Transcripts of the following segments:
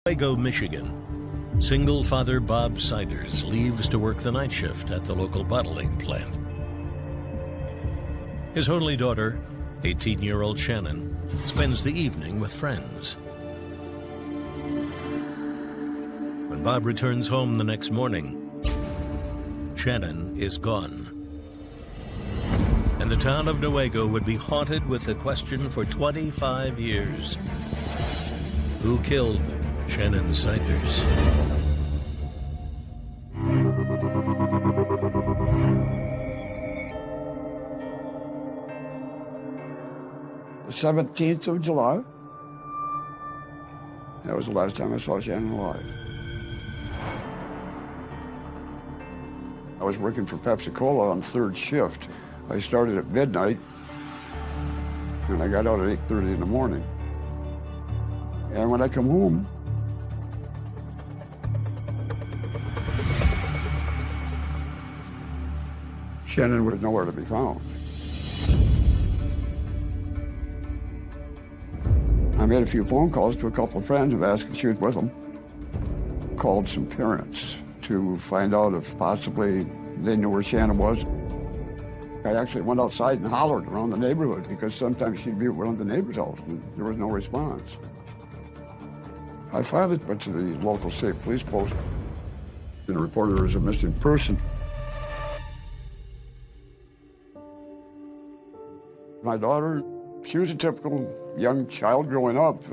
Waco, Michigan. Single father Bob Siders leaves to work the night shift at the local bottling plant. His only daughter, 18-year-old Shannon, spends the evening with friends. When Bob returns home the next morning, Shannon is gone. And the town of Newaygo would be haunted with the question for 25 years. Who killed Shannon Siders? The 17th of July. That was the last time I saw Shannon alive. I was working for Pepsi-Cola on third shift. I started at midnight, and I got out at 8:30 in the morning. And when I come home, Shannon was nowhere to be found. I made a few phone calls to a couple of friends and asked if she was with them. Called some parents to find out if possibly they knew where Shannon was. I actually went outside and hollered around the neighborhood because sometimes she'd be around the neighbor's house and there was no response. I finally went to the local state police post and reported her as a missing person. My daughter, she was a typical young child growing up,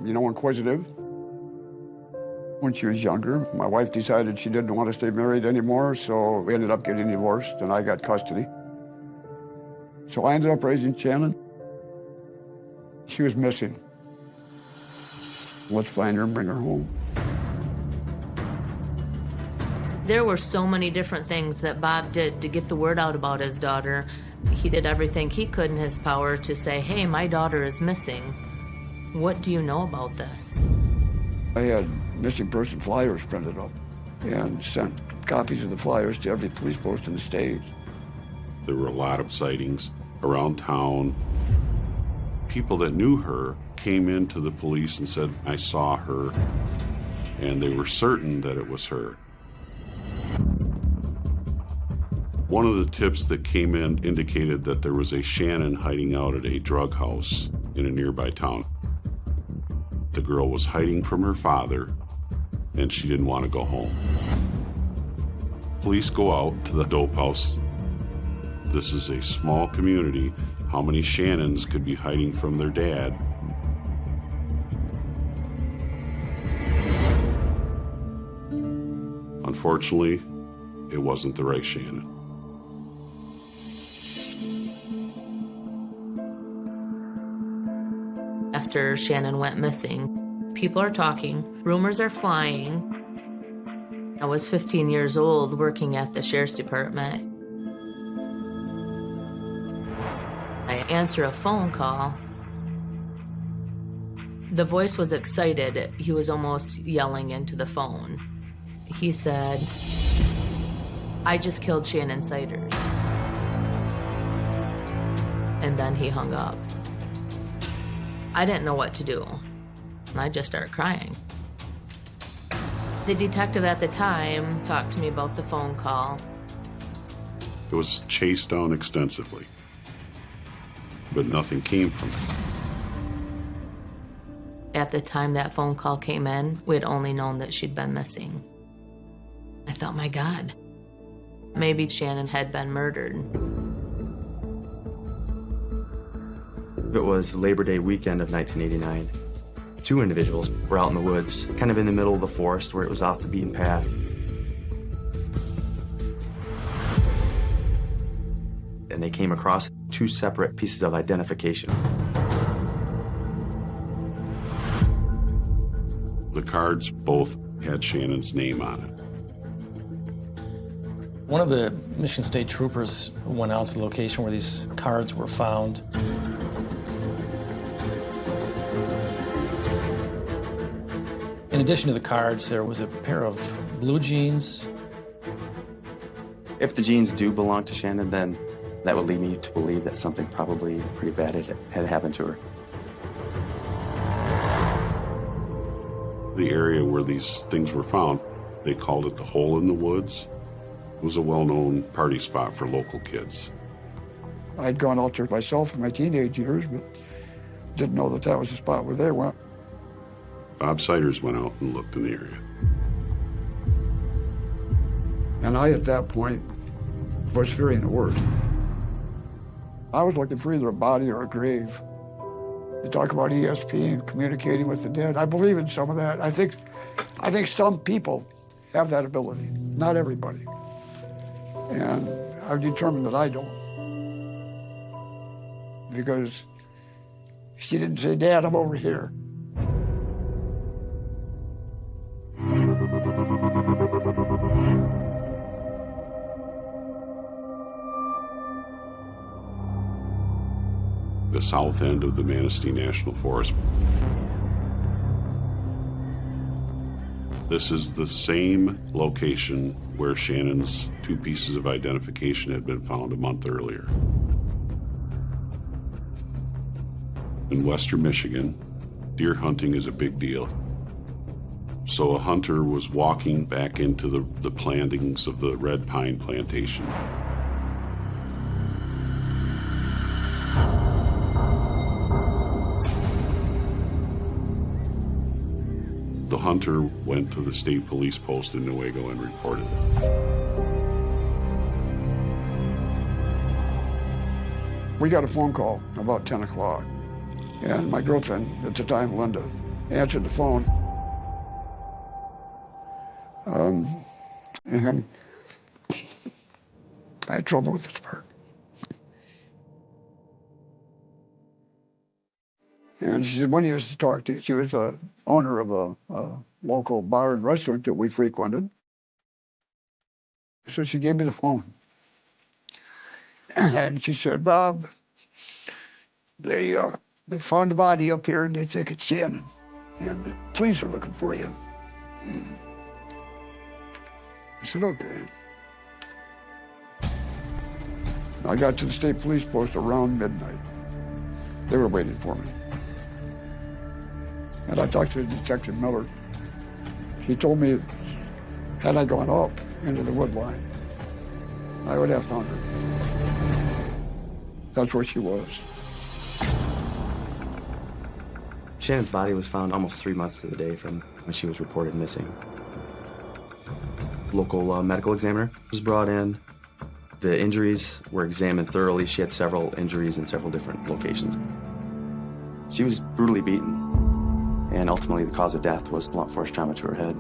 inquisitive. When she was younger, my wife decided she didn't want to stay married anymore, so we ended up getting divorced, and I got custody. So I ended up raising Shannon. She was missing. Let's find her and bring her home. There were so many different things that Bob did to get the word out about his daughter. He did everything he could in his power to say, hey, my daughter is missing. What do you know about this? I had missing person flyers printed up and sent copies of the flyers to every police post in the state. There were a lot of sightings around town. People that knew her came into the police and said, I saw her, and they were certain that it was her. One of the tips that came in indicated that there was a Shannon hiding out at a drug house in a nearby town. The girl was hiding from her father, and she didn't want to go home. Police go out to the dope house. This is a small community. How many Shannons could be hiding from their dad? Unfortunately, it wasn't the right Shannon. After Shannon went missing, people are talking, rumors are flying. I was 15 years old working at the sheriff's department. I answer a phone call. The voice was excited. He was almost yelling into the phone. He said, I just killed Shannon Siders. And then he hung up. I didn't know what to do. I just started crying. The detective at the time talked to me about the phone call. It was chased down extensively, but nothing came from it. At the time that phone call came in, we had only known that she'd been missing. I thought, my God, maybe Shannon had been murdered. It was Labor Day weekend of 1989. Two individuals were out in the woods, kind of in the middle of the forest where it was off the beaten path. And they came across two separate pieces of identification. The cards both had Shannon's name on it. One of the Michigan State Troopers went out to the location where these cards were found. In addition to the cards, there was a pair of blue jeans. If the jeans do belong to Shannon, then that would lead me to believe that something probably pretty bad had happened to her. The area where these things were found, they called it the Hole in the Woods. It was a well-known party spot for local kids. I'd gone out there myself in my teenage years, but didn't know that that was the spot where they went. Bob Siders went out and looked in the area. And I, at that point, was fearing the worst. I was looking for either a body or a grave. You talk about ESP and communicating with the dead. I believe in some of that. I think some people have that ability, not everybody. And I've determined that I don't. Because she didn't say, "Dad, I'm over here." The south end of the Manistee National Forest. This is the same location where Shannon's 2 pieces of identification had been found a month earlier. In western Michigan, deer hunting is a big deal. So a hunter was walking back into the plantings of the red pine plantation. The hunter went to the state police post in Newaygo and reported it. We got a phone call about 10 o'clock. And my girlfriend at the time, Linda, answered the phone. And I had trouble with this part. And she said, "When you used to talk to," she was the owner of a local bar and restaurant that we frequented. So she gave me the phone. And she said, "Bob, they found the body up here and they think it's Shannon. And the police are looking for you." I said, "Okay." I got to the state police post around midnight. They were waiting for me. And I talked to Detective Miller. He told me, had I gone up into the wood line, I would have found her. That's where she was. Shannon's body was found almost 3 months to the day from when she was reported missing. Local medical examiner was brought in. The injuries were examined thoroughly. She had several injuries in several different locations. She was brutally beaten, and ultimately the cause of death was blunt force trauma to her head.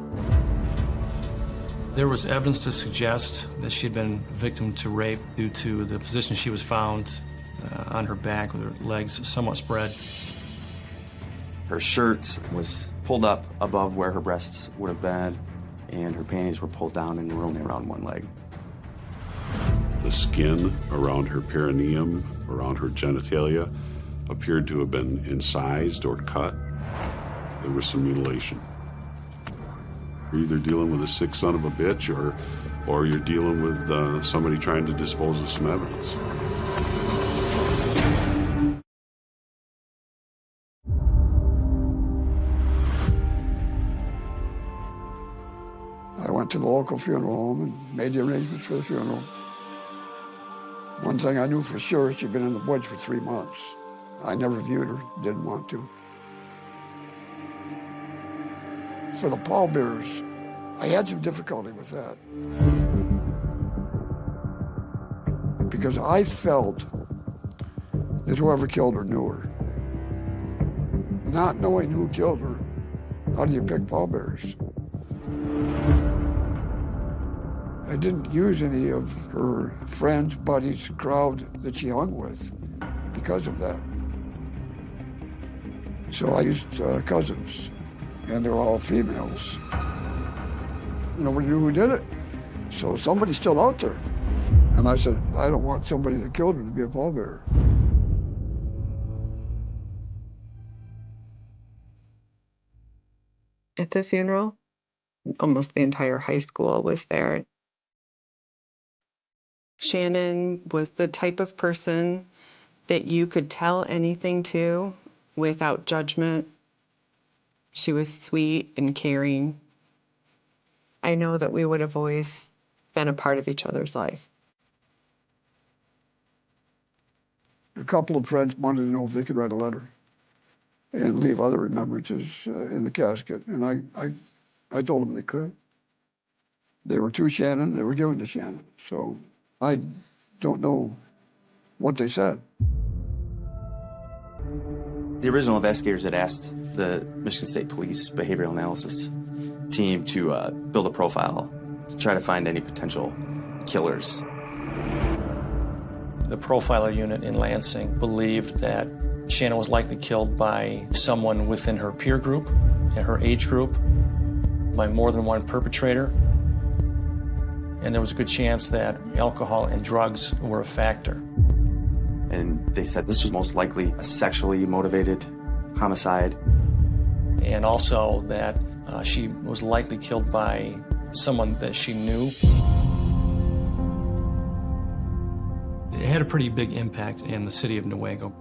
There was evidence to suggest that she had been victim to rape due to the position she was found on her back with her legs somewhat spread. Her shirt was pulled up above where her breasts would have been, and her panties were pulled down and were only around one leg. The skin around her perineum, around her genitalia, appeared to have been incised or cut. There was some mutilation. You're either dealing with a sick son of a bitch or you're dealing with somebody trying to dispose of some evidence. I went to the local funeral home and made the arrangements for the funeral. One thing I knew for sure, she'd been in the woods for 3 months. I never viewed her, didn't want to. For the pallbearers, I had some difficulty with that. Because I felt that whoever killed her knew her. Not knowing who killed her, how do you pick pallbearers? I didn't use any of her friends, buddies, crowd that she hung with because of that. So I used cousins, and they were all females. Nobody knew who did it. So somebody's still out there. And I said, I don't want somebody that killed her to be a pallbearer. At the funeral, almost the entire high school was there. Shannon was the type of person that you could tell anything to without judgment. She was sweet and caring. I know that we would have always been a part of each other's life. A couple of friends wanted to know if they could write a letter and leave other remembrances in the casket, and I told them they could. They were to Shannon, they were given to Shannon, so I don't know what they said. The original investigators had asked the Michigan State Police behavioral analysis team to build a profile to try to find any potential killers. The profiler unit in Lansing believed that Shannon was likely killed by someone within her peer group and her age group, by more than one perpetrator. And there was a good chance that alcohol and drugs were a factor. And they said this was most likely a sexually motivated homicide. And also that she was likely killed by someone that she knew. It had a pretty big impact in the city of Newaygo.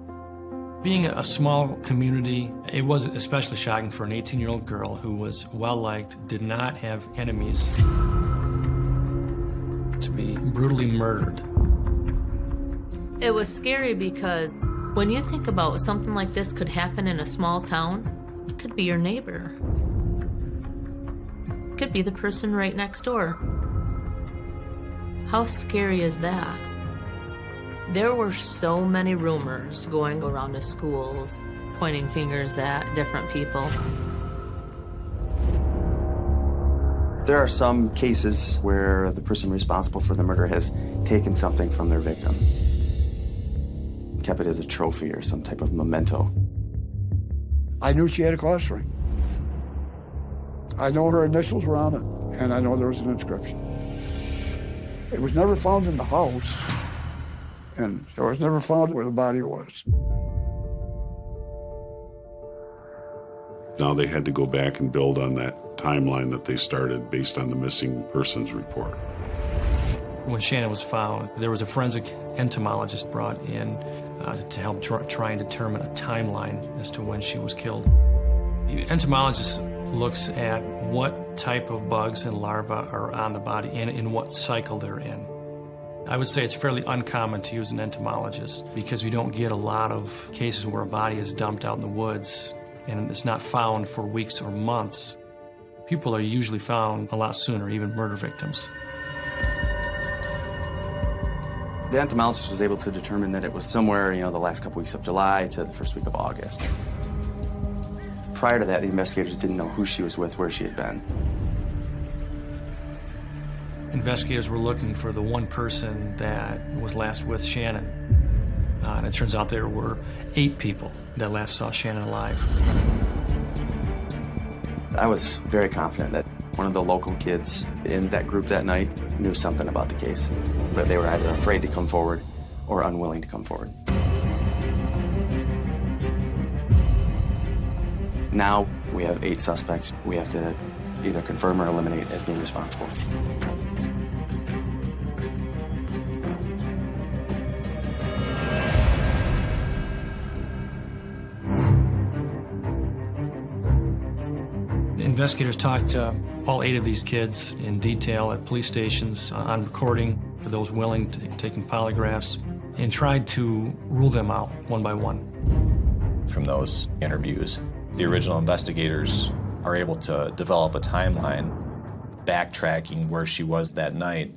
Being a small community, it was especially shocking for an 18-year-old girl who was well-liked, did not have enemies, to be brutally murdered. It was scary because when you think about something like this could happen in a small town, it could be your neighbor. It could be the person right next door. How scary is that? There were so many rumors going around the schools, pointing fingers at different people. There are some cases where the person responsible for the murder has taken something from their victim, kept it as a trophy or some type of memento. I knew she had a class ring. I know her initials were on it, and I know there was an inscription. It was never found in the house, and it was never found where the body was. Now they had to go back and build on that timeline that they started based on the missing persons report. When Shannon was found, there was a forensic entomologist brought in to help try and determine a timeline as to when she was killed. The entomologist looks at what type of bugs and larvae are on the body and in what cycle they're in. I would say it's fairly uncommon to use an entomologist because we don't get a lot of cases where a body is dumped out in the woods and it's not found for weeks or months. People are usually found a lot sooner, even murder victims. The entomologist was able to determine that it was somewhere, the last couple weeks of July to the first week of August. Prior to that, the investigators didn't know who she was with, where she had been. Investigators were looking for the one person that was last with Shannon. And it turns out there were 8 people that last saw Shannon alive. I was very confident that one of the local kids in that group that night knew something about the case, but they were either afraid to come forward or unwilling to come forward. Now we have 8 suspects we have to either confirm or eliminate as being responsible. Investigators talked to all 8 of these kids in detail at police stations on recording for those willing, taking polygraphs, and tried to rule them out one by one. From those interviews, the original investigators are able to develop a timeline backtracking where she was that night.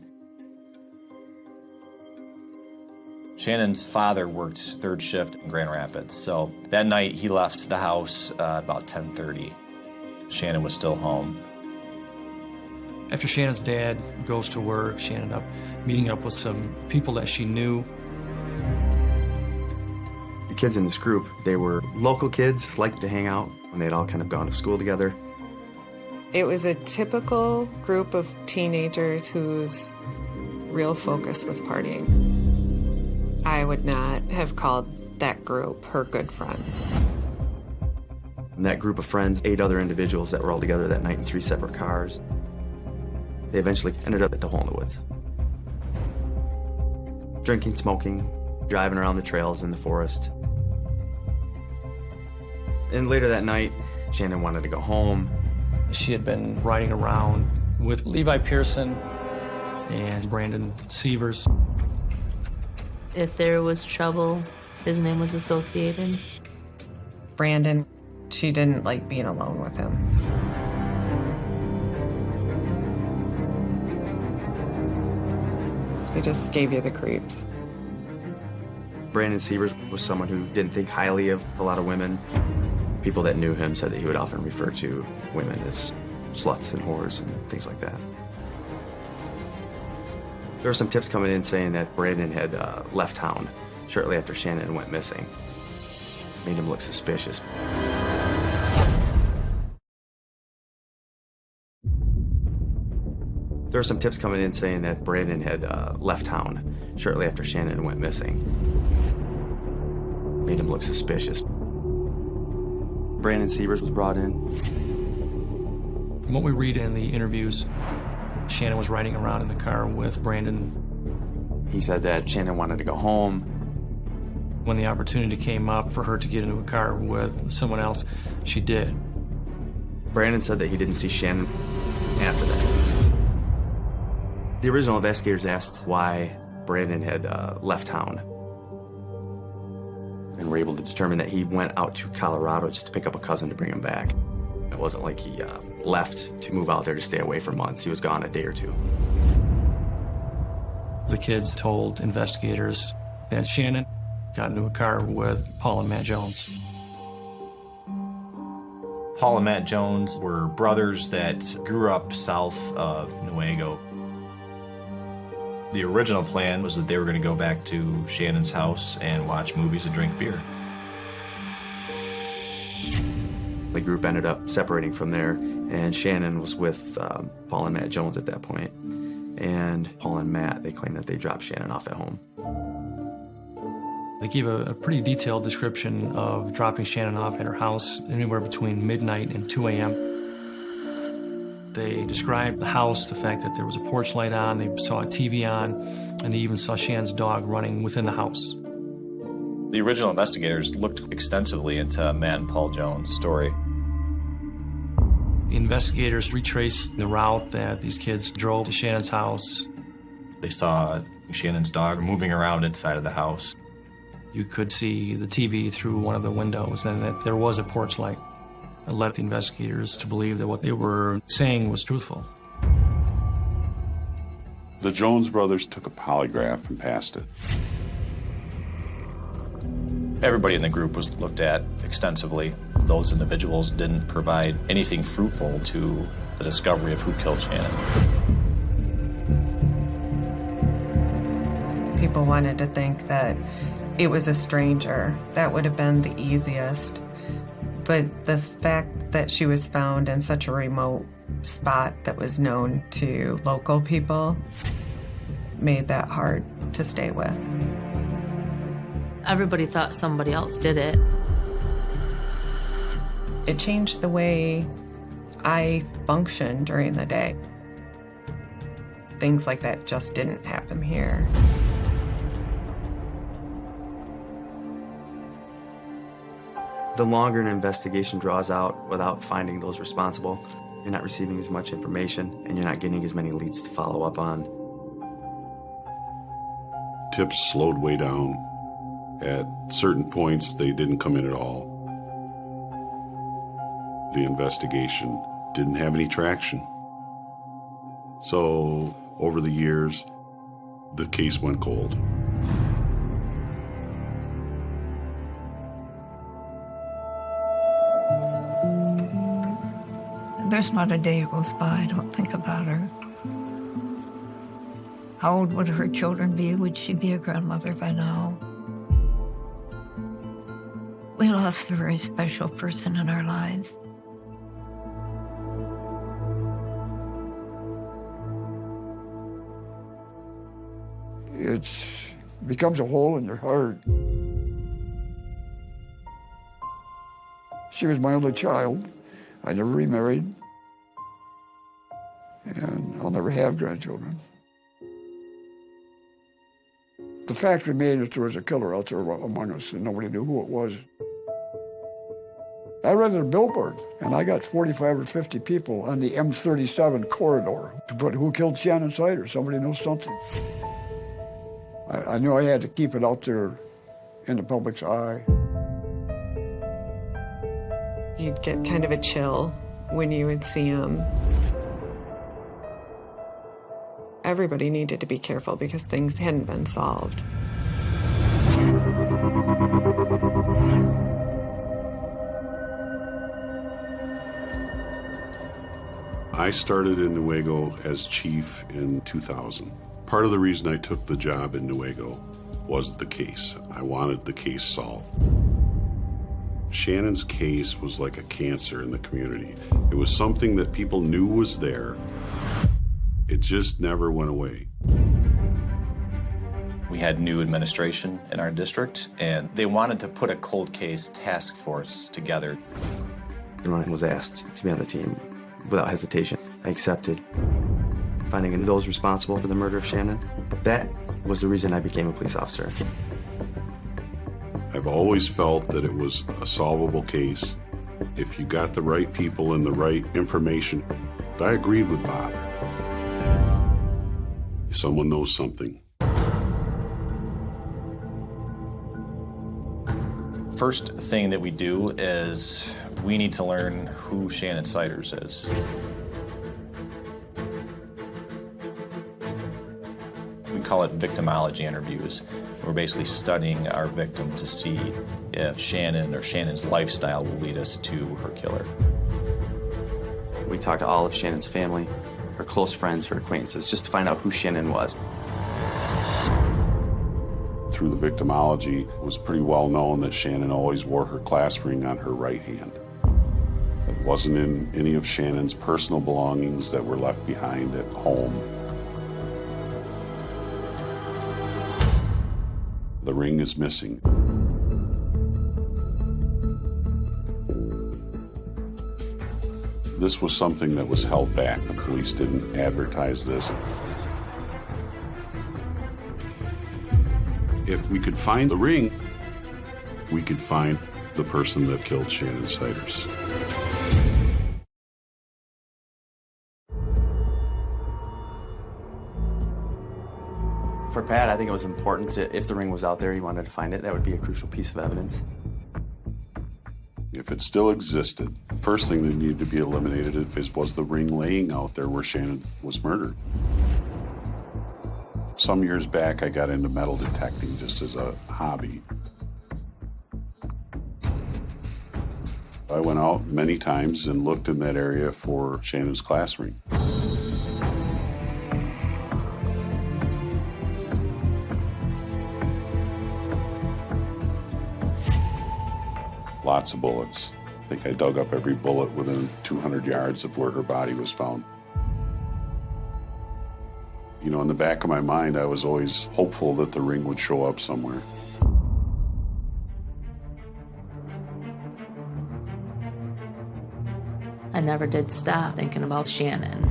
Shannon's father worked third shift in Grand Rapids, so that night he left the house about 10:30. Shannon was still home. After Shannon's dad goes to work, she ended up meeting up with some people that she knew. The kids in this group, they were local kids, liked to hang out, and they'd all kind of gone to school together. It was a typical group of teenagers whose real focus was partying. I would not have called that group her good friends. And that group of friends, 8 other individuals that were all together that night in 3 separate cars. They eventually ended up at the Hole in the Woods. Drinking, smoking, driving around the trails in the forest. And later that night, Shannon wanted to go home. She had been riding around with Levi Pearson and Brandon Sievers. If there was trouble, his name was associated. Brandon, she didn't like being alone with him. He just gave you the creeps. Brandon Sievers was someone who didn't think highly of a lot of women. People that knew him said that he would often refer to women as sluts and whores and things like that. There were some tips coming in saying that Brandon had left town shortly after Shannon went missing. Made him look suspicious. There were some tips coming in saying that Brandon had left town shortly after Shannon went missing. Made him look suspicious. Brandon Sievers was brought in. From what we read in the interviews, Shannon was riding around in the car with Brandon. He said that Shannon wanted to go home. When the opportunity came up for her to get into a car with someone else, she did. Brandon said that he didn't see Shannon after that. The original investigators asked why Brandon had left town, and were able to determine that he went out to Colorado just to pick up a cousin to bring him back. It wasn't like he left to move out there to stay away for months. He was gone a day or two. The kids told investigators that Shannon got into a car with Paul and Matt Jones. Paul and Matt Jones were brothers that grew up south of Newaygo. The original plan was that they were going to go back to Shannon's house and watch movies and drink beer. The group ended up separating from there, and Shannon was with Paul and Matt Jones at that point. And Paul and Matt, they claimed that they dropped Shannon off at home. They gave a pretty detailed description of dropping Shannon off at her house anywhere between midnight and 2 a.m. They described the house, the fact that there was a porch light on, they saw a TV on, and they even saw Shannon's dog running within the house. The original investigators looked extensively into Matt and Paul Jones' story. The investigators retraced the route that these kids drove to Shannon's house. They saw Shannon's dog moving around inside of the house. You could see the TV through one of the windows, and that there was a porch light. It led the investigators to believe that what they were saying was truthful. The Jones brothers took a polygraph and passed it. Everybody in the group was looked at extensively. Those individuals didn't provide anything fruitful to the discovery of who killed Shannon. People wanted to think that it was a stranger. That would have been the easiest. But the fact that she was found in such a remote spot that was known to local people made that hard to stay with. Everybody thought somebody else did it. It changed the way I functioned during the day. Things like that just didn't happen here. The longer an investigation draws out without finding those responsible, you're not receiving as much information and you're not getting as many leads to follow up on. Tips slowed way down. At certain points, they didn't come in at all. The investigation didn't have any traction. So, over the years, the case went cold. There's not a day goes by I don't think about her. How old would her children be? Would she be a grandmother by now? We lost a very special person in our lives. It becomes a hole in your heart. She was my only child. I never remarried. And I'll never have grandchildren. The fact remained that there was a killer out there among us and nobody knew who it was. I rented a billboard, and I got 45 or 50 people on the M37 corridor to put "Who Killed Shannon Siders?" Somebody knows something. I knew I had to keep it out there in the public's eye. You'd get kind of a chill when you would see him. Everybody needed to be careful because things hadn't been solved. I started in Newaygo as chief in 2000. Part of the reason I took the job in Newaygo was the case. I wanted the case solved. Shannon's case was like a cancer in the community. It was something that people knew was there. It just never went away. We had new administration in our district, and they wanted to put a cold case task force together. And when I was asked to be on the team, without hesitation, I accepted. Finding those responsible for the murder of Shannon, that was the reason I became a police officer. I've always felt that it was a solvable case if you got the right people and the right information. I agreed with Bob. Someone knows something. First thing that we do is we need to learn who Shannon Siders is. We call it victimology interviews. We're basically studying our victim to see if Shannon or Shannon's lifestyle will lead us to her killer. We talked to all of Shannon's family, her close friends, her acquaintances, just to find out who Shannon was. Through the victimology, it was pretty well known that Shannon always wore her class ring on her right hand. It wasn't in any of Shannon's personal belongings that were left behind at home. The ring is missing. This was something that was held back. The police didn't advertise this. If we could find the ring, we could find the person that killed Shannon Siders. For Pat, I think it was important to, if the ring was out there, he wanted to find it. That would be a crucial piece of evidence. If it still existed, first thing that needed to be eliminated was the ring laying out there where Shannon was murdered. Some years back, I got into metal detecting just as a hobby. I went out many times and looked in that area for Shannon's class ring. Lots of bullets. I think I dug up every bullet within 200 yards of where her body was found. You know, in the back of my mind, I was always hopeful that the ring would show up somewhere. I never did stop thinking about Shannon.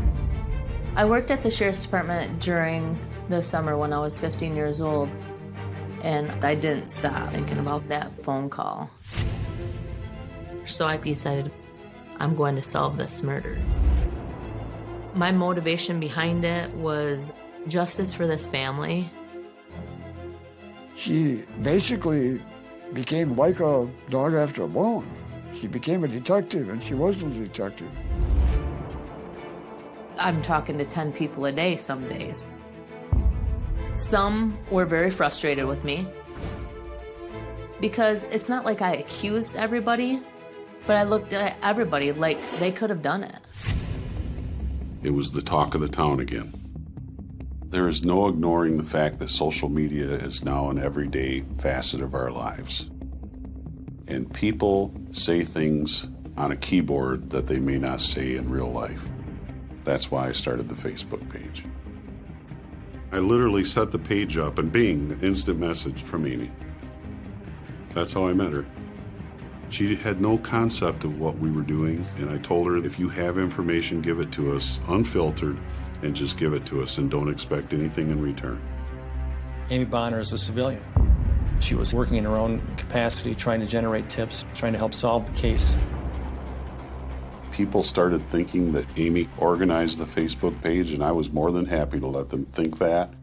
I worked at the Sheriff's Department during the summer when I was 15 years old, and I didn't stop thinking about that phone call. So I decided, I'm going to solve this murder. My motivation behind it was justice for this family. She basically became like a dog after a bone. She became a detective, and she wasn't a detective. I'm talking to 10 people a day some days. Some were very frustrated with me because it's not like I accused everybody, but I looked at everybody like they could have done it. It was the talk of the town again. There is no ignoring the fact that social media is now an everyday facet of our lives. And people say things on a keyboard that they may not say in real life. That's why I started the Facebook page. I literally set the page up and bing, instant message from Amy. That's how I met her. She had no concept of what we were doing, and I told her, if you have information, give it to us, unfiltered, and just give it to us, and don't expect anything in return. Amy Bonner is a civilian. She was working in her own capacity, trying to generate tips, trying to help solve the case. People started thinking that Amy organized the Facebook page, and I was more than happy to let them think that.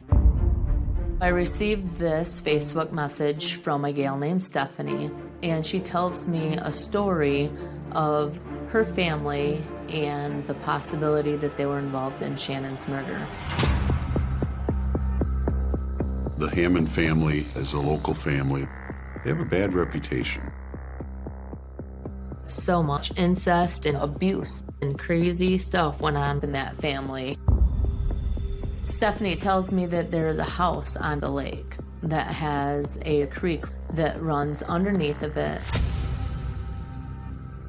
I received this Facebook message from a gal named Stephanie, and she tells me a story of her family and the possibility that they were involved in Shannon's murder. The Hammond family, as a local family, they have a bad reputation. So much incest and abuse and crazy stuff went on in that family. Stephanie tells me that there is a house on the lake that has a creek that runs underneath of it.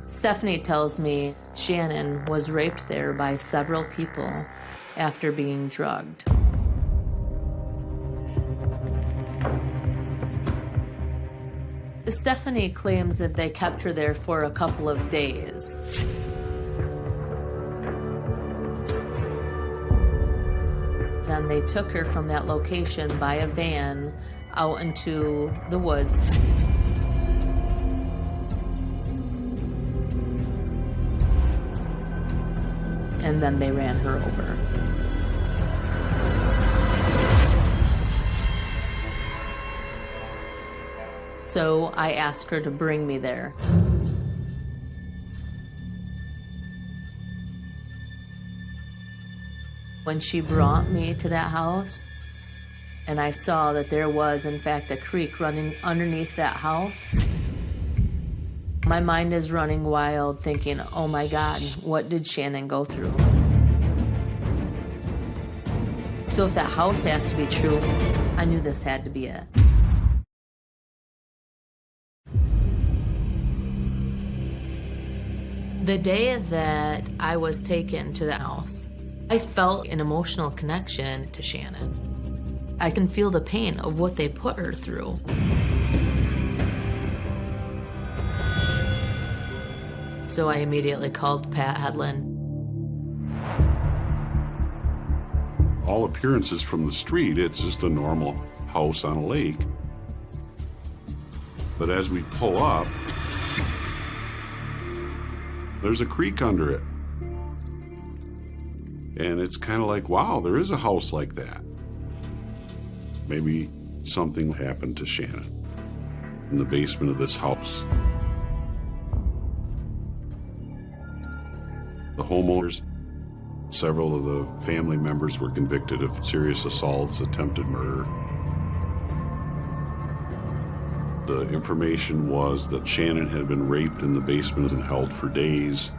Stephanie tells me Shannon was raped there by several people after being drugged. Stephanie claims that they kept her there for a couple of days. Then they took her from that location by a van out into the woods. And then they ran her over. So I asked her to bring me there. When she brought me to that house, and I saw that there was, in fact, a creek running underneath that house, my mind is running wild thinking, oh my God, what did Shannon go through? So if that house has to be true, I knew this had to be it. The day that I was taken to the house, I felt an emotional connection to Shannon. I can feel the pain of what they put her through. So I immediately called Pat Hedlund. All appearances from the street, it's just a normal house on a lake. But as we pull up, there's a creek under it. And it's kind of like, wow, there is a house like that. Maybe something happened to Shannon in the basement of this house. The homeowners, several of the family members were convicted of serious assaults, attempted murder. The information was that Shannon had been raped in the basement and held for days.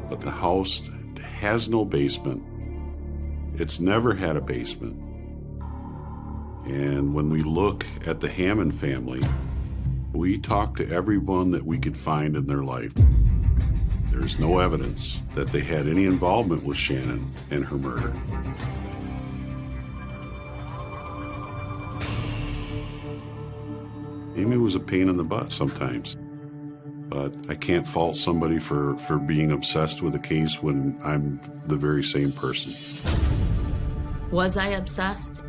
But the house has no basement. It's never had a basement. And when we look at the Hammond family, we talk to everyone that we could find in their life. There's no evidence that they had any involvement with Shannon and her murder. Amy was a pain in the butt sometimes, but I can't fault somebody for being obsessed with a case when I'm the very same person. Was I obsessed?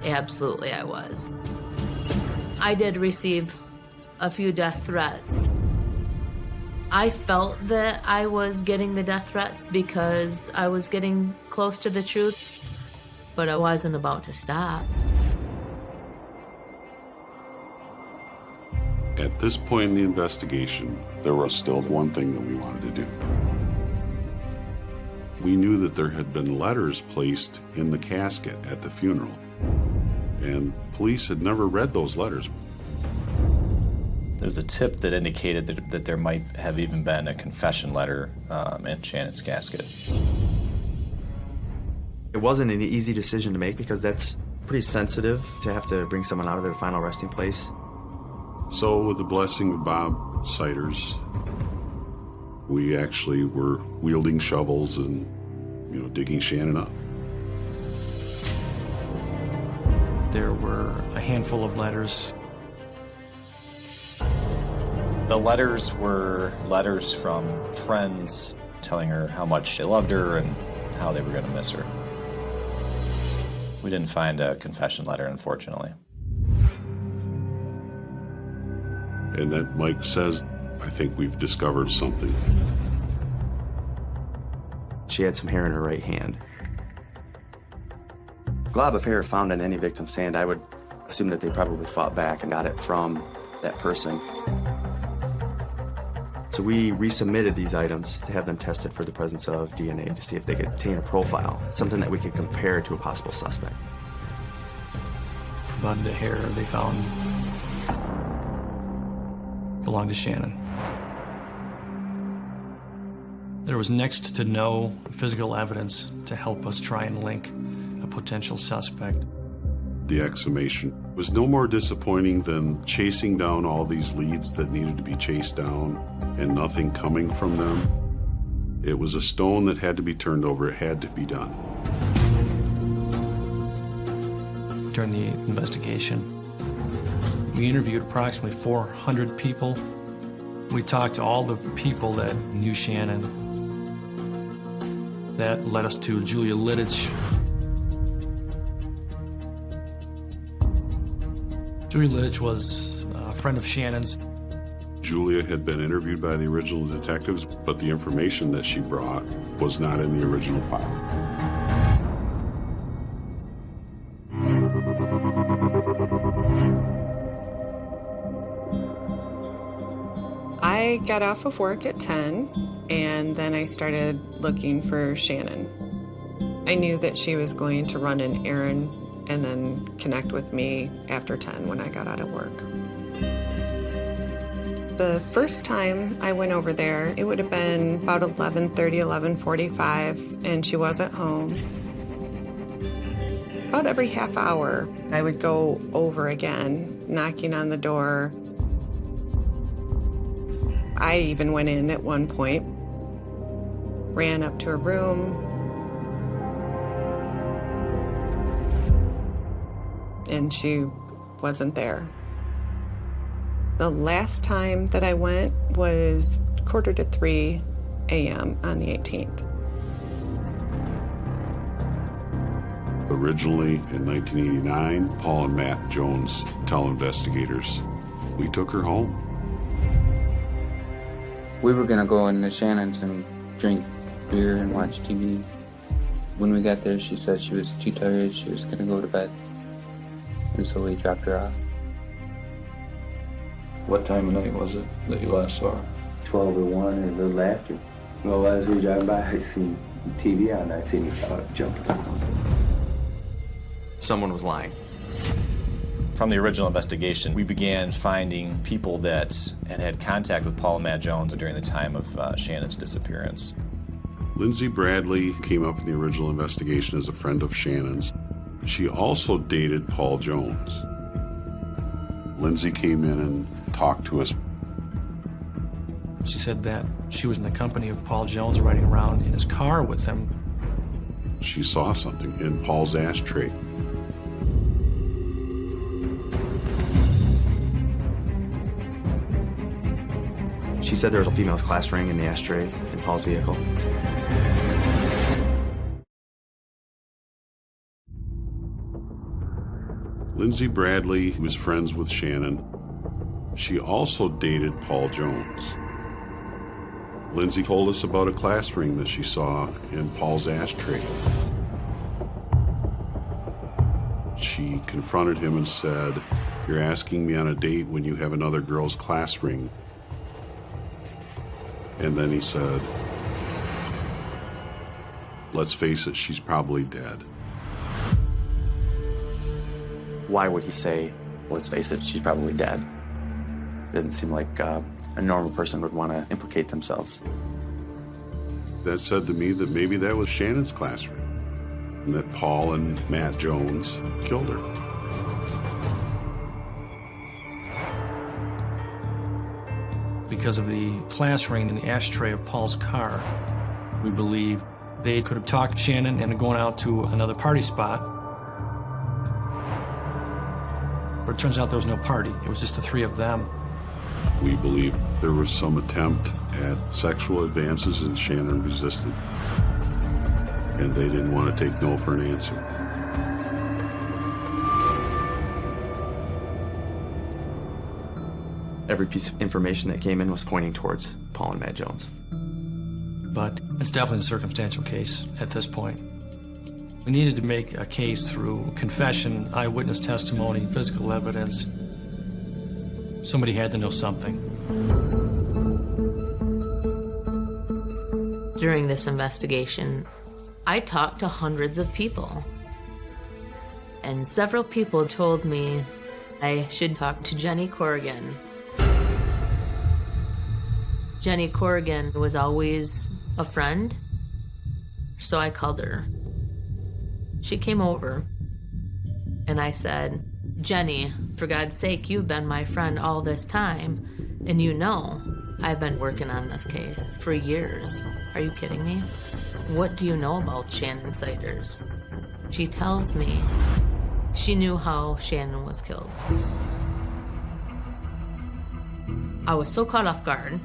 Absolutely I was. I did receive a few death threats. I felt that I was getting the death threats because I was getting close to the truth, but I wasn't about to stop. At this point in the investigation, there was still one thing that we wanted to do. We knew that there had been letters placed in the casket at the funeral, and police had never read those letters. There's a tip that indicated that there might have even been a confession letter in Shannon's casket. It wasn't an easy decision to make because that's pretty sensitive to have to bring someone out of their final resting place. So with the blessing of Bob Siders, we actually were wielding shovels and, digging Shannon up. There were a handful of letters. The letters were letters from friends telling her how much they loved her and how they were going to miss her. We didn't find a confession letter, unfortunately. And then Mike says, I think we've discovered something. She had some hair in her right hand. Glob of hair found on any victim's hand, I would assume that they probably fought back and got it from that person. So we resubmitted these items to have them tested for the presence of DNA to see if they could obtain a profile, something that we could compare to a possible suspect. But the hair they found belonged to Shannon. There was next to no physical evidence to help us try and link a potential suspect. The exhumation was no more disappointing than chasing down all these leads that needed to be chased down and nothing coming from them. It was a stone that had to be turned over. It had to be done. During the investigation, we interviewed approximately 400 people. We talked to all the people that knew Shannon. That led us to Julia Littich. Julia Littich was a friend of Shannon's. Julia had been interviewed by the original detectives, but the information that she brought was not in the original file. I got off of work at 10, and then I started looking for Shannon. I knew that she was going to run an errand and then connect with me after 10 when I got out of work. The first time I went over there, it would have been about 11:30, 11:45, and she wasn't home. About every half hour, I would go over again, knocking on the door. I even went in at one point, ran up to her room, and she wasn't there. The last time that I went was 2:45 a.m. on the 18th. Originally, in 1989, Paul and Matt Jones tell investigators, we took her home. We were gonna go into Shannon's and drink beer and watch TV. When we got there, she said she was too tired, she was gonna go to bed. And so we dropped her off. What time of night was it that you last saw her? 12 or 1 or a little after. Well, as we drive by, I seen TV on, I seen her jumping down. Someone was lying. From the original investigation, we began finding people that had contact with Paul and Matt Jones during the time of Shannon's disappearance. Lindsay Bradley came up in the original investigation as a friend of Shannon's. She also dated Paul Jones. Lindsay came in and talked to us. She said that she was in the company of Paul Jones riding around in his car with him. She saw something in Paul's ashtray. She said there was a female's class ring in the ashtray in Paul's vehicle. Lindsay Bradley was friends with Shannon. She also dated Paul Jones. Lindsay told us about a class ring that she saw in Paul's ashtray. She confronted him and said, "You're asking me on a date when you have another girl's class ring." And then he said, "Let's face it, she's probably dead." Why would he say, let's face it, she's probably dead? Doesn't seem like a normal person would want to implicate themselves. That said to me that maybe that was Shannon's class ring, and that Paul and Matt Jones killed her. Because of the class ring in the ashtray of Paul's car, we believe they could have talked Shannon into going out to another party spot. But it turns out there was no party. It was just the three of them. We believe there was some attempt at sexual advances and Shannon resisted. And they didn't want to take no for an answer. Every piece of information that came in was pointing towards Paul and Matt Jones. But it's definitely a circumstantial case at this point. We needed to make a case through confession, eyewitness testimony, physical evidence. Somebody had to know something. During this investigation, I talked to hundreds of people. And several people told me I should talk to Jenny Corrigan. Jenny Corrigan was always a friend, so I called her. She came over, and I said, Jenny, for God's sake, you've been my friend all this time, and you know I've been working on this case for years. Are you kidding me? What do you know about Shannon Siders? She tells me she knew how Shannon was killed. I was so caught off guard.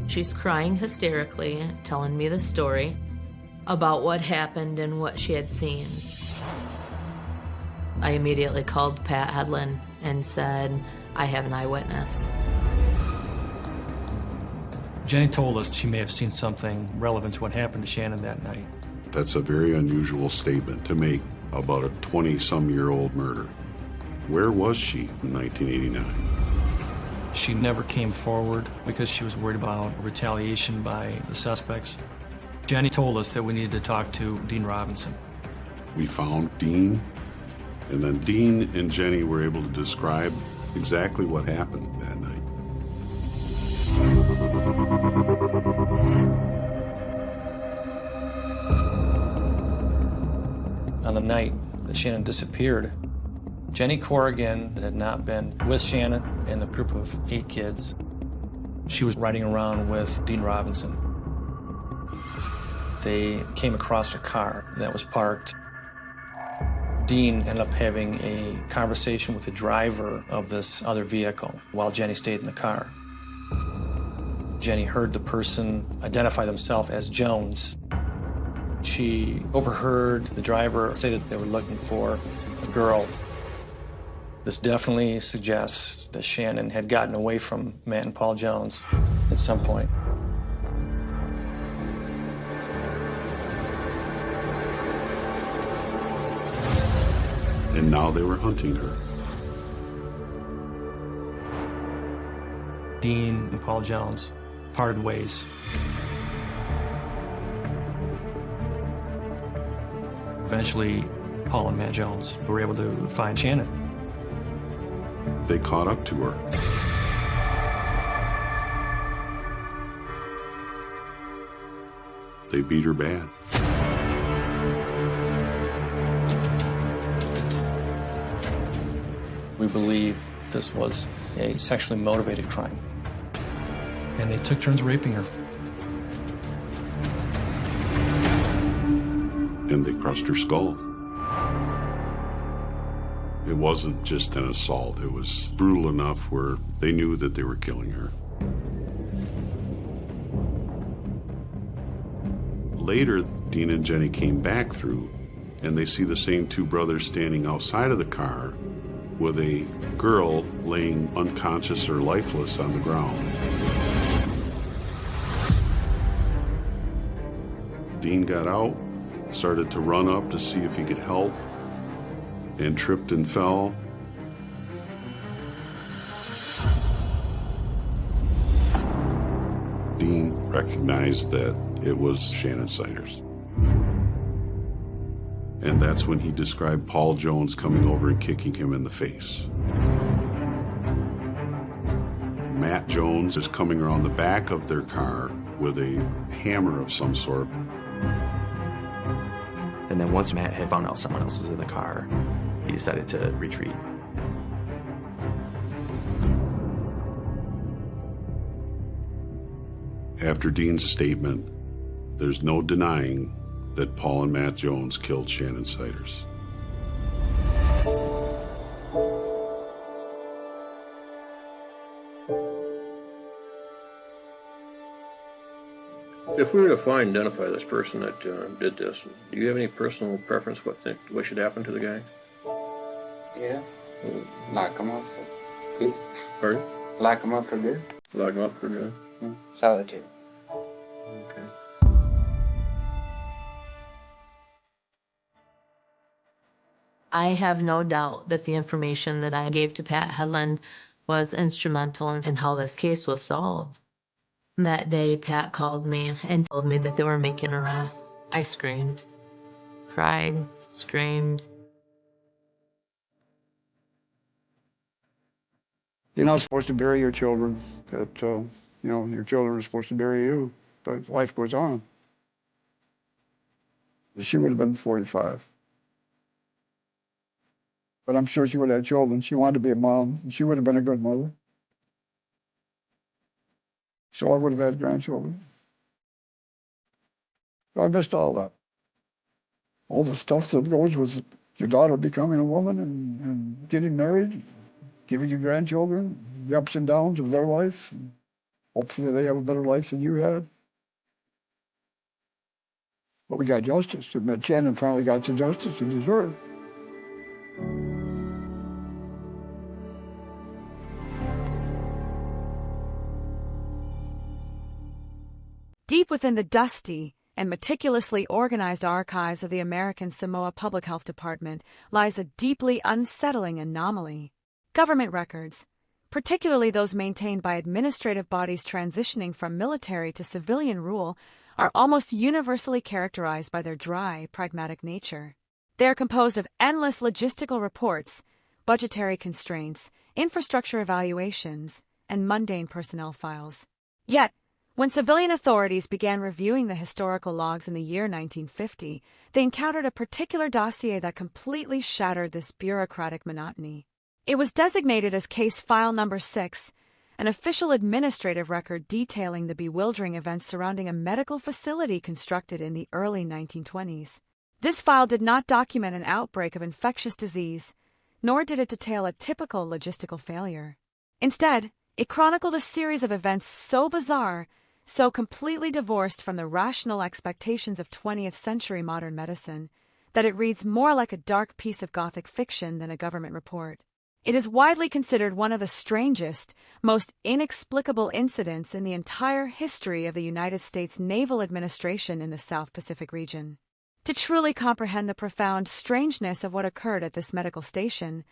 She's crying hysterically, telling me the story about what happened and what she had seen. I immediately called Pat Hedlund and said, I have an eyewitness. Jenny told us she may have seen something relevant to what happened to Shannon that night. That's a very unusual statement to make about a 20-some-year-old murder. Where was she in 1989? She never came forward because she was worried about retaliation by the suspects. Jenny told us that we needed to talk to Dean Robinson. We found Dean, and then Dean and Jenny were able to describe exactly what happened that night. On the night that Shannon disappeared, Jenny Corrigan had not been with Shannon and the group of 8 kids. She was riding around with Dean Robinson. They came across a car that was parked. Dean ended up having a conversation with the driver of this other vehicle while Jenny stayed in the car. Jenny heard the person identify themselves as Jones. She overheard the driver say that they were looking for a girl. This definitely suggests that Shannon had gotten away from Matt and Paul Jones at some point. And now they were hunting her. Dean and Paul Jones parted ways. Eventually, Paul and Matt Jones were able to find Shannon. They caught up to her. They beat her bad. We believe this was a sexually motivated crime. And they took turns raping her. And they crushed her skull. It wasn't just an assault. It was brutal enough where they knew that they were killing her. Later, Dean and Jenny came back through, and they see the same 2 brothers standing outside of the car with a girl laying unconscious or lifeless on the ground. Dean got out, started to run up to see if he could help, and tripped and fell. Dean recognized that it was Shannon Siders. And that's when he described Paul Jones coming over and kicking him in the face. Matt Jones is coming around the back of their car with a hammer of some sort. And then once Matt had found out someone else was in the car, he decided to retreat. After Dean's statement, there's no denying that Paul and Matt Jones killed Shannon Siders. If we were to find and identify this person that did this, do you have any personal preference what should happen to the guy? Yeah, lock him up. Pardon? Lock them up for good. Lock them up for good. Solitude. Okay. I have no doubt that the information that I gave to Pat Hedlund was instrumental in how this case was solved. That day, Pat called me and told me that they were making arrests. I screamed, cried, screamed. You're not supposed to bury your children. That your children are supposed to bury you. But life goes on. She would have been 45. But I'm sure she would have had children. She wanted to be a mom, and she would have been a good mother. So I would have had grandchildren. So I missed all that. All the stuff that goes with your daughter becoming a woman and getting married, giving you grandchildren, the ups and downs of their life. And hopefully they have a better life than you had. But we got justice. Shannon finally got the justice he deserved. Deep within the dusty and meticulously organized archives of the American Samoa Public Health Department lies a deeply unsettling anomaly. Government records, particularly those maintained by administrative bodies transitioning from military to civilian rule, are almost universally characterized by their dry, pragmatic nature. They are composed of endless logistical reports, budgetary constraints, infrastructure evaluations, and mundane personnel files. Yet, when civilian authorities began reviewing the historical logs in the year 1950, they encountered a particular dossier that completely shattered this bureaucratic monotony. It was designated as Case File Number 6, an official administrative record detailing the bewildering events surrounding a medical facility constructed in the early 1920s. This file did not document an outbreak of infectious disease, nor did it detail a typical logistical failure. Instead, it chronicled a series of events so bizarre, so completely divorced from the rational expectations of 20th century modern medicine, that it reads more like a dark piece of Gothic fiction than a government report. It is widely considered one of the strangest, most inexplicable incidents in the entire history of the United States naval administration in the South Pacific region. To truly comprehend the profound strangeness of what occurred at this medical station,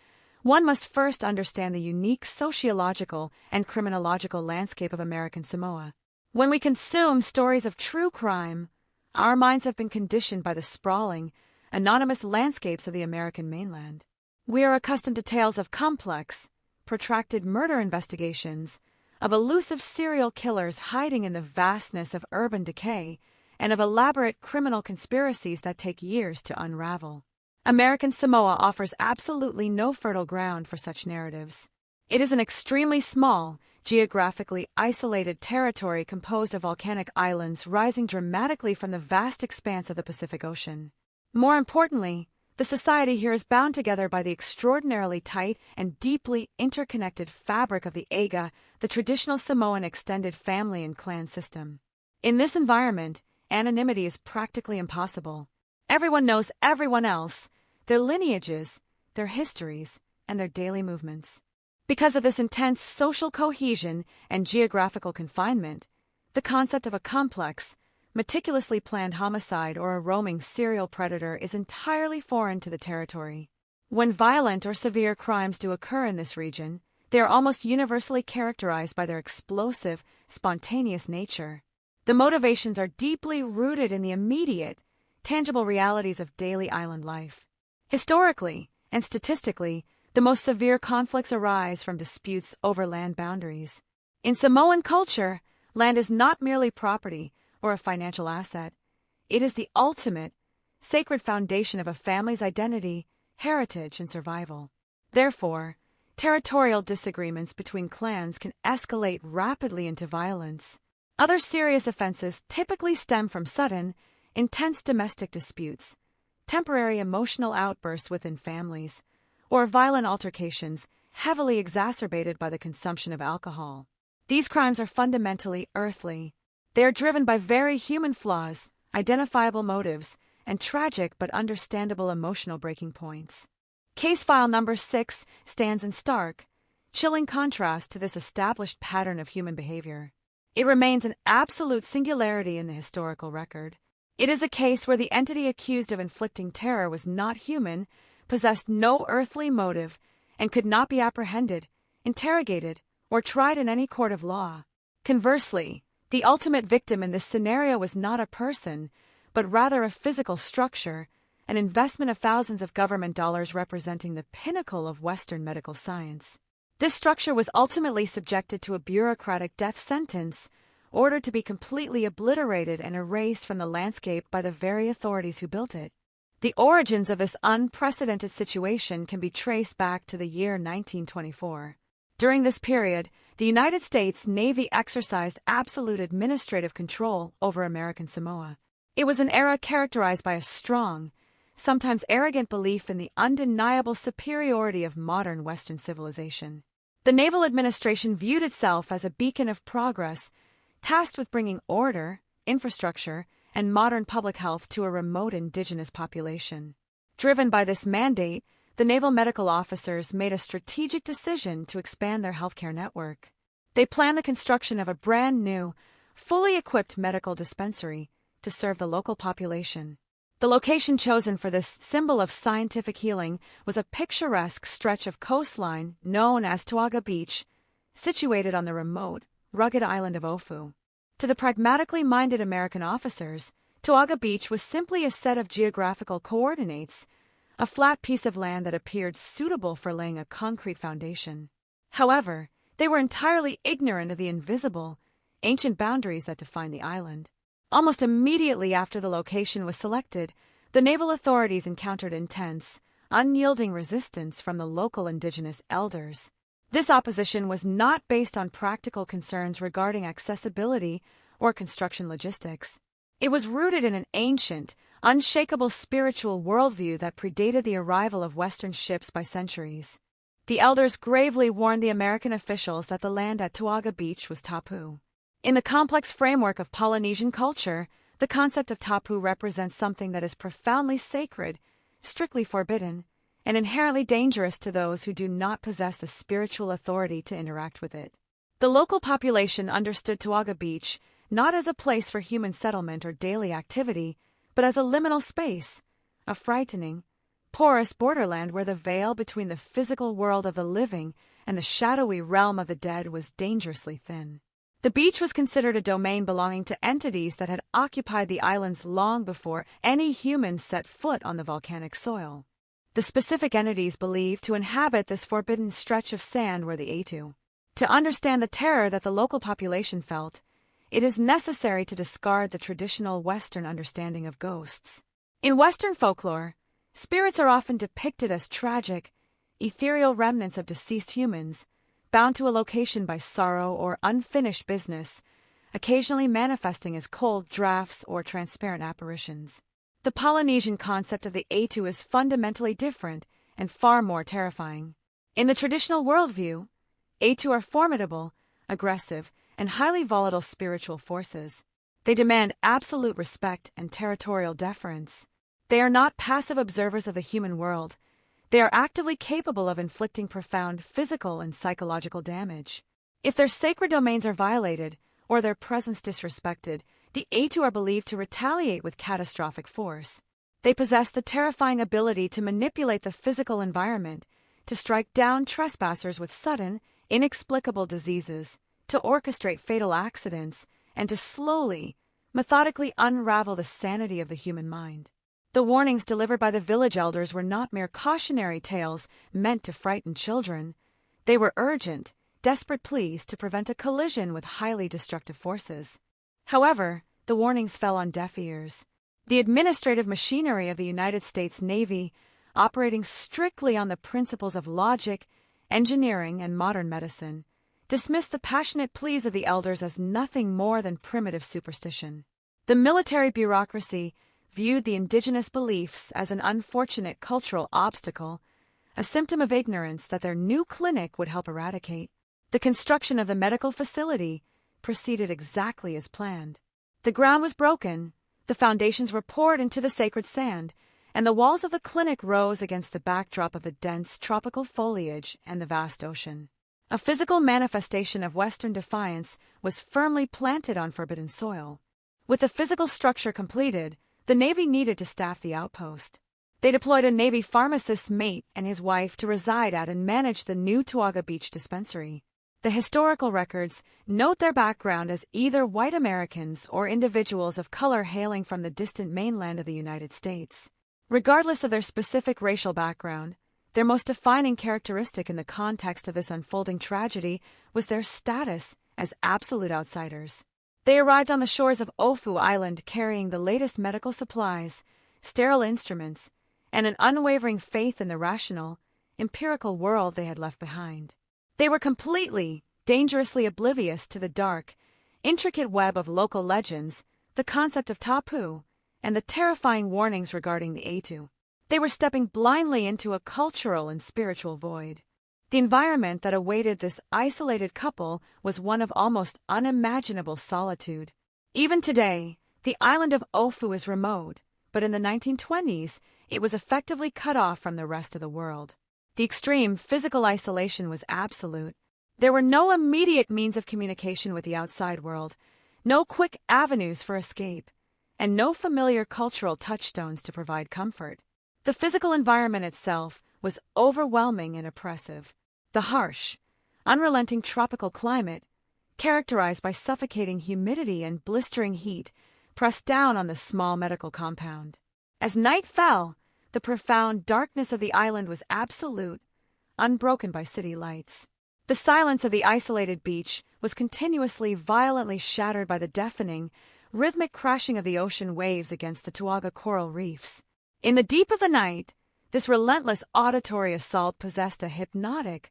one must first understand the unique sociological and criminological landscape of American Samoa. When we consume stories of true crime, our minds have been conditioned by the sprawling, anonymous landscapes of the American mainland. We are accustomed to tales of complex, protracted murder investigations, of elusive serial killers hiding in the vastness of urban decay, and of elaborate criminal conspiracies that take years to unravel. American Samoa offers absolutely no fertile ground for such narratives. It is an extremely small, geographically isolated territory composed of volcanic islands rising dramatically from the vast expanse of the Pacific Ocean. More importantly, the society here is bound together by the extraordinarily tight and deeply interconnected fabric of the Aiga, the traditional Samoan extended family and clan system. In this environment, anonymity is practically impossible. Everyone knows everyone else, their lineages, their histories, and their daily movements. Because of this intense social cohesion and geographical confinement, the concept of a complex, meticulously planned homicide or a roaming serial predator is entirely foreign to the territory. When violent or severe crimes do occur in this region, they are almost universally characterized by their explosive, spontaneous nature. The motivations are deeply rooted in the immediate, tangible realities of daily island life. Historically and statistically, the most severe conflicts arise from disputes over land boundaries. In Samoan culture, land is not merely property or a financial asset. It is the ultimate, sacred foundation of a family's identity, heritage, and survival. Therefore, territorial disagreements between clans can escalate rapidly into violence. Other serious offenses typically stem from sudden, intense domestic disputes, temporary emotional outbursts within families, or violent altercations heavily exacerbated by the consumption of alcohol. These crimes are fundamentally earthly. They are driven by very human flaws, identifiable motives, and tragic but understandable emotional breaking points. Case File Number 6 stands in stark, chilling contrast to this established pattern of human behavior. It remains an absolute singularity in the historical record. It is a case where the entity accused of inflicting terror was not human, possessed no earthly motive, and could not be apprehended, interrogated, or tried in any court of law. Conversely, the ultimate victim in this scenario was not a person, but rather a physical structure, an investment of thousands of government dollars representing the pinnacle of Western medical science. This structure was ultimately subjected to a bureaucratic death sentence, ordered to be completely obliterated and erased from the landscape by the very authorities who built it. The origins of this unprecedented situation can be traced back to the year 1924. During this period, the United States Navy exercised absolute administrative control over American Samoa. It was an era characterized by a strong, sometimes arrogant belief in the undeniable superiority of modern Western civilization. The naval administration viewed itself as a beacon of progress, tasked with bringing order, infrastructure, and modern public health to a remote indigenous population. Driven by this mandate, the naval medical officers made a strategic decision to expand their healthcare network. They planned the construction of a brand new, fully equipped medical dispensary to serve the local population. The location chosen for this symbol of scientific healing was a picturesque stretch of coastline known as Tauaga Beach, situated on the remote, rugged island of Ofu. To the pragmatically minded American officers, Tauaga Beach was simply a set of geographical coordinates, a flat piece of land that appeared suitable for laying a concrete foundation. However, they were entirely ignorant of the invisible, ancient boundaries that define the island. Almost immediately after the location was selected, the naval authorities encountered intense, unyielding resistance from the local indigenous elders. This opposition was not based on practical concerns regarding accessibility or construction logistics. It was rooted in an ancient, unshakable spiritual worldview that predated the arrival of Western ships by centuries. The elders gravely warned the American officials that the land at Tauaga Beach was tapu. In the complex framework of Polynesian culture, the concept of tapu represents something that is profoundly sacred, strictly forbidden, and inherently dangerous to those who do not possess the spiritual authority to interact with it. The local population understood Tauaga Beach not as a place for human settlement or daily activity, but as a liminal space, a frightening, porous borderland where the veil between the physical world of the living and the shadowy realm of the dead was dangerously thin. The beach was considered a domain belonging to entities that had occupied the islands long before any humans set foot on the volcanic soil. The specific entities believed to inhabit this forbidden stretch of sand were the Aitu. To understand the terror that the local population felt, it is necessary to discard the traditional Western understanding of ghosts. In Western folklore, spirits are often depicted as tragic, ethereal remnants of deceased humans, bound to a location by sorrow or unfinished business, occasionally manifesting as cold drafts or transparent apparitions. The Polynesian concept of the Aitu is fundamentally different and far more terrifying. In the traditional worldview, Aitu are formidable, aggressive, and highly volatile spiritual forces. They demand absolute respect and territorial deference. They are not passive observers of the human world. They are actively capable of inflicting profound physical and psychological damage. If their sacred domains are violated, or their presence disrespected, the Aitu are believed to retaliate with catastrophic force. They possess the terrifying ability to manipulate the physical environment, to strike down trespassers with sudden, inexplicable diseases, to orchestrate fatal accidents, and to slowly, methodically unravel the sanity of the human mind. The warnings delivered by the village elders were not mere cautionary tales meant to frighten children. They were urgent, desperate pleas to prevent a collision with highly destructive forces. However, the warnings fell on deaf ears. The administrative machinery of the United States Navy, operating strictly on the principles of logic, engineering, and modern medicine, dismissed the passionate pleas of the elders as nothing more than primitive superstition. The military bureaucracy viewed the indigenous beliefs as an unfortunate cultural obstacle, a symptom of ignorance that their new clinic would help eradicate. The construction of the medical facility proceeded exactly as planned. The ground was broken, the foundations were poured into the sacred sand, and the walls of the clinic rose against the backdrop of the dense tropical foliage and the vast ocean. A physical manifestation of Western defiance was firmly planted on forbidden soil. With the physical structure completed, the Navy needed to staff the outpost. They deployed a Navy pharmacist's mate and his wife to reside at and manage the new Tauga Beach dispensary. The historical records note their background as either white Americans or individuals of color hailing from the distant mainland of the United States. Regardless of their specific racial background, their most defining characteristic in the context of this unfolding tragedy was their status as absolute outsiders. They arrived on the shores of Ofu Island carrying the latest medical supplies, sterile instruments, and an unwavering faith in the rational, empirical world they had left behind. They were completely, dangerously oblivious to the dark, intricate web of local legends, the concept of tapu, and the terrifying warnings regarding the Atu. They were stepping blindly into a cultural and spiritual void. The environment that awaited this isolated couple was one of almost unimaginable solitude. Even today, the island of Ofu is remote, but in the 1920s, it was effectively cut off from the rest of the world. The extreme physical isolation was absolute. There were no immediate means of communication with the outside world, no quick avenues for escape, and no familiar cultural touchstones to provide comfort. The physical environment itself was overwhelming and oppressive. The harsh, unrelenting tropical climate, characterized by suffocating humidity and blistering heat, pressed down on the small medical compound. As night fell, the profound darkness of the island was absolute, unbroken by city lights. The silence of the isolated beach was continuously violently shattered by the deafening, rhythmic crashing of the ocean waves against the Tauga coral reefs. In the deep of the night, this relentless auditory assault possessed a hypnotic,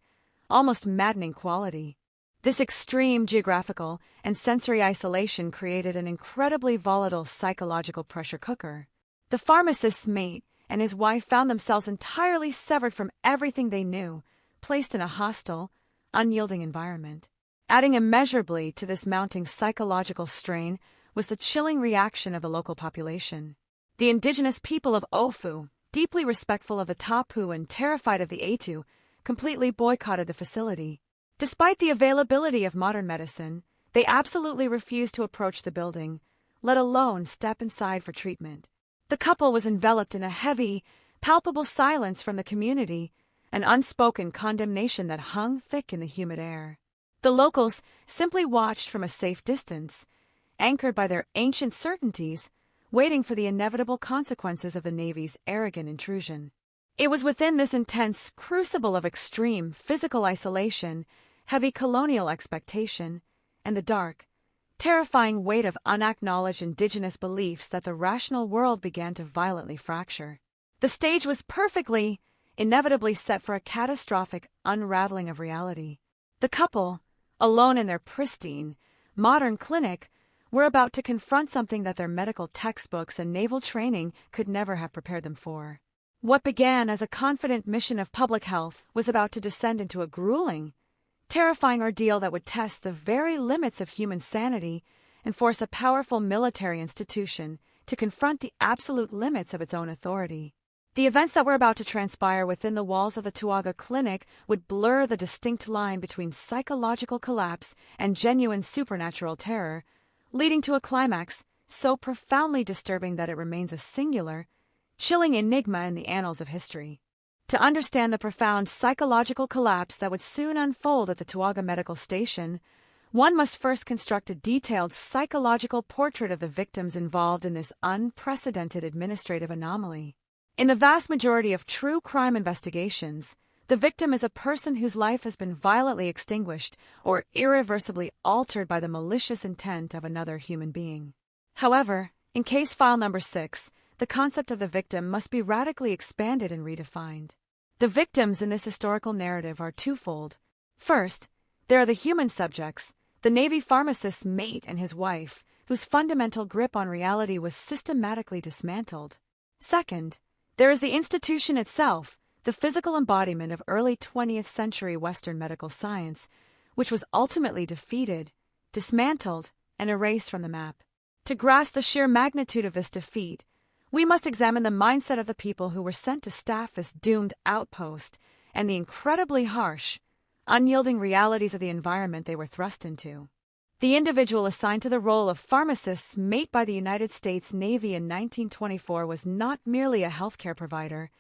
almost maddening quality. This extreme geographical and sensory isolation created an incredibly volatile psychological pressure cooker. The pharmacist's mate and his wife found themselves entirely severed from everything they knew, placed in a hostile, unyielding environment. Adding immeasurably to this mounting psychological strain was the chilling reaction of the local population. The indigenous people of Ofu, deeply respectful of the tapu and terrified of the Atu, completely boycotted the facility. Despite the availability of modern medicine, they absolutely refused to approach the building, let alone step inside for treatment. The couple was enveloped in a heavy, palpable silence from the community, an unspoken condemnation that hung thick in the humid air. The locals simply watched from a safe distance, anchored by their ancient certainties, waiting for the inevitable consequences of the Navy's arrogant intrusion. It was within this intense crucible of extreme physical isolation, heavy colonial expectation, and the dark, terrifying weight of unacknowledged indigenous beliefs that the rational world began to violently fracture. The stage was perfectly, inevitably set for a catastrophic unraveling of reality. The couple, alone in their pristine, modern clinic, were about to confront something that their medical textbooks and naval training could never have prepared them for. What began as a confident mission of public health was about to descend into a grueling, terrifying ordeal that would test the very limits of human sanity and force a powerful military institution to confront the absolute limits of its own authority. The events that were about to transpire within the walls of the Tauga Clinic would blur the distinct line between psychological collapse and genuine supernatural terror, leading to a climax so profoundly disturbing that it remains a singular, chilling enigma in the annals of history. To understand the profound psychological collapse that would soon unfold at the Tauga Medical Station, one must first construct a detailed psychological portrait of the victims involved in this unprecedented administrative anomaly. In the vast majority of true crime investigations, the victim is a person whose life has been violently extinguished or irreversibly altered by the malicious intent of another human being. However, in case file number 6, the concept of the victim must be radically expanded and redefined. The victims in this historical narrative are twofold. First, there are the human subjects, the Navy pharmacist's mate and his wife, whose fundamental grip on reality was systematically dismantled. Second, there is the institution itself, the physical embodiment of early 20th century Western medical science, which was ultimately defeated, dismantled, and erased from the map. To grasp the sheer magnitude of this defeat, we must examine the mindset of the people who were sent to staff this doomed outpost and the incredibly harsh, unyielding realities of the environment they were thrust into. The individual assigned to the role of pharmacist's mate by the United States Navy in 1924 was not merely a healthcare provider.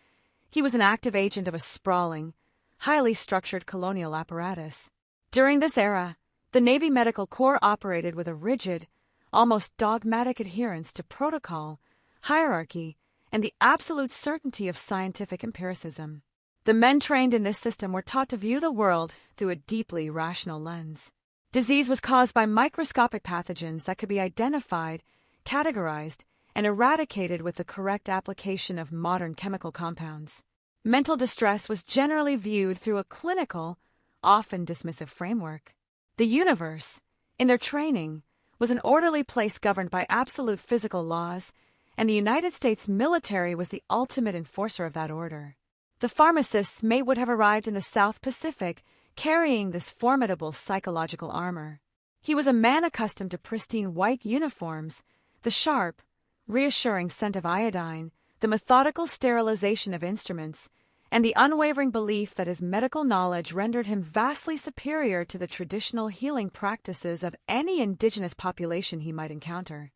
He was an active agent of a sprawling, highly structured colonial apparatus. During this era, the Navy Medical Corps operated with a rigid, almost dogmatic adherence to protocol, hierarchy, and the absolute certainty of scientific empiricism. The men trained in this system were taught to view the world through a deeply rational lens. Disease was caused by microscopic pathogens that could be identified, categorized, and eradicated with the correct application of modern chemical compounds. Mental distress was generally viewed through a clinical, often dismissive framework. The universe, in their training, was an orderly place governed by absolute physical laws, and the United States military was the ultimate enforcer of that order. The pharmacist's mate would have arrived in the South Pacific carrying this formidable psychological armor. He was a man accustomed to pristine white uniforms, the sharp, reassuring scent of iodine, the methodical sterilization of instruments, and the unwavering belief that his medical knowledge rendered him vastly superior to the traditional healing practices of any indigenous population he might encounter.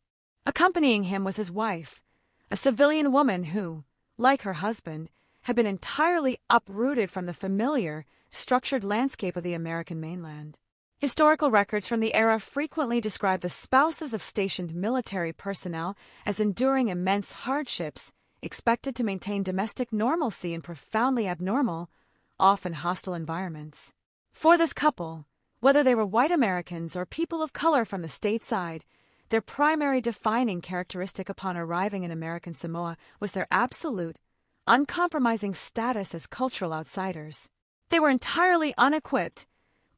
Accompanying him was his wife, a civilian woman who, like her husband, had been entirely uprooted from the familiar, structured landscape of the American mainland. Historical records from the era frequently describe the spouses of stationed military personnel as enduring immense hardships, expected to maintain domestic normalcy in profoundly abnormal, often hostile environments. For this couple, whether they were white Americans or people of color from the stateside, their primary defining characteristic upon arriving in American Samoa was their absolute, uncompromising status as cultural outsiders. They were entirely unequipped,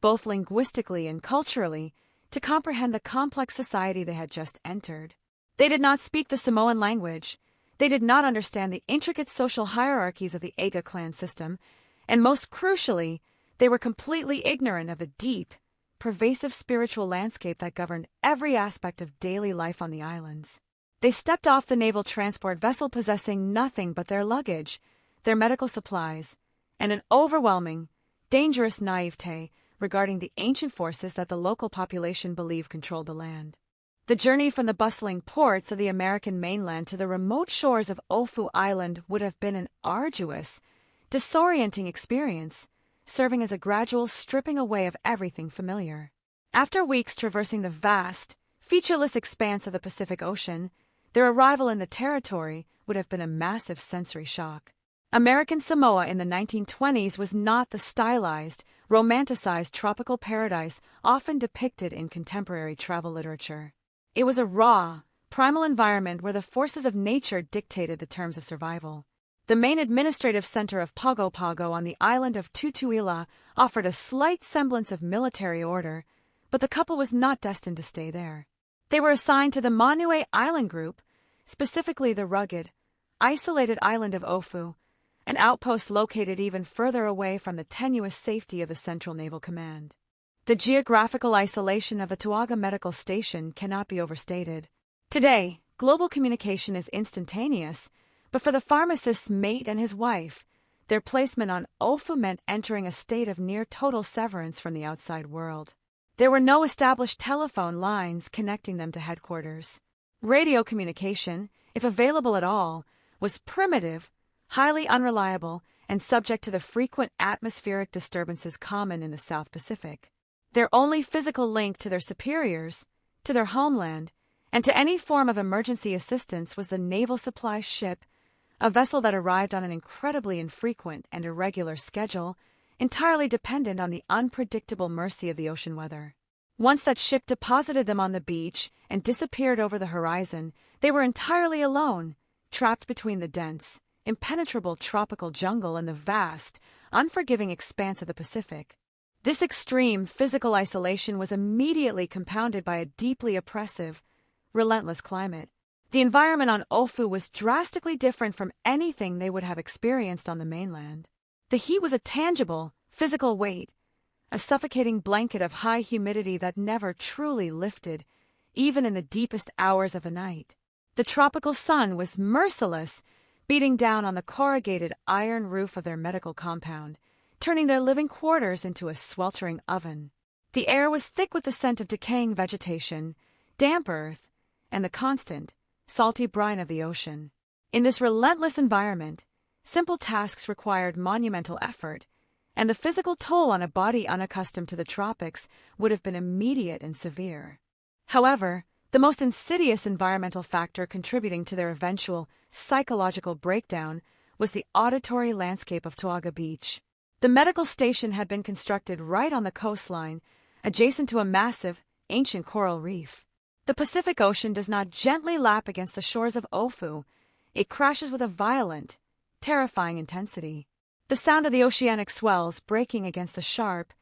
both linguistically and culturally, to comprehend the complex society they had just entered. They did not speak the Samoan language. They did not understand the intricate social hierarchies of the Aga clan system, and most crucially, they were completely ignorant of the deep, pervasive spiritual landscape that governed every aspect of daily life on the islands. They stepped off the naval transport vessel possessing nothing but their luggage, their medical supplies, and an overwhelming, dangerous naivete regarding the ancient forces that the local population believed controlled the land. The journey from the bustling ports of the American mainland to the remote shores of Ofu Island would have been an arduous, disorienting experience, serving as a gradual stripping away of everything familiar. After weeks traversing the vast, featureless expanse of the Pacific Ocean, their arrival in the territory would have been a massive sensory shock. American Samoa in the 1920s was not the stylized, romanticized tropical paradise often depicted in contemporary travel literature. It was a raw, primal environment where the forces of nature dictated the terms of survival. The main administrative center of Pago Pago on the island of Tutuila offered a slight semblance of military order, but the couple was not destined to stay there. They were assigned to the Manue Island Group, specifically the rugged, isolated island of Ofu, an outpost located even further away from the tenuous safety of the Central Naval Command. The geographical isolation of the Tuaga Medical Station cannot be overstated. Today, global communication is instantaneous, but for the pharmacist's mate and his wife, their placement on Ofu meant entering a state of near total severance from the outside world. There were no established telephone lines connecting them to headquarters. Radio communication, if available at all, was primitive, highly unreliable, and subject to the frequent atmospheric disturbances common in the South Pacific. Their only physical link to their superiors, to their homeland, and to any form of emergency assistance was the naval supply ship, a vessel that arrived on an incredibly infrequent and irregular schedule, entirely dependent on the unpredictable mercy of the ocean weather. Once that ship deposited them on the beach and disappeared over the horizon, they were entirely alone, trapped between the dense, impenetrable tropical jungle and the vast, unforgiving expanse of the Pacific. This extreme physical isolation was immediately compounded by a deeply oppressive, relentless climate. The environment on Ofu was drastically different from anything they would have experienced on the mainland. The heat was a tangible, physical weight, a suffocating blanket of high humidity that never truly lifted, even in the deepest hours of the night. The tropical sun was merciless, beating down on the corrugated iron roof of their medical compound, turning their living quarters into a sweltering oven. The air was thick with the scent of decaying vegetation, damp earth, and the constant, salty brine of the ocean. In this relentless environment, simple tasks required monumental effort, and the physical toll on a body unaccustomed to the tropics would have been immediate and severe. However, the most insidious environmental factor contributing to their eventual psychological breakdown was the auditory landscape of Tauaga Beach. The medical station had been constructed right on the coastline, adjacent to a massive, ancient coral reef. The Pacific Ocean does not gently lap against the shores of Ofu. It crashes with a violent, terrifying intensity. The sound of the oceanic swells breaking against the sharp,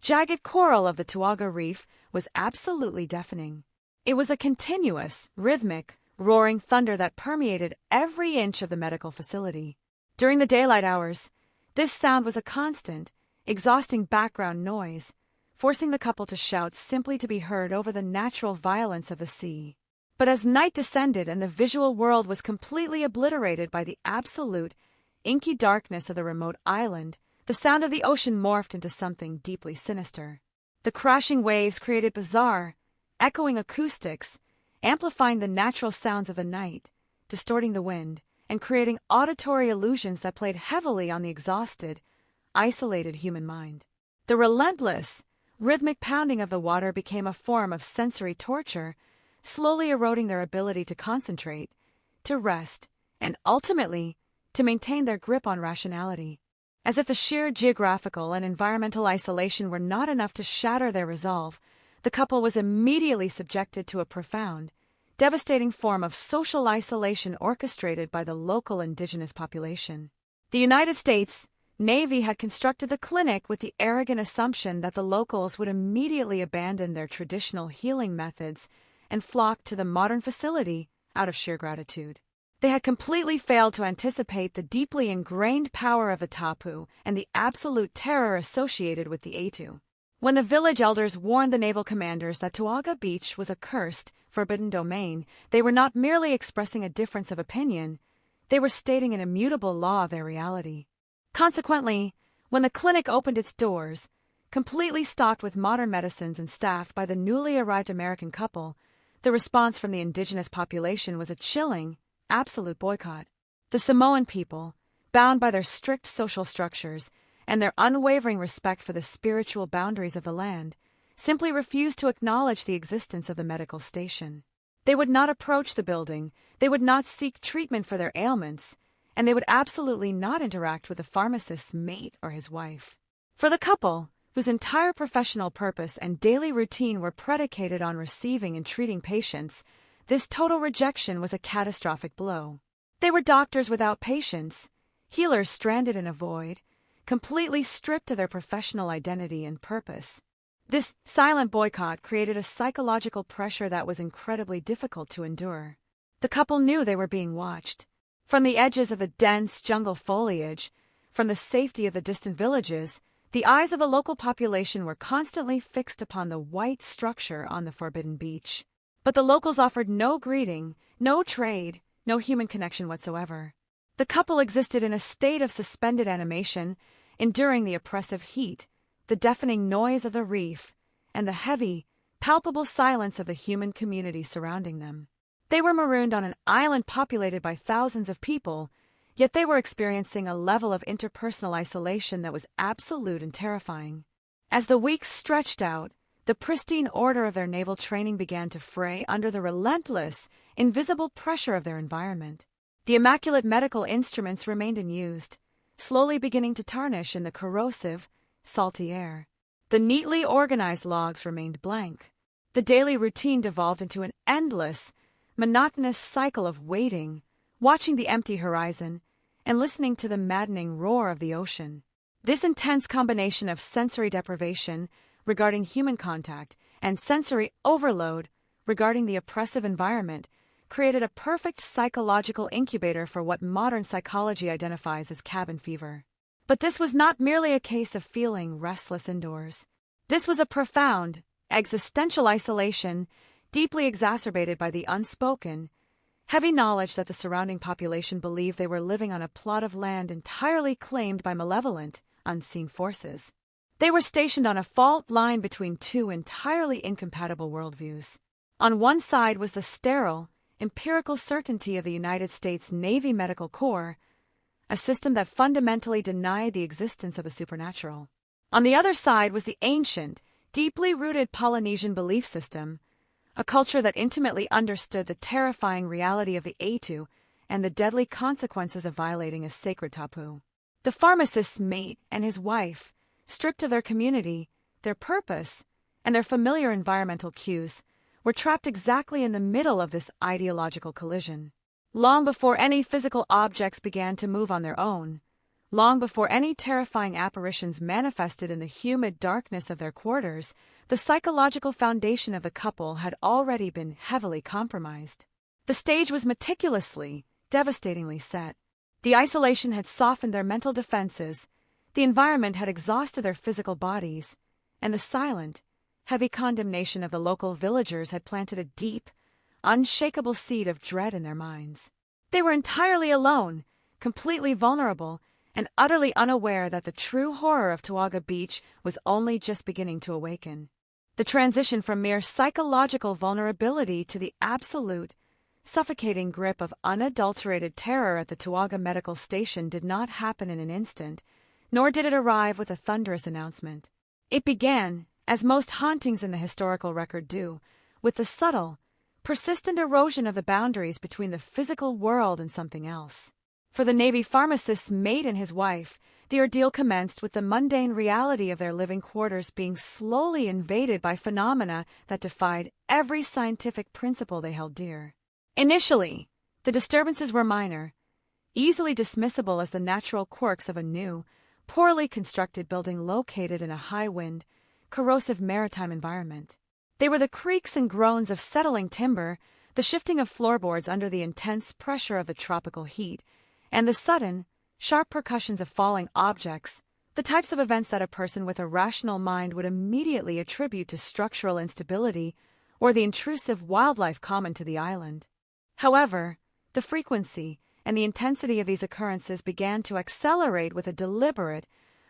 jagged coral of the Tauaga Reef was absolutely deafening. It was a continuous, rhythmic, roaring thunder that permeated every inch of the medical facility. During the daylight hours, this sound was a constant, exhausting background noise, forcing the couple to shout simply to be heard over the natural violence of the sea. But as night descended and the visual world was completely obliterated by the absolute, inky darkness of the remote island, the sound of the ocean morphed into something deeply sinister. The crashing waves created bizarre, echoing acoustics, amplifying the natural sounds of the night, distorting the wind, and creating auditory illusions that played heavily on the exhausted, isolated human mind. The relentless, rhythmic pounding of the water became a form of sensory torture, slowly eroding their ability to concentrate, to rest, and ultimately, to maintain their grip on rationality. As if the sheer geographical and environmental isolation were not enough to shatter their resolve, the couple was immediately subjected to a profound, devastating form of social isolation orchestrated by the local indigenous population. The United States Navy had constructed the clinic with the arrogant assumption that the locals would immediately abandon their traditional healing methods and flock to the modern facility out of sheer gratitude. They had completely failed to anticipate the deeply ingrained power of the tapu and the absolute terror associated with the Atu. When the village elders warned the naval commanders that Tauaga Beach was a cursed, forbidden domain, they were not merely expressing a difference of opinion, they were stating an immutable law of their reality. Consequently, when the clinic opened its doors, completely stocked with modern medicines and staffed by the newly arrived American couple, the response from the indigenous population was a chilling, absolute boycott. The Samoan people, bound by their strict social structures and their unwavering respect for the spiritual boundaries of the land, simply refused to acknowledge the existence of the medical station. They would not approach the building, they would not seek treatment for their ailments, and they would absolutely not interact with the pharmacist's mate or his wife. For the couple, whose entire professional purpose and daily routine were predicated on receiving and treating patients, this total rejection was a catastrophic blow. They were doctors without patients, healers stranded in a void, completely stripped of their professional identity and purpose. This silent boycott created a psychological pressure that was incredibly difficult to endure. The couple knew they were being watched. From the edges of the dense jungle foliage, from the safety of the distant villages, the eyes of the local population were constantly fixed upon the white structure on the forbidden beach. But the locals offered no greeting, no trade, no human connection whatsoever. The couple existed in a state of suspended animation, enduring the oppressive heat, the deafening noise of the reef, and the heavy, palpable silence of the human community surrounding them. They were marooned on an island populated by thousands of people, yet they were experiencing a level of interpersonal isolation that was absolute and terrifying. As the weeks stretched out, the pristine order of their naval training began to fray under the relentless, invisible pressure of their environment. The immaculate medical instruments remained unused, slowly beginning to tarnish in the corrosive, salty air. The neatly organized logs remained blank. The daily routine devolved into an endless, monotonous cycle of waiting, watching the empty horizon, and listening to the maddening roar of the ocean. This intense combination of sensory deprivation regarding human contact and sensory overload regarding the oppressive environment created a perfect psychological incubator for what modern psychology identifies as cabin fever. But this was not merely a case of feeling restless indoors. This was a profound, existential isolation deeply exacerbated by the unspoken, heavy knowledge that the surrounding population believed they were living on a plot of land entirely claimed by malevolent, unseen forces. They were stationed on a fault line between two entirely incompatible worldviews. On one side was the sterile, empirical certainty of the United States Navy Medical Corps, a system that fundamentally denied the existence of the supernatural. On the other side was the ancient, deeply rooted Polynesian belief system, a culture that intimately understood the terrifying reality of the Atu and the deadly consequences of violating a sacred tapu. The pharmacist's mate and his wife, stripped of their community, their purpose, and their familiar environmental cues, were trapped exactly in the middle of this ideological collision. Long before any physical objects began to move on their own, long before any terrifying apparitions manifested in the humid darkness of their quarters, the psychological foundation of the couple had already been heavily compromised. The stage was meticulously, devastatingly set. The isolation had softened their mental defenses, the environment had exhausted their physical bodies, and the silent, heavy condemnation of the local villagers had planted a deep, unshakable seed of dread in their minds. They were entirely alone, completely vulnerable, and utterly unaware that the true horror of Tauaga Beach was only just beginning to awaken. The transition from mere psychological vulnerability to the absolute, suffocating grip of unadulterated terror at the Tauaga Medical Station did not happen in an instant, nor did it arrive with a thunderous announcement. It began, as most hauntings in the historical record do, with the subtle, persistent erosion of the boundaries between the physical world and something else. For the Navy pharmacist's mate and his wife, the ordeal commenced with the mundane reality of their living quarters being slowly invaded by phenomena that defied every scientific principle they held dear. Initially, the disturbances were minor, easily dismissible as the natural quirks of a new, poorly constructed building located in a high-wind, corrosive maritime environment. They were the creaks and groans of settling timber, the shifting of floorboards under the intense pressure of the tropical heat, and the sudden, sharp percussions of falling objects, the types of events that a person with a rational mind would immediately attribute to structural instability or the intrusive wildlife common to the island. However, the frequency and the intensity of these occurrences began to accelerate with a deliberate,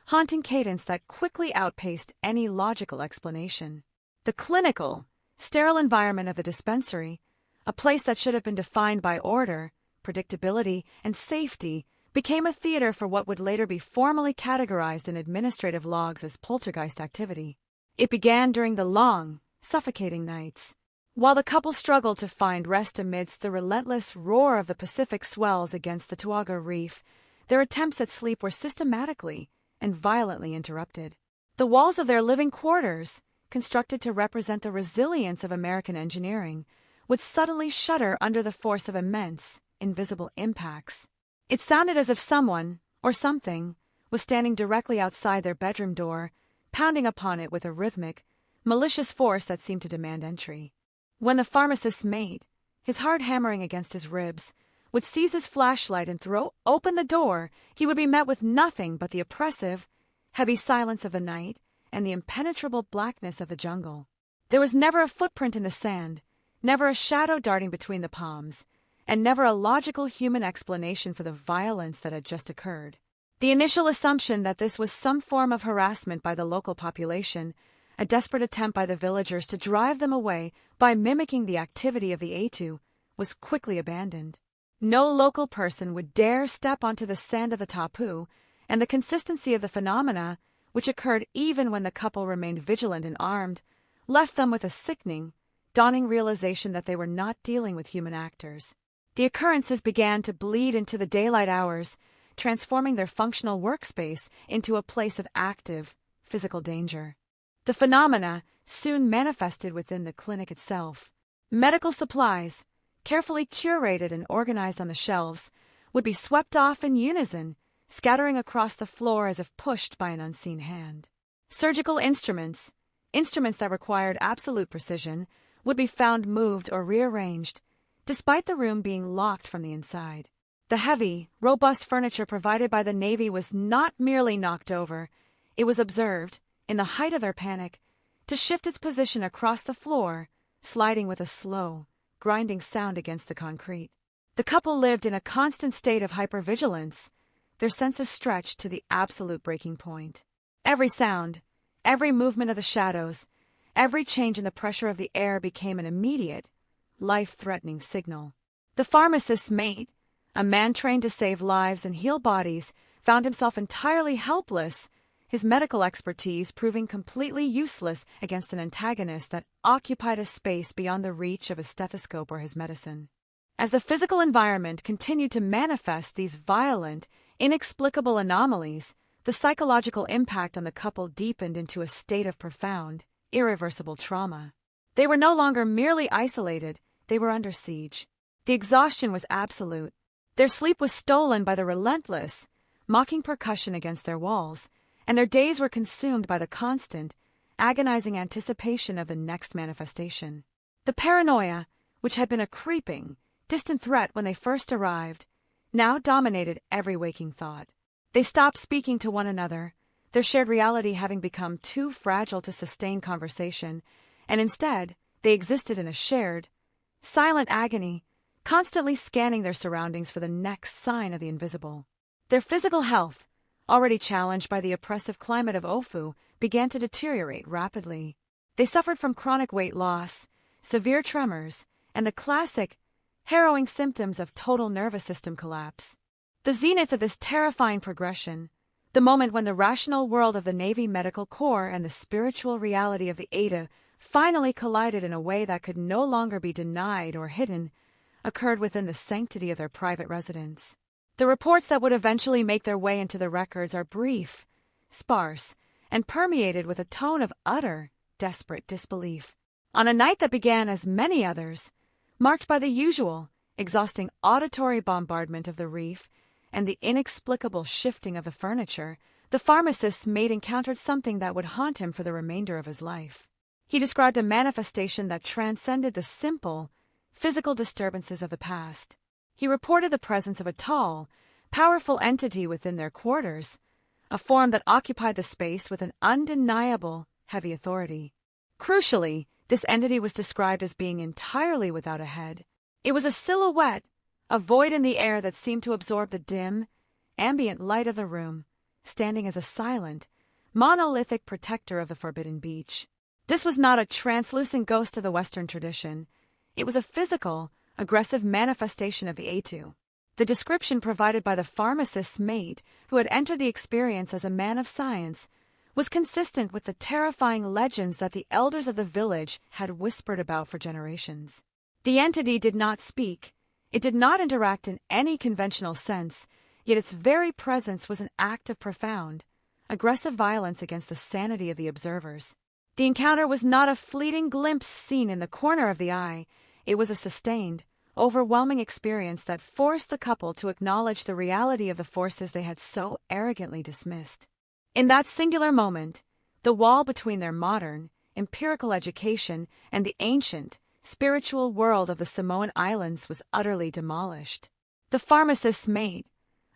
haunting cadence that quickly outpaced any logical explanation. The clinical, sterile environment of the dispensary, a place that should have been defined by order, predictability, and safety, became a theater for what would later be formally categorized in administrative logs as poltergeist activity. It began during the long, suffocating nights. While the couple struggled to find rest amidst the relentless roar of the Pacific swells against the Tauaga Reef, their attempts at sleep were systematically and violently interrupted. The walls of their living quarters, constructed to represent the resilience of American engineering, would suddenly shudder under the force of immense, invisible impacts. It sounded as if someone, or something, was standing directly outside their bedroom door, pounding upon it with a rhythmic, malicious force that seemed to demand entry. When the pharmacist's mate, his heart hammering against his ribs, would seize his flashlight and throw open the door, he would be met with nothing but the oppressive, heavy silence of the night and the impenetrable blackness of the jungle. There was never a footprint in the sand, never a shadow darting between the palms, and never a logical human explanation for the violence that had just occurred. The initial assumption that this was some form of harassment by the local population, a desperate attempt by the villagers to drive them away by mimicking the activity of the Atu, was quickly abandoned. No local person would dare step onto the sand of the tapu, and the consistency of the phenomena, which occurred even when the couple remained vigilant and armed, left them with a sickening, dawning realization that they were not dealing with human actors. The occurrences began to bleed into the daylight hours, transforming their functional workspace into a place of active, physical danger. The phenomena soon manifested within the clinic itself. Medical supplies, carefully curated and organized on the shelves, would be swept off in unison, scattering across the floor as if pushed by an unseen hand. Surgical instruments that required absolute precision, would be found moved or rearranged, despite the room being locked from the inside. The heavy, robust furniture provided by the Navy was not merely knocked over, it was observed, in the height of their panic, to shift its position across the floor, sliding with a slow, grinding sound against the concrete. The couple lived in a constant state of hypervigilance, their senses stretched to the absolute breaking point. Every sound, every movement of the shadows, every change in the pressure of the air became an immediate, life-threatening signal. The pharmacist's mate, a man trained to save lives and heal bodies, found himself entirely helpless, his medical expertise proving completely useless against an antagonist that occupied a space beyond the reach of his stethoscope or his medicine. As the physical environment continued to manifest these violent, inexplicable anomalies, the psychological impact on the couple deepened into a state of profound, irreversible trauma. They were no longer merely isolated, they were under siege. The exhaustion was absolute. Their sleep was stolen by the relentless, mocking percussion against their walls, and their days were consumed by the constant, agonizing anticipation of the next manifestation. The paranoia, which had been a creeping, distant threat when they first arrived, now dominated every waking thought. They stopped speaking to one another, their shared reality having become too fragile to sustain conversation, and instead they existed in a shared, silent agony, constantly scanning their surroundings for the next sign of the invisible. Their physical health, already challenged by the oppressive climate of Ofu, began to deteriorate rapidly. They suffered from chronic weight loss, severe tremors, and the classic, harrowing symptoms of total nervous system collapse. The zenith of this terrifying progression, the moment when the rational world of the Navy Medical Corps and the spiritual reality of the Ada finally collided in a way that could no longer be denied or hidden, occurred within the sanctity of their private residence. The reports that would eventually make their way into the records are brief, sparse, and permeated with a tone of utter, desperate disbelief. On a night that began as many others, marked by the usual, exhausting auditory bombardment of the reef and the inexplicable shifting of the furniture, the pharmacist's mate encountered something that would haunt him for the remainder of his life. He described a manifestation that transcended the simple, physical disturbances of the past. He reported the presence of a tall, powerful entity within their quarters, a form that occupied the space with an undeniable, heavy authority. Crucially, this entity was described as being entirely without a head. It was a silhouette, a void in the air that seemed to absorb the dim, ambient light of the room, standing as a silent, monolithic protector of the forbidden beach. This was not a translucent ghost of the Western tradition. It was a physical, aggressive manifestation of the Atu. The description provided by the pharmacist's mate, who had entered the experience as a man of science, was consistent with the terrifying legends that the elders of the village had whispered about for generations. The entity did not speak. It did not interact in any conventional sense, yet its very presence was an act of profound, aggressive violence against the sanity of the observers. The encounter was not a fleeting glimpse seen in the corner of the eye. It was a sustained, overwhelming experience that forced the couple to acknowledge the reality of the forces they had so arrogantly dismissed. In that singular moment, the wall between their modern, empirical education and the ancient, spiritual world of the Samoan Islands was utterly demolished. The pharmacist's mate,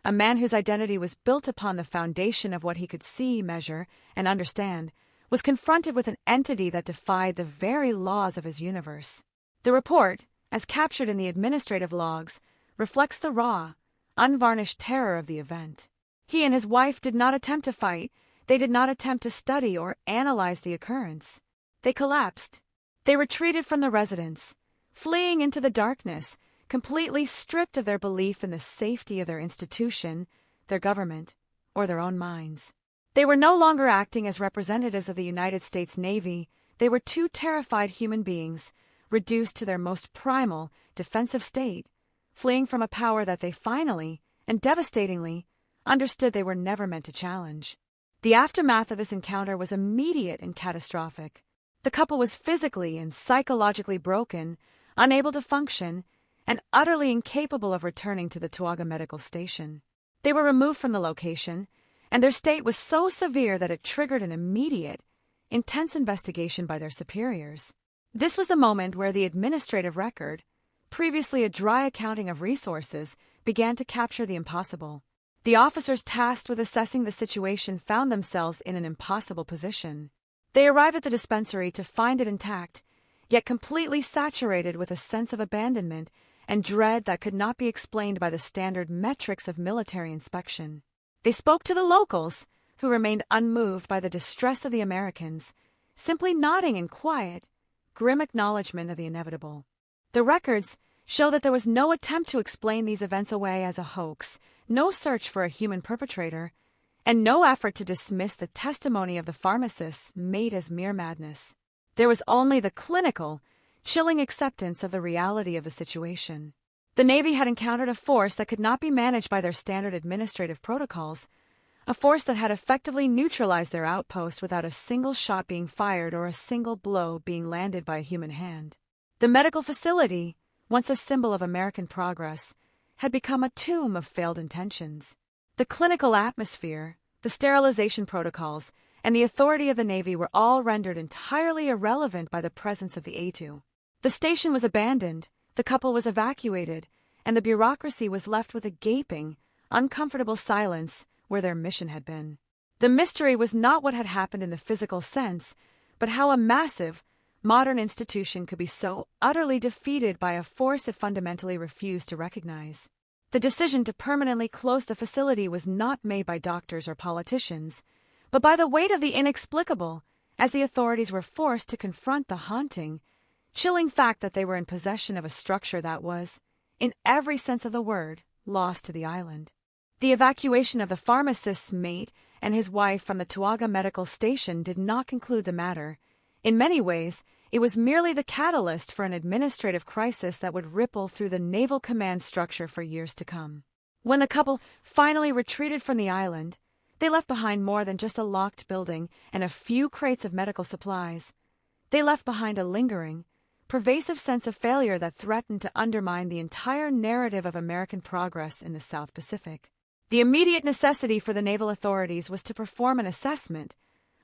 a man whose identity was built upon the foundation of what he could see, measure, and understand, was confronted with an entity that defied the very laws of his universe. The report, as captured in the administrative logs, reflects the raw, unvarnished terror of the event. He and his wife did not attempt to fight. They did not attempt to study or analyze the occurrence. They collapsed. They retreated from the residence, fleeing into the darkness, completely stripped of their belief in the safety of their institution, their government, or their own minds. They were no longer acting as representatives of the United States Navy. They were two terrified human beings, reduced to their most primal, defensive state, fleeing from a power that they finally, and devastatingly, understood they were never meant to challenge. The aftermath of this encounter was immediate and catastrophic. The couple was physically and psychologically broken, unable to function, and utterly incapable of returning to the Tauaga Medical Station. They were removed from the location, and their state was so severe that it triggered an immediate, intense investigation by their superiors. This was the moment where the administrative record, previously a dry accounting of resources, began to capture the impossible. The officers tasked with assessing the situation found themselves in an impossible position. They arrived at the dispensary to find it intact, yet completely saturated with a sense of abandonment and dread that could not be explained by the standard metrics of military inspection. They spoke to the locals, who remained unmoved by the distress of the Americans, simply nodding in quiet, grim acknowledgement of the inevitable. The records show that there was no attempt to explain these events away as a hoax, no search for a human perpetrator, and no effort to dismiss the testimony of the pharmacists made as mere madness. There was only the clinical, chilling acceptance of the reality of the situation. The Navy had encountered a force that could not be managed by their standard administrative protocols, a force that had effectively neutralized their outpost without a single shot being fired or a single blow being landed by a human hand. The medical facility, once a symbol of American progress, had become a tomb of failed intentions. The clinical atmosphere, the sterilization protocols, and the authority of the Navy were all rendered entirely irrelevant by the presence of the A2. The station was abandoned, the couple was evacuated, and the bureaucracy was left with a gaping, uncomfortable silence where their mission had been. The mystery was not what had happened in the physical sense, but how a massive, modern institution could be so utterly defeated by a force it fundamentally refused to recognize. The decision to permanently close the facility was not made by doctors or politicians, but by the weight of the inexplicable, as the authorities were forced to confront the haunting, chilling fact that they were in possession of a structure that was, in every sense of the word, lost to the island. The evacuation of the pharmacist's mate and his wife from the Tauaga Medical Station did not conclude the matter. In many ways, it was merely the catalyst for an administrative crisis that would ripple through the Naval Command structure for years to come. When the couple finally retreated from the island, they left behind more than just a locked building and a few crates of medical supplies. They left behind a lingering, pervasive sense of failure that threatened to undermine the entire narrative of American progress in the South Pacific. The immediate necessity for the naval authorities was to perform an assessment,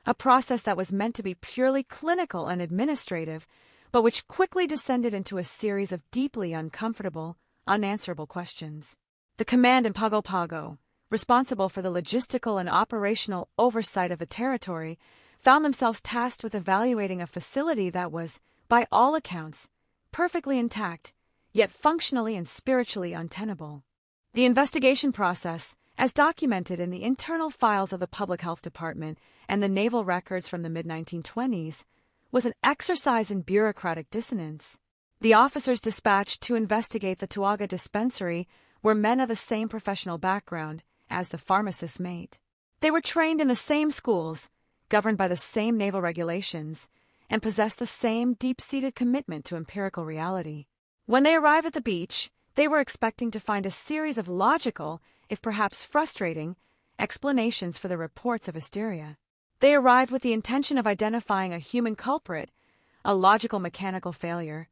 a process that was meant to be purely clinical and administrative, but which quickly descended into a series of deeply uncomfortable, unanswerable questions. The command in Pago Pago, responsible for the logistical and operational oversight of the territory, found themselves tasked with evaluating a facility that was, by all accounts, perfectly intact, yet functionally and spiritually untenable. The investigation process, as documented in the internal files of the Public Health Department and the naval records from the mid-1920s, was an exercise in bureaucratic dissonance. The officers dispatched to investigate the Tauaga dispensary were men of the same professional background as the pharmacist's mate. They were trained in the same schools, governed by the same naval regulations, and possessed the same deep-seated commitment to empirical reality. When they arrived at the beach, they were expecting to find a series of logical, if perhaps frustrating, explanations for the reports of hysteria. They arrived with the intention of identifying a human culprit, a logical mechanical failure,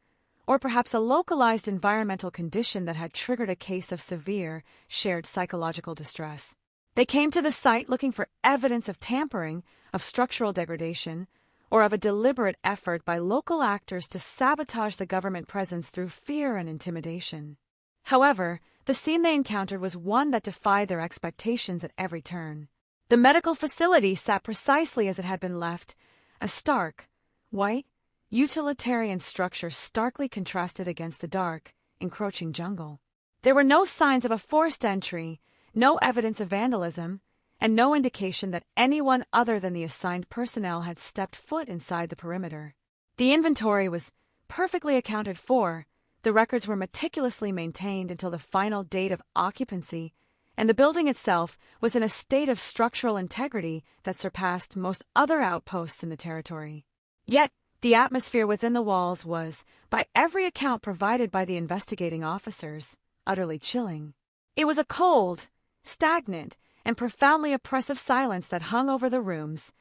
or perhaps a localized environmental condition that had triggered a case of severe, shared psychological distress. They came to the site looking for evidence of tampering, of structural degradation, or of a deliberate effort by local actors to sabotage the government presence through fear and intimidation. However, the scene they encountered was one that defied their expectations at every turn. The medical facility sat precisely as it had been left, a stark, white, utilitarian structure starkly contrasted against the dark, encroaching jungle. There were no signs of a forced entry, no evidence of vandalism, and no indication that anyone other than the assigned personnel had stepped foot inside the perimeter. The inventory was perfectly accounted for, the records were meticulously maintained until the final date of occupancy, and the building itself was in a state of structural integrity that surpassed most other outposts in the territory. Yet, the atmosphere within the walls was, by every account provided by the investigating officers, utterly chilling. It was a cold, stagnant, and profoundly oppressive silence that hung over the rooms,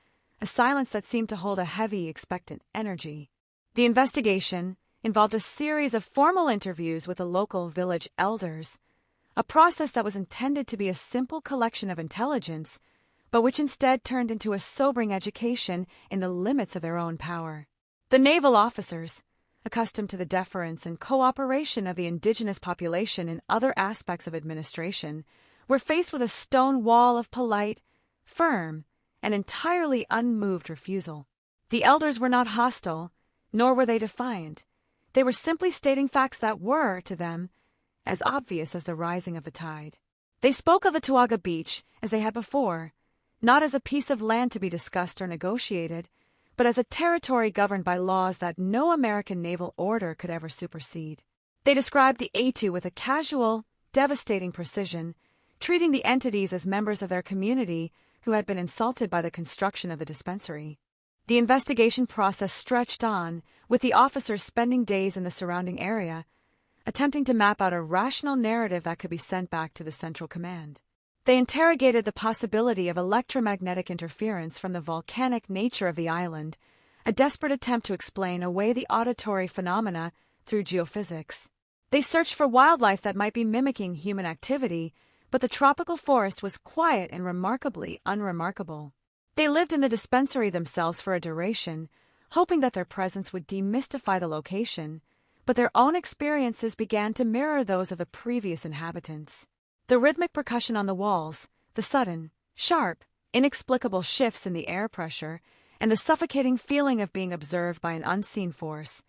a silence that seemed to hold a heavy, expectant energy. The investigation involved a series of formal interviews with the local village elders, a process that was intended to be a simple collection of intelligence, but which instead turned into a sobering education in the limits of their own power. The naval officers, accustomed to the deference and cooperation of the indigenous population in other aspects of administration, were faced with a stone wall of polite, firm, and entirely unmoved refusal. The elders were not hostile, nor were they defiant. They were simply stating facts that were, to them, as obvious as the rising of the tide. They spoke of the Tauga Beach as they had before, not as a piece of land to be discussed or negotiated, but as a territory governed by laws that no American naval order could ever supersede. They described the Aitu with a casual, devastating precision, treating the entities as members of their community who had been insulted by the construction of the dispensary. The investigation process stretched on, with the officers spending days in the surrounding area, attempting to map out a rational narrative that could be sent back to the Central Command. They interrogated the possibility of electromagnetic interference from the volcanic nature of the island, a desperate attempt to explain away the auditory phenomena through geophysics. They searched for wildlife that might be mimicking human activity, but the tropical forest was quiet and remarkably unremarkable. They lived in the dispensary themselves for a duration, hoping that their presence would demystify the location, but their own experiences began to mirror those of the previous inhabitants. The rhythmic percussion on the walls, the sudden, sharp, inexplicable shifts in the air pressure, and the suffocating feeling of being observed by an unseen force,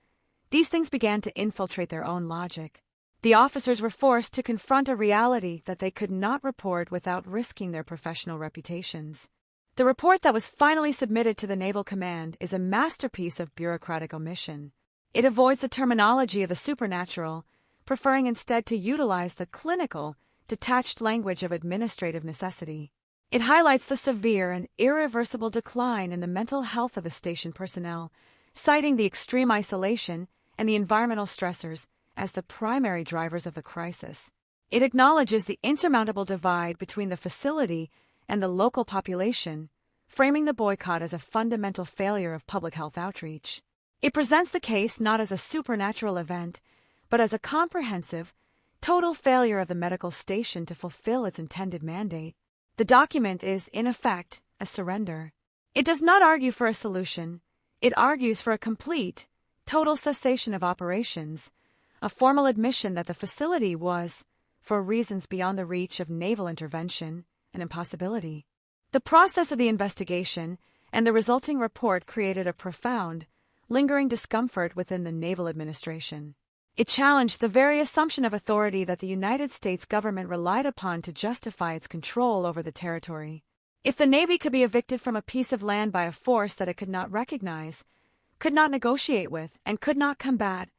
these things began to infiltrate their own logic. The officers were forced to confront a reality that they could not report without risking their professional reputations. The report that was finally submitted to the Naval Command is a masterpiece of bureaucratic omission. It avoids the terminology of the supernatural, preferring instead to utilize the clinical, detached language of administrative necessity. It highlights the severe and irreversible decline in the mental health of the station personnel, citing the extreme isolation and the environmental stressors as the primary drivers of the crisis. It acknowledges the insurmountable divide between the facility and the local population, framing the boycott as a fundamental failure of public health outreach. It presents the case not as a supernatural event, but as a comprehensive, total failure of the medical station to fulfill its intended mandate. The document is, in effect, a surrender. It does not argue for a solution. It argues for a complete, total cessation of operations, a formal admission that the facility was, for reasons beyond the reach of naval intervention, an impossibility. The process of the investigation and the resulting report created a profound, lingering discomfort within the naval administration. It challenged the very assumption of authority that the United States government relied upon to justify its control over the territory. If the Navy could be evicted from a piece of land by a force that it could not recognize, could not negotiate with, and could not combat,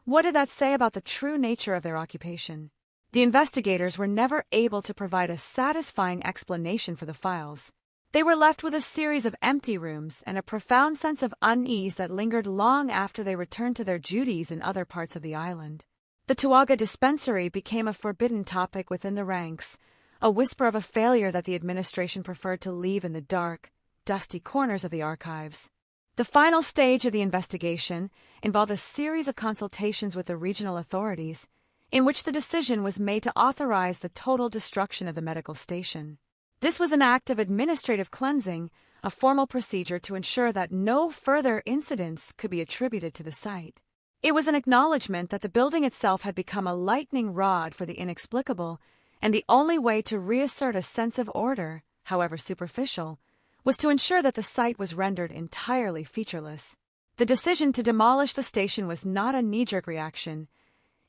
what did that say about the true nature of their occupation? The investigators were never able to provide a satisfying explanation for the files. They were left with a series of empty rooms and a profound sense of unease that lingered long after they returned to their duties in other parts of the island. The Tauga dispensary became a forbidden topic within the ranks, a whisper of a failure that the administration preferred to leave in the dark, dusty corners of the archives. The final stage of the investigation involved a series of consultations with the regional authorities, in which the decision was made to authorize the total destruction of the medical station. This was an act of administrative cleansing, a formal procedure to ensure that no further incidents could be attributed to the site. It was an acknowledgement that the building itself had become a lightning rod for the inexplicable, and the only way to reassert a sense of order, however superficial, was to ensure that the site was rendered entirely featureless. The decision to demolish the station was not a knee-jerk reaction.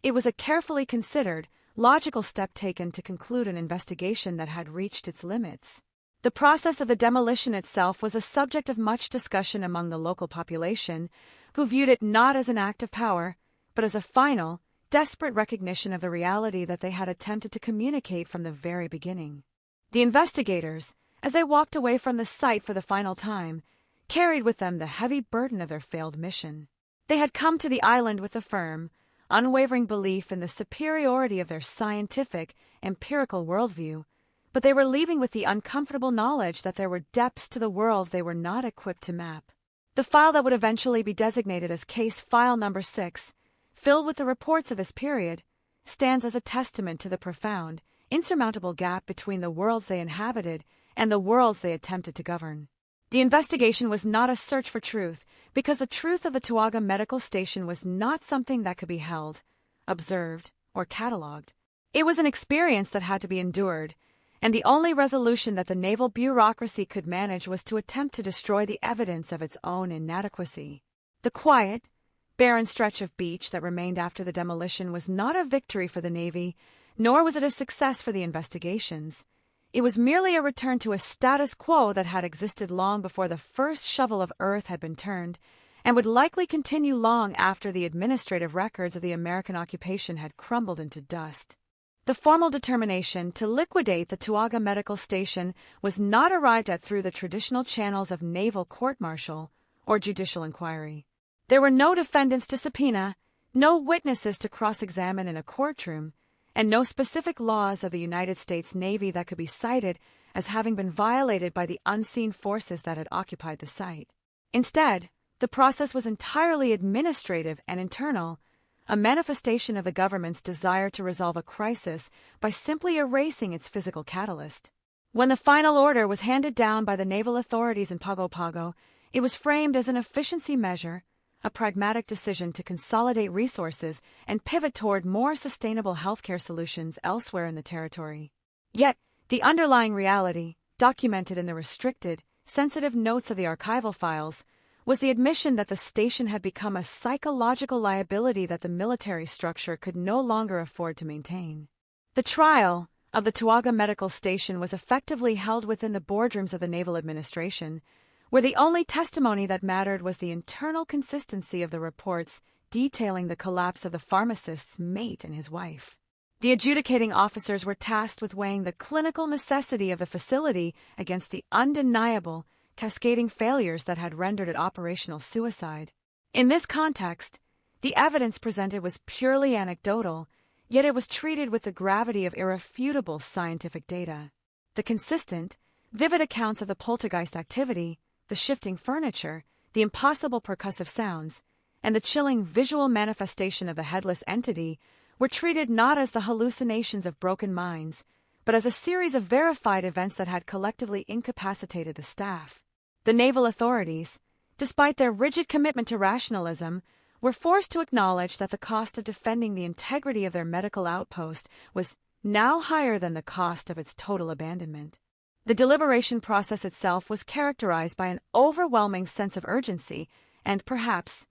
It was a carefully considered, logical step taken to conclude an investigation that had reached its limits. The process of the demolition itself was a subject of much discussion among the local population, who viewed it not as an act of power, but as a final, desperate recognition of the reality that they had attempted to communicate from the very beginning. The investigators, as they walked away from the site for the final time, carried with them the heavy burden of their failed mission. They had come to the island with a firm, unwavering belief in the superiority of their scientific, empirical worldview, but they were leaving with the uncomfortable knowledge that there were depths to the world they were not equipped to map. The file that would eventually be designated as Case File Number 6, filled with the reports of this period, stands as a testament to the profound, insurmountable gap between the worlds they inhabited and the worlds they attempted to govern. The investigation was not a search for truth, because the truth of the Tauga Medical Station was not something that could be held, observed, or catalogued. It was an experience that had to be endured, and the only resolution that the naval bureaucracy could manage was to attempt to destroy the evidence of its own inadequacy. The quiet, barren stretch of beach that remained after the demolition was not a victory for the Navy, nor was it a success for the investigations. It was merely a return to a status quo that had existed long before the first shovel of earth had been turned, and would likely continue long after the administrative records of the American occupation had crumbled into dust. The formal determination to liquidate the Tauga Medical Station was not arrived at through the traditional channels of naval court-martial or judicial inquiry. There were no defendants to subpoena, no witnesses to cross-examine in a courtroom, and no specific laws of the United States Navy that could be cited as having been violated by the unseen forces that had occupied the site. Instead, the process was entirely administrative and internal, a manifestation of the government's desire to resolve a crisis by simply erasing its physical catalyst. When the final order was handed down by the naval authorities in Pago Pago, it was framed as an efficiency measure, a pragmatic decision to consolidate resources and pivot toward more sustainable healthcare solutions elsewhere in the territory. Yet, the underlying reality, documented in the restricted, sensitive notes of the archival files, was the admission that the station had become a psychological liability that the military structure could no longer afford to maintain. The trial of the Tauga Medical Station was effectively held within the boardrooms of the Naval Administration, where the only testimony that mattered was the internal consistency of the reports detailing the collapse of the pharmacist's mate and his wife. The adjudicating officers were tasked with weighing the clinical necessity of the facility against the undeniable, cascading failures that had rendered it operational suicide. In this context, the evidence presented was purely anecdotal, yet it was treated with the gravity of irrefutable scientific data. The consistent, vivid accounts of the poltergeist activity, the shifting furniture, the impossible percussive sounds, and the chilling visual manifestation of the headless entity were treated not as the hallucinations of broken minds, but as a series of verified events that had collectively incapacitated the staff. The naval authorities, despite their rigid commitment to rationalism, were forced to acknowledge that the cost of defending the integrity of their medical outpost was now higher than the cost of its total abandonment. The deliberation process itself was characterized by an overwhelming sense of urgency and, perhaps,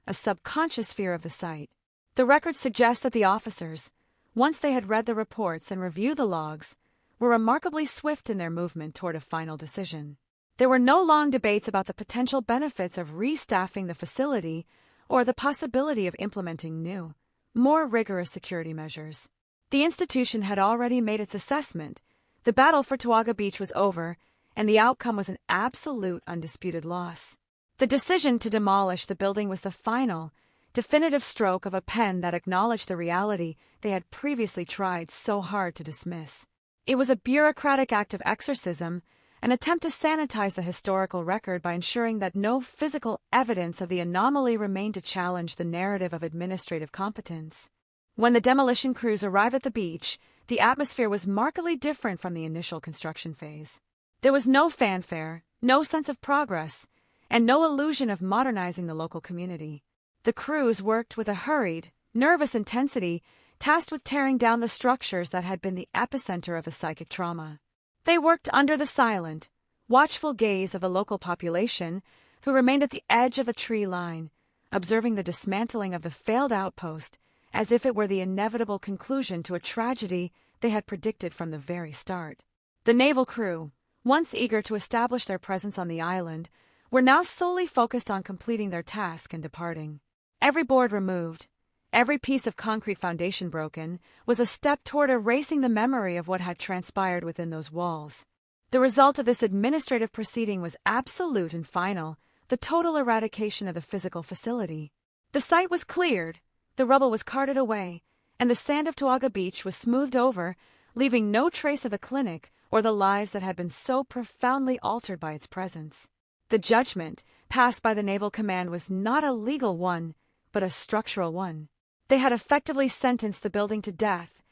a subconscious fear of the site. The records suggest that the officers, once they had read the reports and reviewed the logs, were remarkably swift in their movement toward a final decision. There were no long debates about the potential benefits of restaffing the facility or the possibility of implementing new, more rigorous security measures. The institution had already made its assessment. The battle for Tauga Beach was over, and the outcome was an absolute, undisputed loss. The decision to demolish the building was the final, definitive stroke of a pen that acknowledged the reality they had previously tried so hard to dismiss. It was a bureaucratic act of exorcism, an attempt to sanitize the historical record by ensuring that no physical evidence of the anomaly remained to challenge the narrative of administrative competence. When the demolition crews arrived at the beach, the atmosphere was markedly different from the initial construction phase. There was no fanfare, no sense of progress, and no illusion of modernizing the local community. The crews worked with a hurried, nervous intensity, tasked with tearing down the structures that had been the epicenter of the psychic trauma. They worked under the silent, watchful gaze of the local population, who remained at the edge of the tree line, observing the dismantling of the failed outpost as if it were the inevitable conclusion to a tragedy they had predicted from the very start. The naval crew, once eager to establish their presence on the island, were now solely focused on completing their task and departing. Every board removed, every piece of concrete foundation broken, was a step toward erasing the memory of what had transpired within those walls. The result of this administrative proceeding was absolute and final, the total eradication of the physical facility. The site was cleared, the rubble was carted away, and the sand of Tauga Beach was smoothed over, leaving no trace of the clinic or the lives that had been so profoundly altered by its presence. The judgment passed by the Naval Command was not a legal one, but a structural one. They had effectively sentenced the building to death,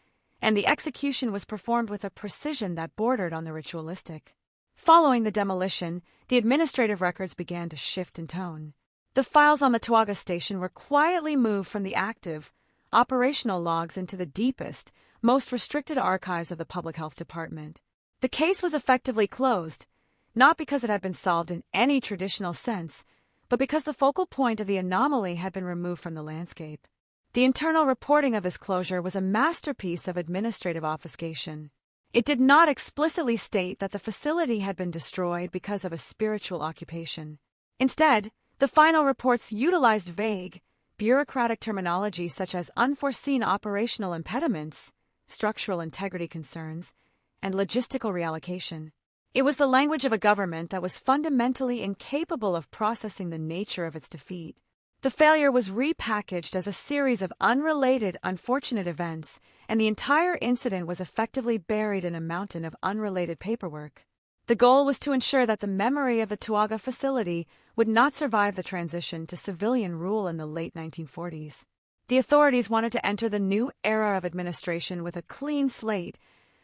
and the execution was performed with a precision that bordered on the ritualistic. Following the demolition, the administrative records began to shift in tone. The files on the Tauga station were quietly moved from the active, operational logs into the deepest, most restricted archives of the Public Health Department. The case was effectively closed, not because it had been solved in any traditional sense, but because the focal point of the anomaly had been removed from the landscape. The internal reporting of this closure was a masterpiece of administrative obfuscation. It did not explicitly state that the facility had been destroyed because of a spiritual occupation. Instead, the final reports utilized vague, bureaucratic terminology such as unforeseen operational impediments, structural integrity concerns, and logistical reallocation. It was the language of a government that was fundamentally incapable of processing the nature of its defeat. The failure was repackaged as a series of unrelated, unfortunate events, and the entire incident was effectively buried in a mountain of unrelated paperwork. The goal was to ensure that the memory of the Tauaga facility would not survive the transition to civilian rule in the late 1940s. The authorities wanted to enter the new era of administration with a clean slate,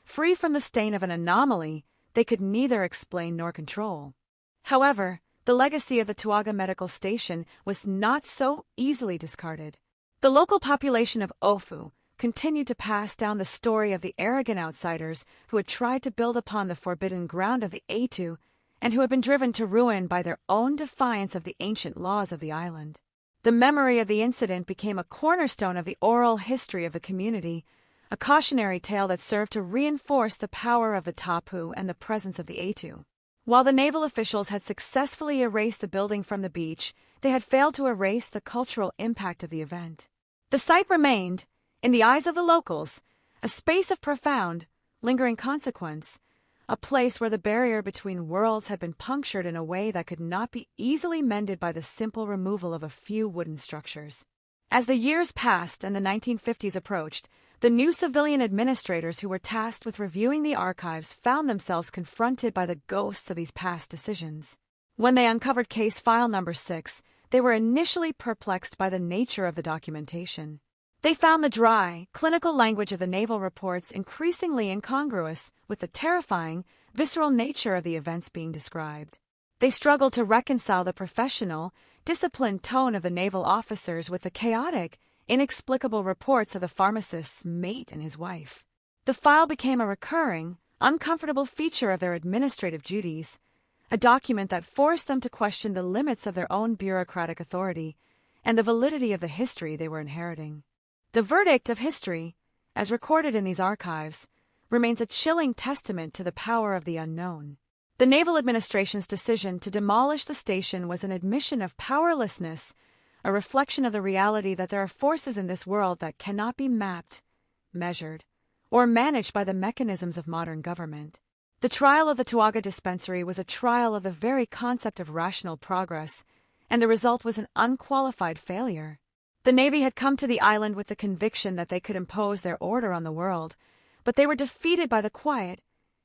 free from the stain of an anomaly they could neither explain nor control. However, the legacy of the Tauaga Medical Station was not so easily discarded. The local population of Ofu continued to pass down the story of the arrogant outsiders who had tried to build upon the forbidden ground of the Aitu and who had been driven to ruin by their own defiance of the ancient laws of the island. The memory of the incident became a cornerstone of the oral history of the community, a cautionary tale that served to reinforce the power of the Tapu and the presence of the Aitu. While the naval officials had successfully erased the building from the beach, they had failed to erase the cultural impact of the event. The site remained, in the eyes of the locals, a space of profound, lingering consequence, a place where the barrier between worlds had been punctured in a way that could not be easily mended by the simple removal of a few wooden structures. As the years passed and the 1950s approached, the new civilian administrators who were tasked with reviewing the archives found themselves confronted by the ghosts of these past decisions. When they uncovered case file number 6, they were initially perplexed by the nature of the documentation. They found the dry, clinical language of the naval reports increasingly incongruous with the terrifying, visceral nature of the events being described. They struggled to reconcile the professional, disciplined tone of the naval officers with the chaotic, inexplicable reports of the pharmacist's mate and his wife. The file became a recurring, uncomfortable feature of their administrative duties, a document that forced them to question the limits of their own bureaucratic authority and the validity of the history they were inheriting. The verdict of history, as recorded in these archives, remains a chilling testament to the power of the unknown. The naval administration's decision to demolish the station was an admission of powerlessness, a reflection of the reality that there are forces in this world that cannot be mapped, measured, or managed by the mechanisms of modern government. The trial of the Tauaga dispensary was a trial of the very concept of rational progress, and the result was an unqualified failure. The Navy had come to the island with the conviction that they could impose their order on the world, but they were defeated by the quiet,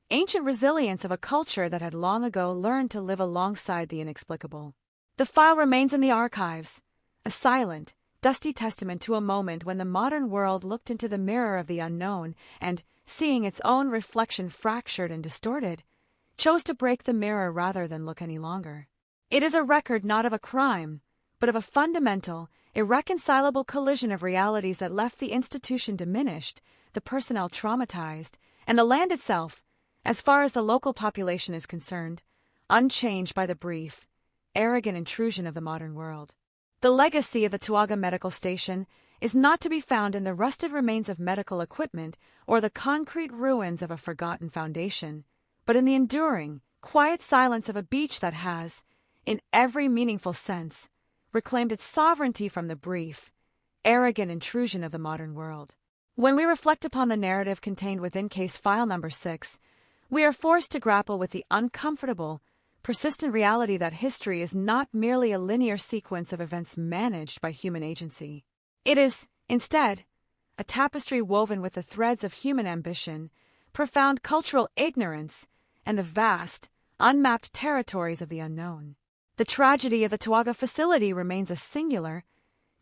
ancient resilience of a culture that had long ago learned to live alongside the inexplicable. The file remains in the archives, a silent, dusty testament to a moment when the modern world looked into the mirror of the unknown and, seeing its own reflection fractured and distorted, chose to break the mirror rather than look any longer. It is a record not of a crime, but of a fundamental, irreconcilable collision of realities that left the institution diminished, the personnel traumatized, and the land itself, as far as the local population is concerned, unchanged by the brief, arrogant intrusion of the modern world. The legacy of the Tauaga Medical Station is not to be found in the rusted remains of medical equipment or the concrete ruins of a forgotten foundation, but in the enduring, quiet silence of a beach that has, in every meaningful sense, reclaimed its sovereignty from the brief, arrogant intrusion of the modern world. When we reflect upon the narrative contained within case file number 6, we are forced to grapple with the uncomfortable, persistent reality that history is not merely a linear sequence of events managed by human agency. It is, instead, a tapestry woven with the threads of human ambition, profound cultural ignorance, and the vast, unmapped territories of the unknown. The tragedy of the Tauaga facility remains a singular,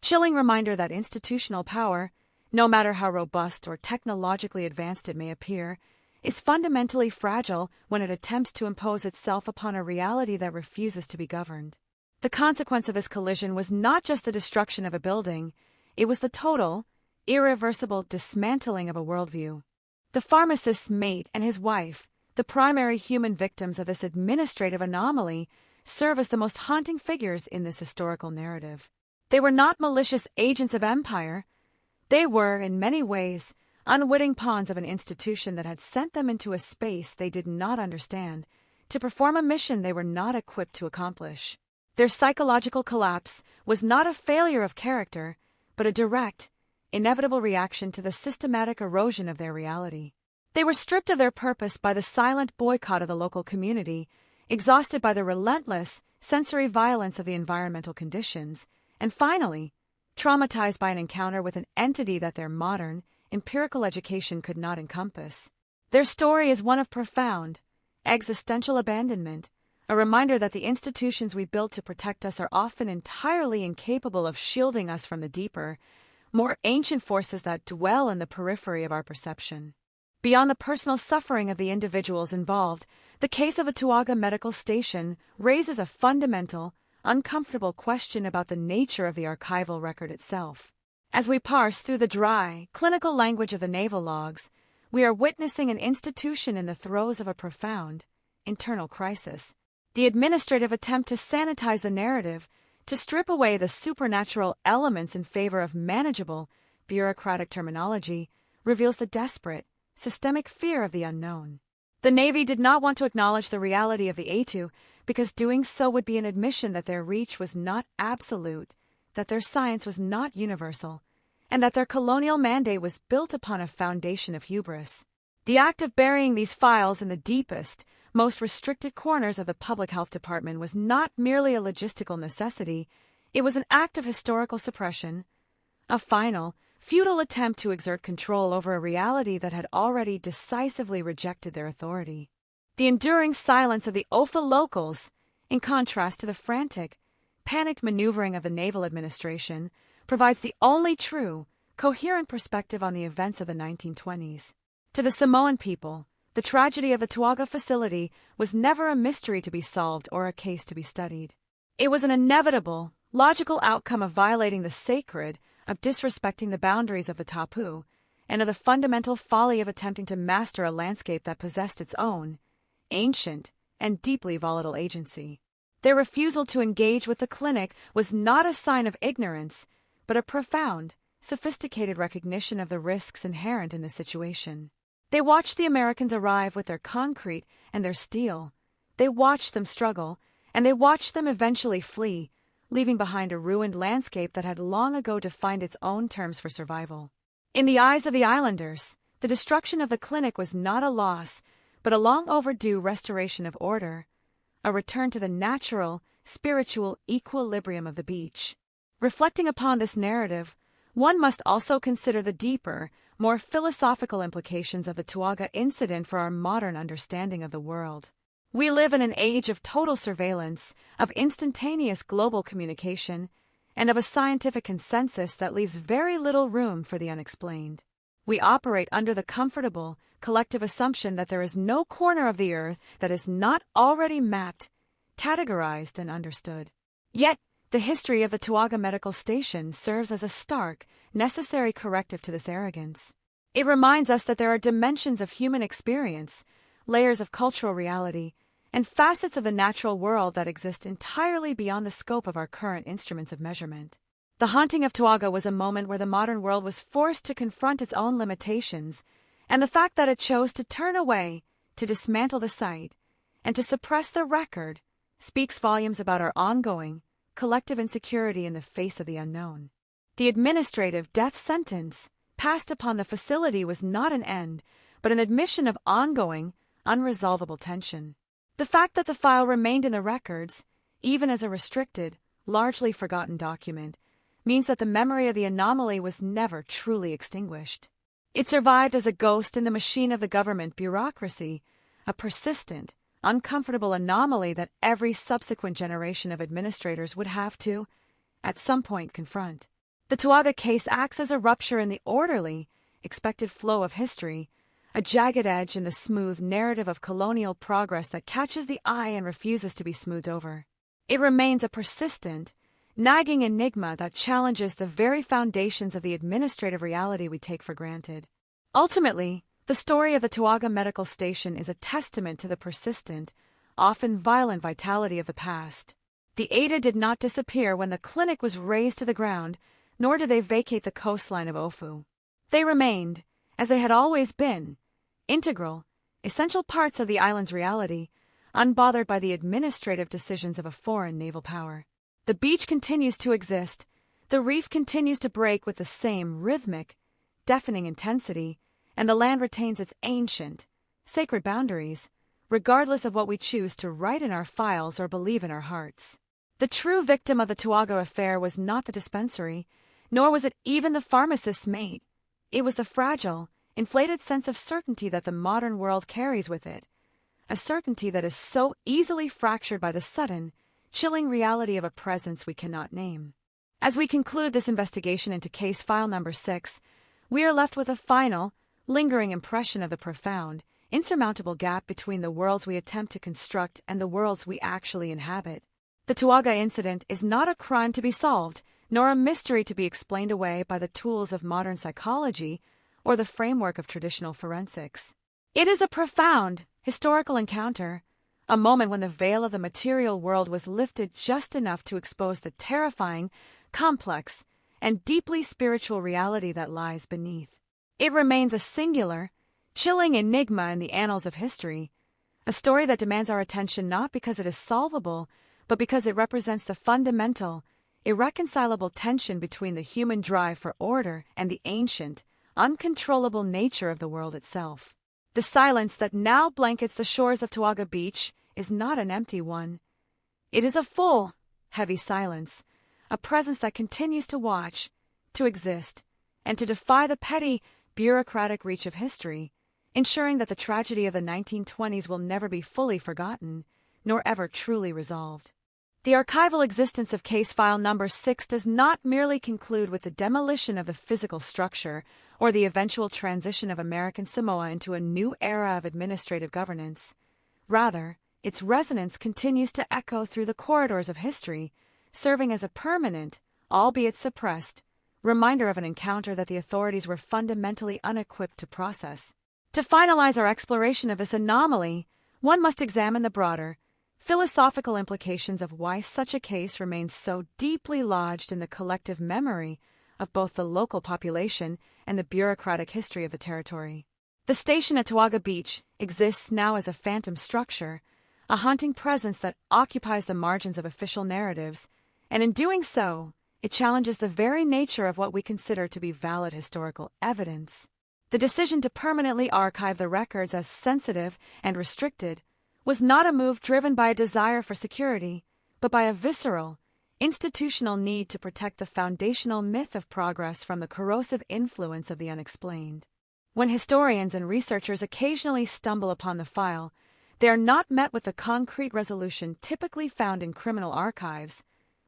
chilling reminder that institutional power, no matter how robust or technologically advanced it may appear, is fundamentally fragile when it attempts to impose itself upon a reality that refuses to be governed. The consequence of this collision was not just the destruction of a building, it was the total, irreversible dismantling of a worldview. The pharmacist's mate and his wife, the primary human victims of this administrative anomaly, serve as the most haunting figures in this historical narrative. They were not malicious agents of empire, They were, in many ways, unwitting pawns of an institution that had sent them into a space they did not understand, to perform a mission they were not equipped to accomplish. Their psychological collapse was not a failure of character, but a direct, inevitable reaction to the systematic erosion of their reality. They were stripped of their purpose by the silent boycott of the local community, exhausted by the relentless sensory violence of the environmental conditions, and finally, traumatized by an encounter with an entity that their modern, empirical education could not encompass. Their story is one of profound, existential abandonment, a reminder that the institutions we built to protect us are often entirely incapable of shielding us from the deeper, more ancient forces that dwell in the periphery of our perception. Beyond the personal suffering of the individuals involved, the case of Ituaga Medical Station raises a fundamental, uncomfortable question about the nature of the archival record itself. As we parse through the dry, clinical language of the naval logs, we are witnessing an institution in the throes of a profound, internal crisis. The administrative attempt to sanitize the narrative, to strip away the supernatural elements in favor of manageable, bureaucratic terminology, reveals the desperate, systemic fear of the unknown. The Navy did not want to acknowledge the reality of the A2 because doing so would be an admission that their reach was not absolute, that their science was not universal, and that their colonial mandate was built upon a foundation of hubris. The act of burying these files in the deepest, most restricted corners of the Public Health Department was not merely a logistical necessity, it was an act of historical suppression, a final, futile attempt to exert control over a reality that had already decisively rejected their authority. The enduring silence of the OFA locals, in contrast to the frantic, panicked maneuvering of the naval administration, provides the only true, coherent perspective on the events of the 1920s. To the Samoan people, the tragedy of the Ituaga facility was never a mystery to be solved or a case to be studied. It was an inevitable, logical outcome of violating the sacred, of disrespecting the boundaries of the tapu, and of the fundamental folly of attempting to master a landscape that possessed its own, ancient, and deeply volatile agency. Their refusal to engage with the clinic was not a sign of ignorance, but a profound, sophisticated recognition of the risks inherent in the situation. They watched the Americans arrive with their concrete and their steel. They watched them struggle, and they watched them eventually flee, leaving behind a ruined landscape that had long ago defined its own terms for survival. In the eyes of the islanders, the destruction of the clinic was not a loss, but a long overdue restoration of order, a return to the natural, spiritual equilibrium of the beach. Reflecting upon this narrative, one must also consider the deeper, more philosophical implications of the Ituaga incident for our modern understanding of the world. We live in an age of total surveillance, of instantaneous global communication, and of a scientific consensus that leaves very little room for the unexplained. We operate under the comfortable, collective assumption that there is no corner of the earth that is not already mapped, categorized, and understood. Yet, the history of the Ituaga Medical Station serves as a stark, necessary corrective to this arrogance. It reminds us that there are dimensions of human experience, layers of cultural reality, and facets of the natural world that exist entirely beyond the scope of our current instruments of measurement. The haunting of Ituaga was a moment where the modern world was forced to confront its own limitations, and the fact that it chose to turn away, to dismantle the site, and to suppress the record speaks volumes about our ongoing, collective insecurity in the face of the unknown. The administrative death sentence passed upon the facility was not an end, but an admission of ongoing, unresolvable tension. The fact that the file remained in the records, even as a restricted, largely forgotten document, means that the memory of the anomaly was never truly extinguished. It survived as a ghost in the machine of the government bureaucracy, a persistent, uncomfortable anomaly that every subsequent generation of administrators would have to, at some point, confront. The Ituaga case acts as a rupture in the orderly, expected flow of history, a jagged edge in the smooth narrative of colonial progress that catches the eye and refuses to be smoothed over. It remains a persistent, nagging enigma that challenges the very foundations of the administrative reality we take for granted. Ultimately, the story of the Ituaga Medical Station is a testament to the persistent, often violent vitality of the past. The Ada did not disappear when the clinic was razed to the ground, nor did they vacate the coastline of Ofu. They remained, as they had always been, integral, essential parts of the island's reality, unbothered by the administrative decisions of a foreign naval power. The beach continues to exist, the reef continues to break with the same rhythmic, deafening intensity, and the land retains its ancient, sacred boundaries, regardless of what we choose to write in our files or believe in our hearts. The true victim of the Tuago affair was not the dispensary, nor was it even the pharmacist's mate. It was the fragile, inflated sense of certainty that the modern world carries with it, a certainty that is so easily fractured by the sudden, chilling reality of a presence we cannot name. As we conclude this investigation into case file number 6, we are left with a final, lingering impression of the profound, insurmountable gap between the worlds we attempt to construct and the worlds we actually inhabit. The Tuaga incident is not a crime to be solved, nor a mystery to be explained away by the tools of modern psychology or the framework of traditional forensics. It is a profound, historical encounter, a moment when the veil of the material world was lifted just enough to expose the terrifying, complex, and deeply spiritual reality that lies beneath. It remains a singular, chilling enigma in the annals of history, a story that demands our attention not because it is solvable, but because it represents the fundamental, irreconcilable tension between the human drive for order and the ancient, uncontrollable nature of the world itself. The silence that now blankets the shores of Tuaga Beach is not an empty one. It is a full, heavy silence, a presence that continues to watch, to exist, and to defy the petty, bureaucratic reach of history, ensuring that the tragedy of the 1920s will never be fully forgotten, nor ever truly resolved. The archival existence of case file number 6 does not merely conclude with the demolition of the physical structure or the eventual transition of American Samoa into a new era of administrative governance. Rather, its resonance continues to echo through the corridors of history, serving as a permanent, albeit suppressed, reminder of an encounter that the authorities were fundamentally unequipped to process. To finalize our exploration of this anomaly, one must examine the broader, philosophical implications of why such a case remains so deeply lodged in the collective memory of both the local population and the bureaucratic history of the territory. The station at Tuaga Beach exists now as a phantom structure, a haunting presence that occupies the margins of official narratives, and in doing so, it challenges the very nature of what we consider to be valid historical evidence. The decision to permanently archive the records as sensitive and restricted was not a move driven by a desire for security, but by a visceral, institutional need to protect the foundational myth of progress from the corrosive influence of the unexplained. When historians and researchers occasionally stumble upon the file, they are not met with the concrete resolution typically found in criminal archives,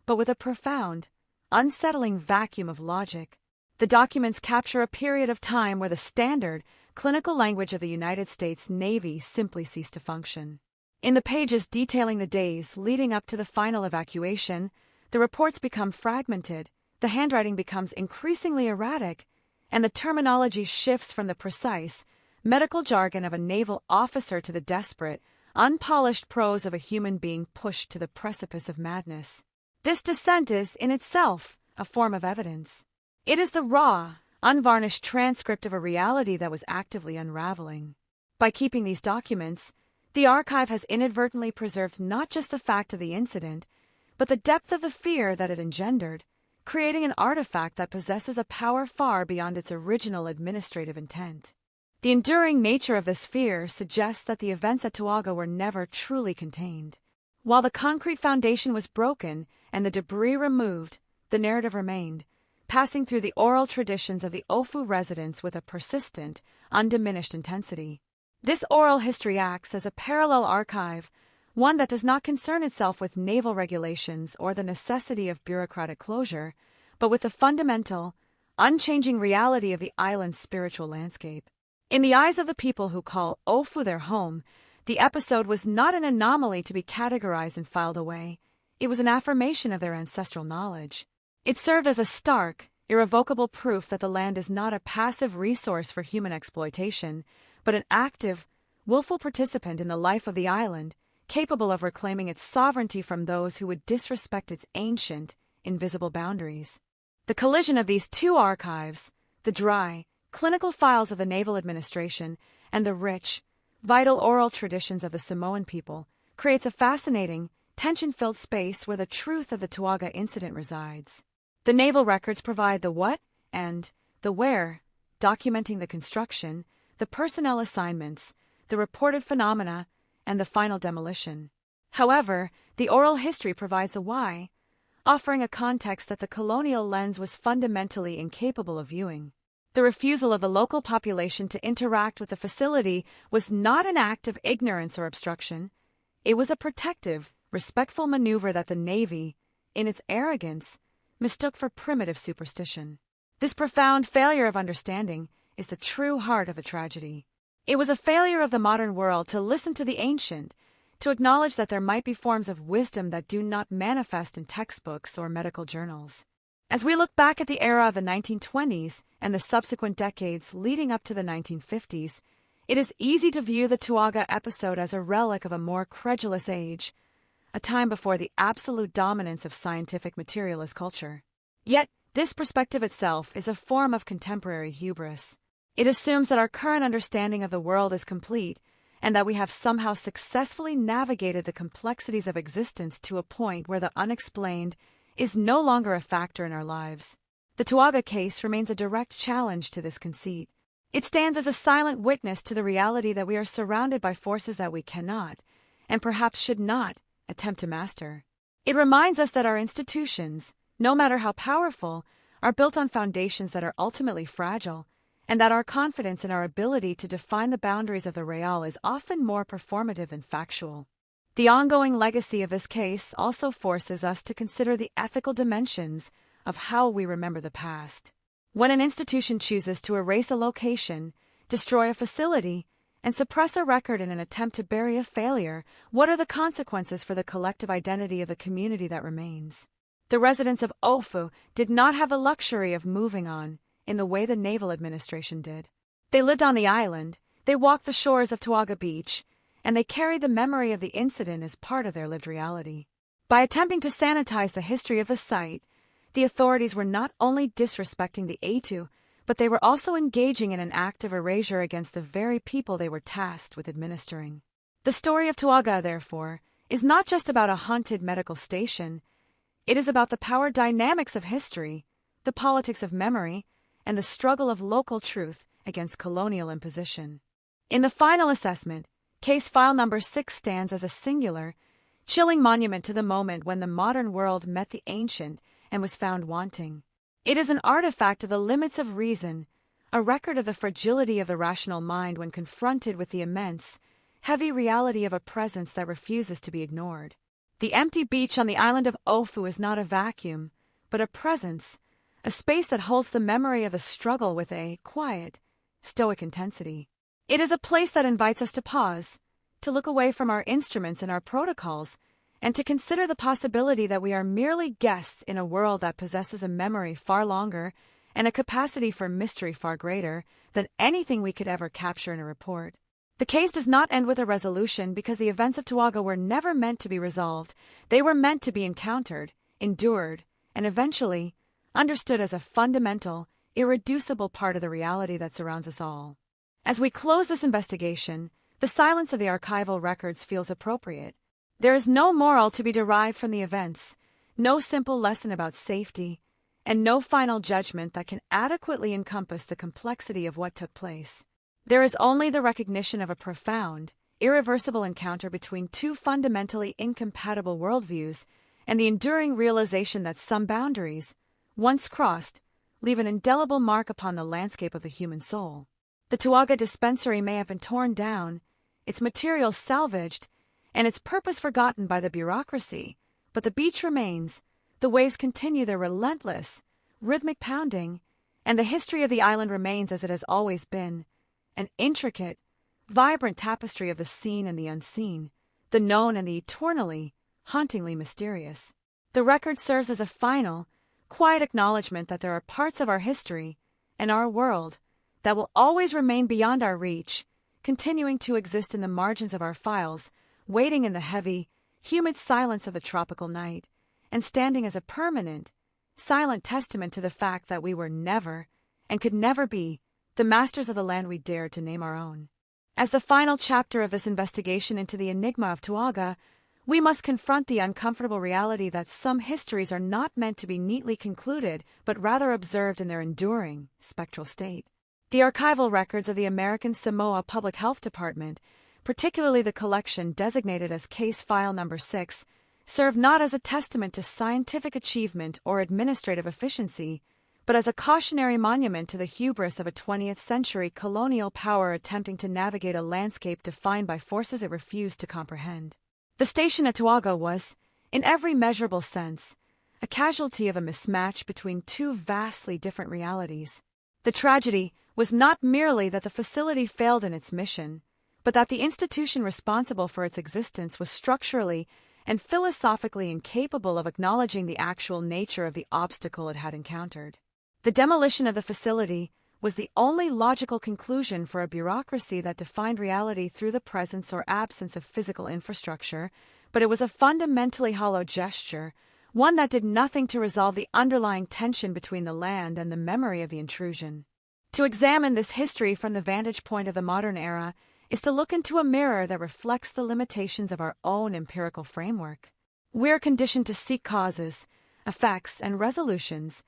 but with a profound, unsettling vacuum of logic. The documents capture a period of time where the standard, clinical language of the United States Navy simply ceased to function. In the pages detailing the days leading up to the final evacuation, the reports become fragmented, the handwriting becomes increasingly erratic, and the terminology shifts from the precise, medical jargon of a naval officer to the desperate, unpolished prose of a human being pushed to the precipice of madness. This descent is, in itself, a form of evidence. It is the raw, unvarnished transcript of a reality that was actively unraveling. By keeping these documents, the archive has inadvertently preserved not just the fact of the incident, but the depth of the fear that it engendered, creating an artifact that possesses a power far beyond its original administrative intent. The enduring nature of this fear suggests that the events at Tuaga were never truly contained. While the concrete foundation was broken and the debris removed, the narrative remained, passing through the oral traditions of the Ofu residents with a persistent, undiminished intensity. This oral history acts as a parallel archive, one that does not concern itself with naval regulations or the necessity of bureaucratic closure, but with the fundamental, unchanging reality of the island's spiritual landscape. In the eyes of the people who call Ofu their home, the episode was not an anomaly to be categorized and filed away. It was an affirmation of their ancestral knowledge. It served as a stark, irrevocable proof that the land is not a passive resource for human exploitation, but an active, willful participant in the life of the island, capable of reclaiming its sovereignty from those who would disrespect its ancient, invisible boundaries. The collision of these two archives, the dry, clinical files of the Naval Administration and the rich, vital oral traditions of the Samoan people, creates a fascinating, tension-filled space where the truth of the Tauaga incident resides. The naval records provide the what and the where, documenting the construction, the personnel assignments, the reported phenomena, and the final demolition. However, the oral history provides the why, offering a context that the colonial lens was fundamentally incapable of viewing. The refusal of the local population to interact with the facility was not an act of ignorance or obstruction. It was a protective, respectful maneuver that the Navy, in its arrogance, mistook for primitive superstition. This profound failure of understanding is the true heart of the tragedy. It was a failure of the modern world to listen to the ancient, to acknowledge that there might be forms of wisdom that do not manifest in textbooks or medical journals. As we look back at the era of the 1920s and the subsequent decades leading up to the 1950s, it is easy to view the Tauaga episode as a relic of a more credulous age, a time before the absolute dominance of scientific materialist culture. Yet, this perspective itself is a form of contemporary hubris. It assumes that our current understanding of the world is complete and that we have somehow successfully navigated the complexities of existence to a point where the unexplained is no longer a factor in our lives. The Tauaga case remains a direct challenge to this conceit. It stands as a silent witness to the reality that we are surrounded by forces that we cannot, and perhaps should not, attempt to master. It reminds us that our institutions, no matter how powerful, are built on foundations that are ultimately fragile, and that our confidence in our ability to define the boundaries of the real is often more performative than factual. The ongoing legacy of this case also forces us to consider the ethical dimensions of how we remember the past. When an institution chooses to erase a location, destroy a facility, and suppress a record in an attempt to bury a failure, what are the consequences for the collective identity of the community that remains? The residents of Ofu did not have the luxury of moving on in the way the Naval Administration did. They lived on the island, they walked the shores of Tauaga Beach, and they carried the memory of the incident as part of their lived reality. By attempting to sanitize the history of the site, the authorities were not only disrespecting the Aitu, but they were also engaging in an act of erasure against the very people they were tasked with administering. The story of Tauaga, therefore, is not just about a haunted medical station. It is about the power dynamics of history, the politics of memory, and the struggle of local truth against colonial imposition. In the final assessment, case file number 6 stands as a singular, chilling monument to the moment when the modern world met the ancient and was found wanting. It is an artifact of the limits of reason, a record of the fragility of the rational mind when confronted with the immense, heavy reality of a presence that refuses to be ignored. The empty beach on the island of Ofu is not a vacuum, but a presence, a space that holds the memory of a struggle with a quiet, stoic intensity. It is a place that invites us to pause, to look away from our instruments and our protocols, and to consider the possibility that we are merely guests in a world that possesses a memory far longer and a capacity for mystery far greater than anything we could ever capture in a report. The case does not end with a resolution because the events of Tauaga were never meant to be resolved. They were meant to be encountered, endured, and eventually understood as a fundamental, irreducible part of the reality that surrounds us all. As we close this investigation, the silence of the archival records feels appropriate. There is no moral to be derived from the events, no simple lesson about safety, and no final judgment that can adequately encompass the complexity of what took place. There is only the recognition of a profound, irreversible encounter between two fundamentally incompatible worldviews and the enduring realization that some boundaries, once crossed, leave an indelible mark upon the landscape of the human soul. The Tauaga dispensary may have been torn down, its materials salvaged, and its purpose forgotten by the bureaucracy, but the beach remains, the waves continue their relentless, rhythmic pounding, and the history of the island remains as it has always been, an intricate, vibrant tapestry of the seen and the unseen, the known and the eternally, hauntingly mysterious. The record serves as a final, quiet acknowledgement that there are parts of our history and our world that will always remain beyond our reach, continuing to exist in the margins of our files, waiting in the heavy, humid silence of the tropical night, and standing as a permanent, silent testament to the fact that we were never, and could never be, the masters of the land we dared to name our own. As the final chapter of this investigation into the enigma of Tauaga, we must confront the uncomfortable reality that some histories are not meant to be neatly concluded, but rather observed in their enduring, spectral state. The archival records of the American Samoa Public Health Department, particularly the collection designated as Case File No. 6, serve not as a testament to scientific achievement or administrative efficiency, but as a cautionary monument to the hubris of a 20th-century colonial power attempting to navigate a landscape defined by forces it refused to comprehend. The station at Tauaga was, in every measurable sense, a casualty of a mismatch between two vastly different realities. The tragedy was not merely that the facility failed in its mission, but that the institution responsible for its existence was structurally and philosophically incapable of acknowledging the actual nature of the obstacle it had encountered. The demolition of the facility was the only logical conclusion for a bureaucracy that defined reality through the presence or absence of physical infrastructure, but it was a fundamentally hollow gesture, one that did nothing to resolve the underlying tension between the land and the memory of the intrusion. To examine this history from the vantage point of the modern era is to look into a mirror that reflects the limitations of our own empirical framework. We're conditioned to seek causes, effects, and resolutions,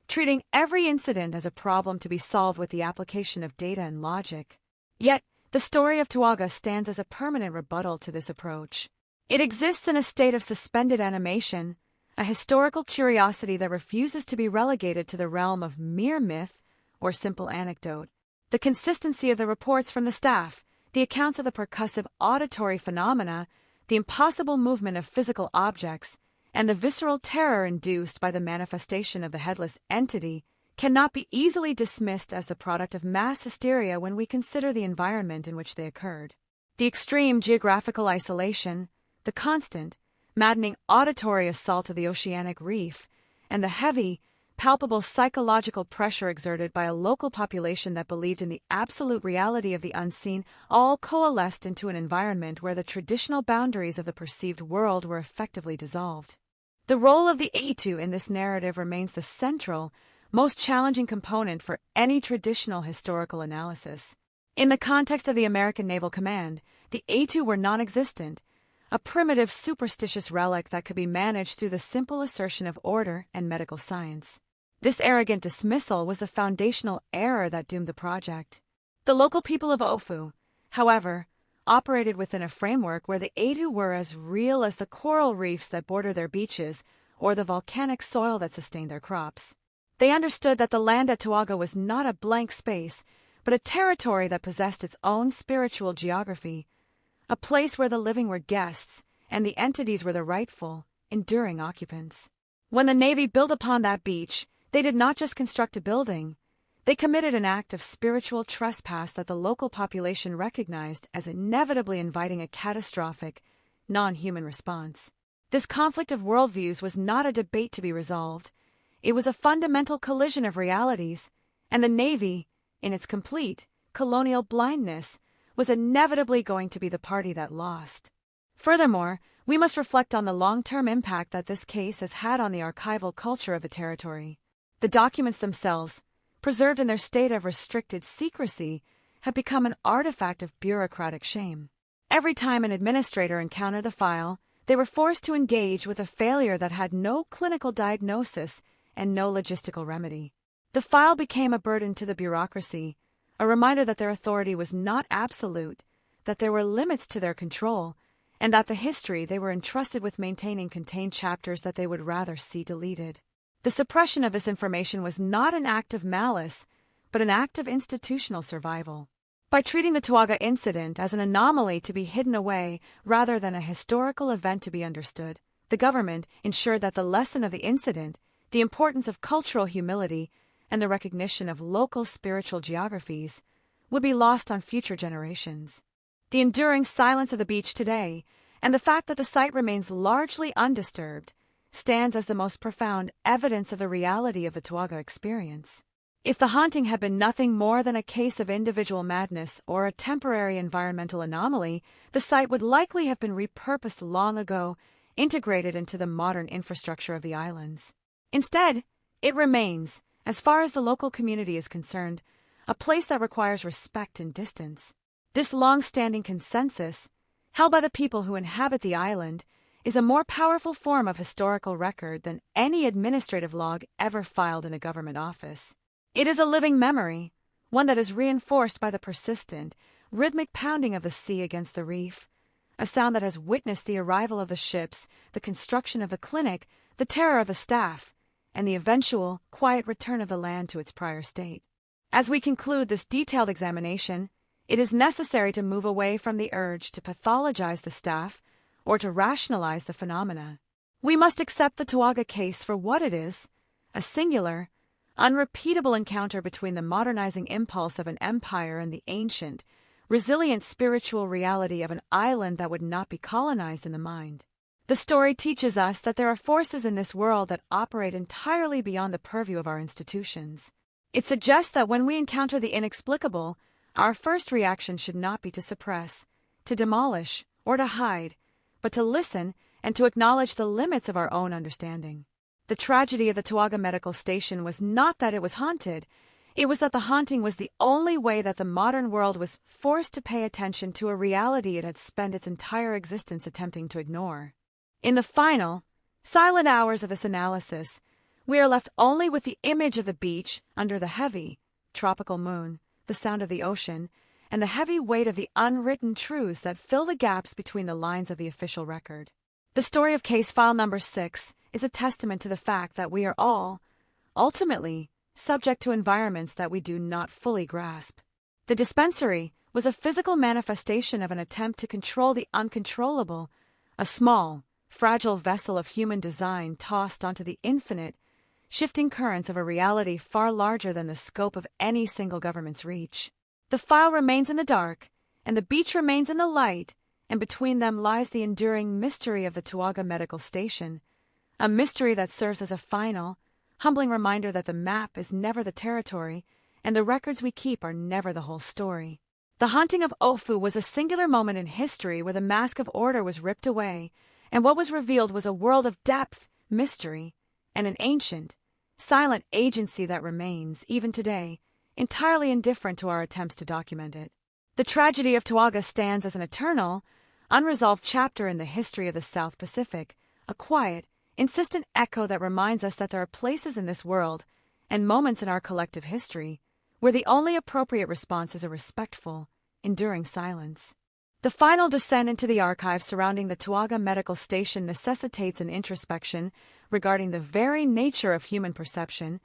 treating every incident as a problem to be solved with the application of data and logic. Yet, the story of Tauaga stands as a permanent rebuttal to this approach. It exists in a state of suspended animation, a historical curiosity that refuses to be relegated to the realm of mere myth or simple anecdote. The consistency of the reports from the staff, the accounts of the percussive auditory phenomena, the impossible movement of physical objects, and the visceral terror induced by the manifestation of the headless entity cannot be easily dismissed as the product of mass hysteria when we consider the environment in which they occurred. The extreme geographical isolation, the constant, maddening auditory assault of the oceanic reef, and the heavy, palpable psychological pressure exerted by a local population that believed in the absolute reality of the unseen all coalesced into an environment where the traditional boundaries of the perceived world were effectively dissolved. The role of the Aitu in this narrative remains the central, most challenging component for any traditional historical analysis. In the context of the American Naval Command, the Aitu were non-existent, a primitive superstitious relic that could be managed through the simple assertion of order and medical science. This arrogant dismissal was the foundational error that doomed the project. The local people of Ofu, however, operated within a framework where the Aitu were as real as the coral reefs that border their beaches or the volcanic soil that sustained their crops. They understood that the land at Tauaga was not a blank space, but a territory that possessed its own spiritual geography, a place where the living were guests and the entities were the rightful, enduring occupants. When the Navy built upon that beach, they did not just construct a building. They committed an act of spiritual trespass that the local population recognized as inevitably inviting a catastrophic, non-human response. This conflict of worldviews was not a debate to be resolved. It was a fundamental collision of realities, and the Navy, in its complete colonial blindness, was inevitably going to be the party that lost. Furthermore, we must reflect on the long-term impact that this case has had on the archival culture of the territory. The documents themselves, preserved in their state of restricted secrecy, have become an artifact of bureaucratic shame. Every time an administrator encountered the file, they were forced to engage with a failure that had no clinical diagnosis and no logistical remedy. The file became a burden to the bureaucracy, a reminder that their authority was not absolute, that there were limits to their control, and that the history they were entrusted with maintaining contained chapters that they would rather see deleted. The suppression of this information was not an act of malice, but an act of institutional survival. By treating the Tauaga incident as an anomaly to be hidden away rather than a historical event to be understood, the government ensured that the lesson of the incident, the importance of cultural humility, and the recognition of local spiritual geographies, would be lost on future generations. The enduring silence of the beach today, and the fact that the site remains largely undisturbed, stands as the most profound evidence of the reality of the Tauaga experience. If the haunting had been nothing more than a case of individual madness or a temporary environmental anomaly, the site would likely have been repurposed long ago, integrated into the modern infrastructure of the islands. Instead, It remains, as far as the local community is concerned, a place that requires respect and distance. This long-standing consensus, held by the people who inhabit the island, is a more powerful form of historical record than any administrative log ever filed in a government office. It is a living memory, one that is reinforced by the persistent, rhythmic pounding of the sea against the reef, a sound that has witnessed the arrival of the ships, the construction of the clinic, the terror of the staff, and the eventual, quiet return of the land to its prior state. As we conclude this detailed examination, it is necessary to move away from the urge to pathologize the staff or to rationalize the phenomena. We must accept the Tauaga case for what it is, a singular, unrepeatable encounter between the modernizing impulse of an empire and the ancient, resilient spiritual reality of an island that would not be colonized in the mind. The story teaches us that there are forces in this world that operate entirely beyond the purview of our institutions. It suggests that when we encounter the inexplicable, our first reaction should not be to suppress, to demolish, or to hide, but to listen and to acknowledge the limits of our own understanding. The tragedy of the Tauaga Medical Station was not that it was haunted. It was that the haunting was the only way that the modern world was forced to pay attention to a reality it had spent its entire existence attempting to ignore. In the final, silent hours of this analysis, we are left only with the image of the beach under the heavy, tropical moon, the sound of the ocean, and the heavy weight of the unwritten truths that fill the gaps between the lines of the official record. The story of case file number 6 is a testament to the fact that we are all, ultimately, subject to environments that we do not fully grasp. The dispensary was a physical manifestation of an attempt to control the uncontrollable, a small, fragile vessel of human design tossed onto the infinite, shifting currents of a reality far larger than the scope of any single government's reach. The file remains in the dark, and the beach remains in the light, and between them lies the enduring mystery of the Tauaga Medical Station, a mystery that serves as a final, humbling reminder that the map is never the territory, and the records we keep are never the whole story. The haunting of Ofu was a singular moment in history where the mask of order was ripped away, and what was revealed was a world of depth, mystery, and an ancient, silent agency that remains, even today, entirely indifferent to our attempts to document it. The tragedy of Tauaga stands as an eternal, unresolved chapter in the history of the South Pacific, a quiet, insistent echo that reminds us that there are places in this world, and moments in our collective history, where the only appropriate response is a respectful, enduring silence. The final descent into the archives surrounding the Tauaga Medical Station necessitates an introspection regarding the very nature of human perception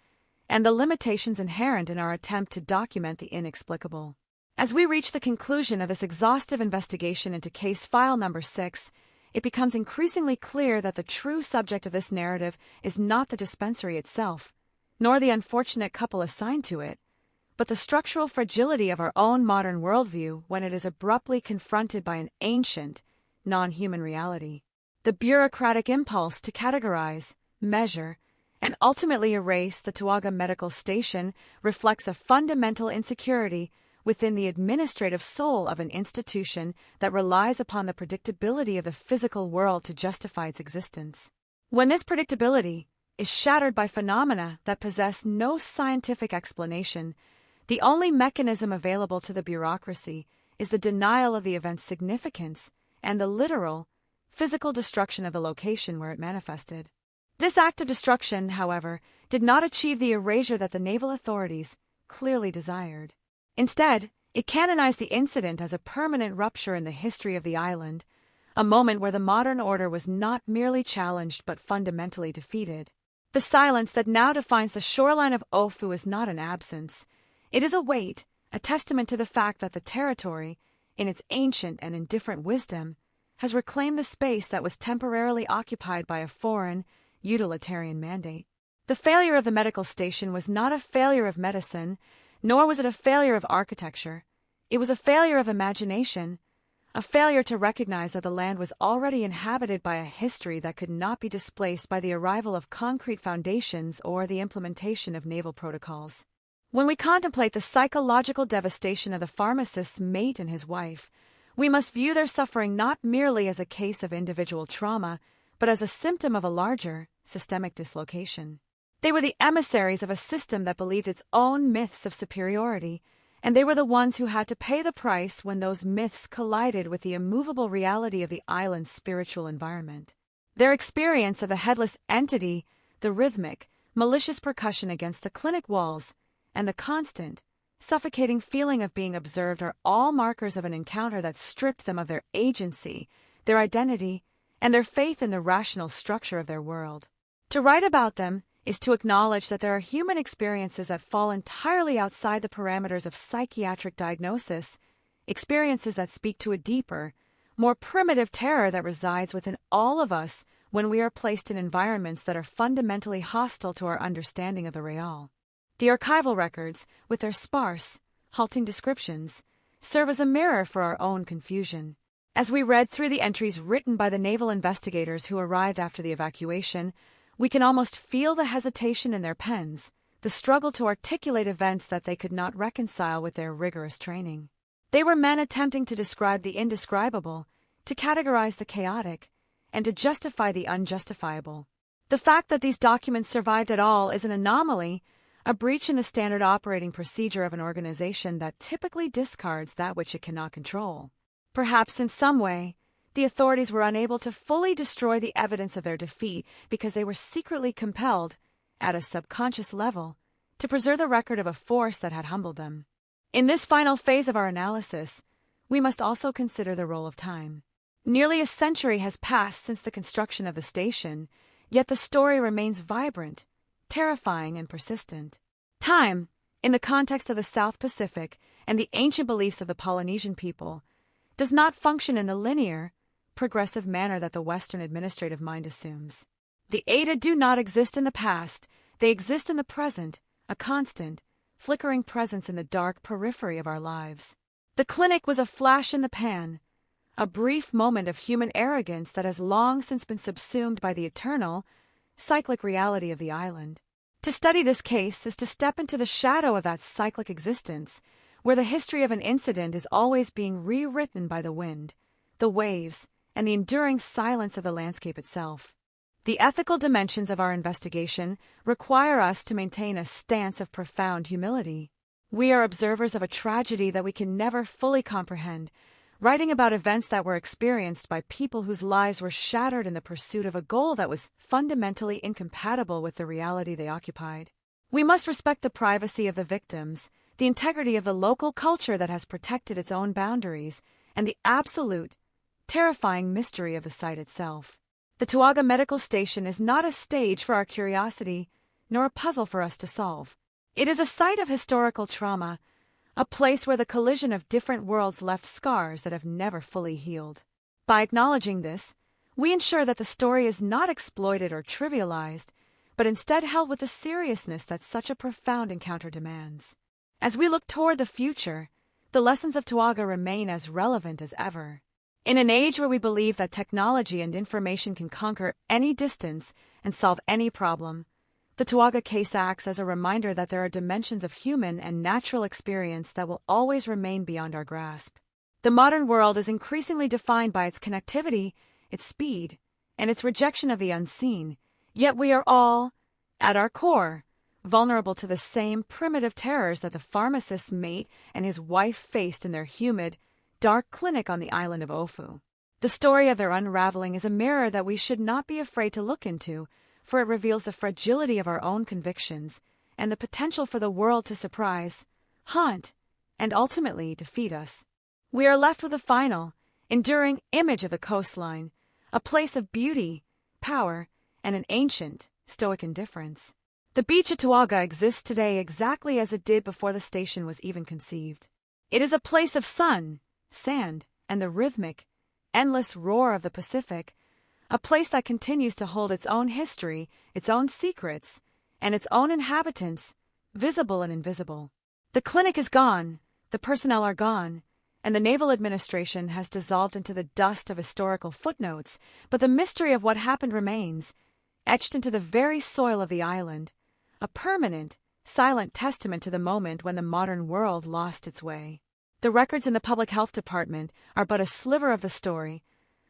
and the limitations inherent in our attempt to document the inexplicable. As we reach the conclusion of this exhaustive investigation into case file number 6, it becomes increasingly clear that the true subject of this narrative is not the dispensary itself, nor the unfortunate couple assigned to it, but the structural fragility of our own modern worldview when it is abruptly confronted by an ancient, non-human reality. The bureaucratic impulse to categorize, measure, and ultimately erase the Tauaga Medical Station reflects a fundamental insecurity within the administrative soul of an institution that relies upon the predictability of the physical world to justify its existence. When this predictability is shattered by phenomena that possess no scientific explanation, the only mechanism available to the bureaucracy is the denial of the event's significance and the literal, physical destruction of the location where it manifested. This act of destruction, however, did not achieve the erasure that the naval authorities clearly desired. Instead, it canonized the incident as a permanent rupture in the history of the island, a moment where the modern order was not merely challenged but fundamentally defeated. The silence that now defines the shoreline of Ofu is not an absence. It is a weight, a testament to the fact that the territory, in its ancient and indifferent wisdom, has reclaimed the space that was temporarily occupied by a foreign, utilitarian mandate. The failure of the medical station was not a failure of medicine, nor was it a failure of architecture. It was a failure of imagination, a failure to recognize that the land was already inhabited by a history that could not be displaced by the arrival of concrete foundations or the implementation of naval protocols. When we contemplate the psychological devastation of the pharmacist's mate and his wife, we must view their suffering not merely as a case of individual trauma, but as a symptom of a larger, systemic dislocation. They were the emissaries of a system that believed its own myths of superiority, and they were the ones who had to pay the price when those myths collided with the immovable reality of the island's spiritual environment. Their experience of the headless entity, the rhythmic, malicious percussion against the clinic walls, and the constant, suffocating feeling of being observed are all markers of an encounter that stripped them of their agency, their identity, and their faith in the rational structure of their world. To write about them is to acknowledge that there are human experiences that fall entirely outside the parameters of psychiatric diagnosis, experiences that speak to a deeper, more primitive terror that resides within all of us when we are placed in environments that are fundamentally hostile to our understanding of the real. The archival records, with their sparse, halting descriptions, serve as a mirror for our own confusion. As we read through the entries written by the naval investigators who arrived after the evacuation, we can almost feel the hesitation in their pens, the struggle to articulate events that they could not reconcile with their rigorous training. They were men attempting to describe the indescribable, to categorize the chaotic, and to justify the unjustifiable. The fact that these documents survived at all is an anomaly, a breach in the standard operating procedure of an organization that typically discards that which it cannot control. Perhaps in some way, the authorities were unable to fully destroy the evidence of their defeat because they were secretly compelled, at a subconscious level, to preserve the record of a force that had humbled them. In this final phase of our analysis, we must also consider the role of time. Nearly a century has passed since the construction of the station, yet the story remains vibrant, terrifying, and persistent. Time, in the context of the South Pacific and the ancient beliefs of the Polynesian people, does not function in the linear, progressive manner that the Western administrative mind assumes. The Ada do not exist in the past, they exist in the present, a constant, flickering presence in the dark periphery of our lives. The clinic was a flash in the pan, a brief moment of human arrogance that has long since been subsumed by the eternal, cyclic reality of the island. To study this case is to step into the shadow of that cyclic existence, where the history of an incident is always being rewritten by the wind, the waves, and the enduring silence of the landscape itself. The ethical dimensions of our investigation require us to maintain a stance of profound humility. We are observers of a tragedy that we can never fully comprehend, writing about events that were experienced by people whose lives were shattered in the pursuit of a goal that was fundamentally incompatible with the reality they occupied. We must respect the privacy of the victims, the integrity of the local culture that has protected its own boundaries, and the absolute, terrifying mystery of the site itself. The Tauaga Medical Station is not a stage for our curiosity, nor a puzzle for us to solve. It is a site of historical trauma, a place where the collision of different worlds left scars that have never fully healed. By acknowledging this, we ensure that the story is not exploited or trivialized, but instead held with the seriousness that such a profound encounter demands. As we look toward the future, the lessons of Tauaga remain as relevant as ever. In an age where we believe that technology and information can conquer any distance and solve any problem, the Tauaga case acts as a reminder that there are dimensions of human and natural experience that will always remain beyond our grasp. The modern world is increasingly defined by its connectivity, its speed, and its rejection of the unseen, yet we are all, at our core, vulnerable to the same primitive terrors that the pharmacist's mate and his wife faced in their humid, dark clinic on the island of Ofu. The story of their unraveling is a mirror that we should not be afraid to look into, for it reveals the fragility of our own convictions and the potential for the world to surprise, haunt, and ultimately defeat us. We are left with a final, enduring image of the coastline, a place of beauty, power, and an ancient, stoic indifference. The beach at Tauaga exists today exactly as it did before the station was even conceived. It is a place of sun, sand, and the rhythmic, endless roar of the Pacific, a place that continues to hold its own history, its own secrets, and its own inhabitants, visible and invisible. The clinic is gone, the personnel are gone, and the naval administration has dissolved into the dust of historical footnotes, but the mystery of what happened remains, etched into the very soil of the island, a permanent, silent testament to the moment when the modern world lost its way. The records in the Public Health Department are but a sliver of the story,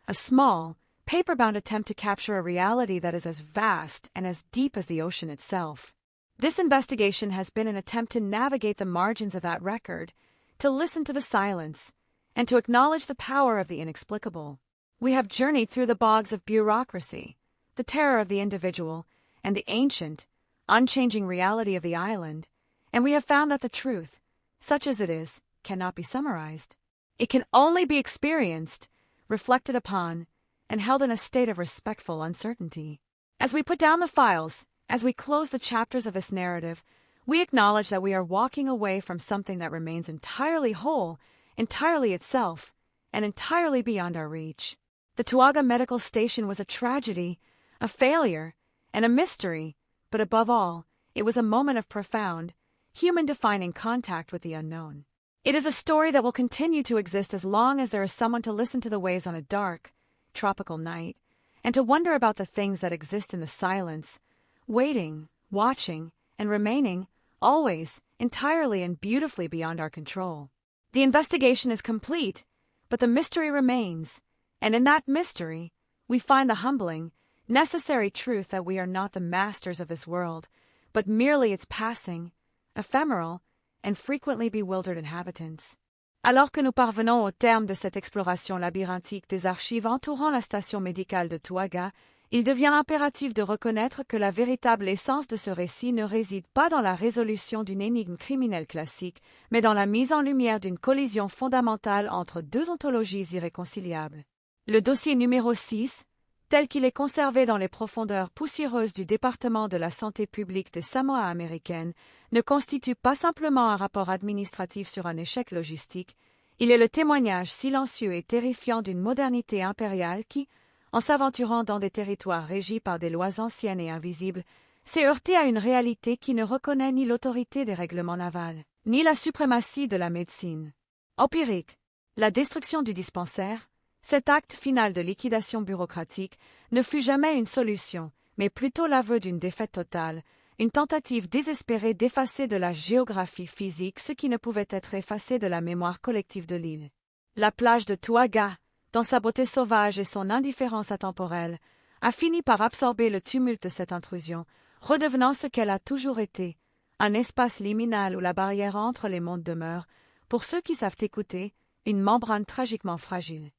a small, paper-bound attempt to capture a reality that is as vast and as deep as the ocean itself. This investigation has been an attempt to navigate the margins of that record, to listen to the silence, and to acknowledge the power of the inexplicable. We have journeyed through the bogs of bureaucracy, the terror of the individual, and the ancient, unchanging reality of the island, and we have found that the truth, such as it is, cannot be summarized. It can only be experienced, reflected upon, and held in a state of respectful uncertainty. As we put down the files, as we close the chapters of this narrative, we acknowledge that we are walking away from something that remains entirely whole, entirely itself, and entirely beyond our reach. The Tauaga Medical Station was a tragedy, a failure, and a mystery, but above all, it was a moment of profound, human-defining contact with the unknown. It is a story that will continue to exist as long as there is someone to listen to the waves on a dark, tropical night, and to wonder about the things that exist in the silence, waiting, watching, and remaining, always, entirely and beautifully beyond our control. The investigation is complete, but the mystery remains, and in that mystery, we find the humbling, necessary truth that we are not the masters of this world, but merely its passing, ephemeral, and frequently bewildered inhabitants. Alors que nous parvenons au terme de cette exploration labyrinthique des archives entourant la station médicale de Tauaga, il devient impératif de reconnaître que la véritable essence de ce récit ne réside pas dans la résolution d'une énigme criminelle classique, mais dans la mise en lumière d'une collision fondamentale entre deux ontologies irréconciliables. Le dossier numéro 6, tel qu'il est conservé dans les profondeurs poussiéreuses du département de la santé publique des Samoa américaines, ne constitue pas simplement un rapport administratif sur un échec logistique, il est le témoignage silencieux et terrifiant d'une modernité impériale qui, en s'aventurant dans des territoires régis par des lois anciennes et invisibles, s'est heurtée à une réalité qui ne reconnaît ni l'autorité des règlements navals, ni la suprématie de la médecine. Empirique, la destruction du dispensaire, cet acte final de liquidation bureaucratique, ne fut jamais une solution, mais plutôt l'aveu d'une défaite totale, une tentative désespérée d'effacer de la géographie physique ce qui ne pouvait être effacé de la mémoire collective de l'île. La plage de Tauaga, dans sa beauté sauvage et son indifférence intemporelle, a fini par absorber le tumulte de cette intrusion, redevenant ce qu'elle a toujours été, un espace liminal où la barrière entre les mondes demeure, pour ceux qui savent écouter, une membrane tragiquement fragile.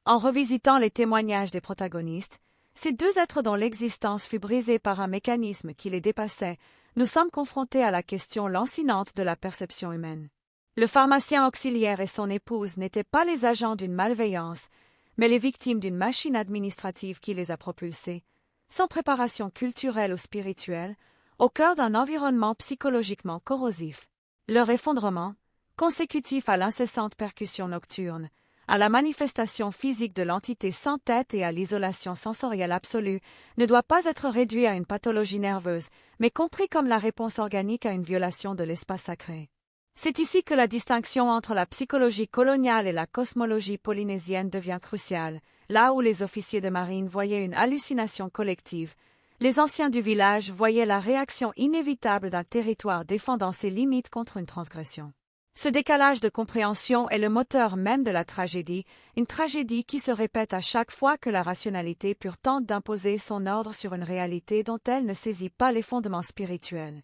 En revisitant les témoignages des protagonistes, ces deux êtres dont l'existence fut brisée par un mécanisme qui les dépassait, nous sommes confrontés à la question lancinante de la perception humaine. Le pharmacien auxiliaire et son épouse n'étaient pas les agents d'une malveillance, mais les victimes d'une machine administrative qui les a propulsés, sans préparation culturelle ou spirituelle, au cœur d'un environnement psychologiquement corrosif. Leur effondrement, consécutif à l'incessante percussion nocturne, à la manifestation physique de l'entité sans tête et à l'isolation sensorielle absolue, ne doit pas être réduit à une pathologie nerveuse, mais compris comme la réponse organique à une violation de l'espace sacré. C'est ici que la distinction entre la psychologie coloniale et la cosmologie polynésienne devient cruciale. Là où les officiers de marine voyaient une hallucination collective, les anciens du village voyaient la réaction inévitable d'un territoire défendant ses limites contre une transgression. Ce décalage de compréhension est le moteur même de la tragédie, une tragédie qui se répète à chaque fois que la rationalité pure tente d'imposer son ordre sur une réalité dont elle ne saisit pas les fondements spirituels.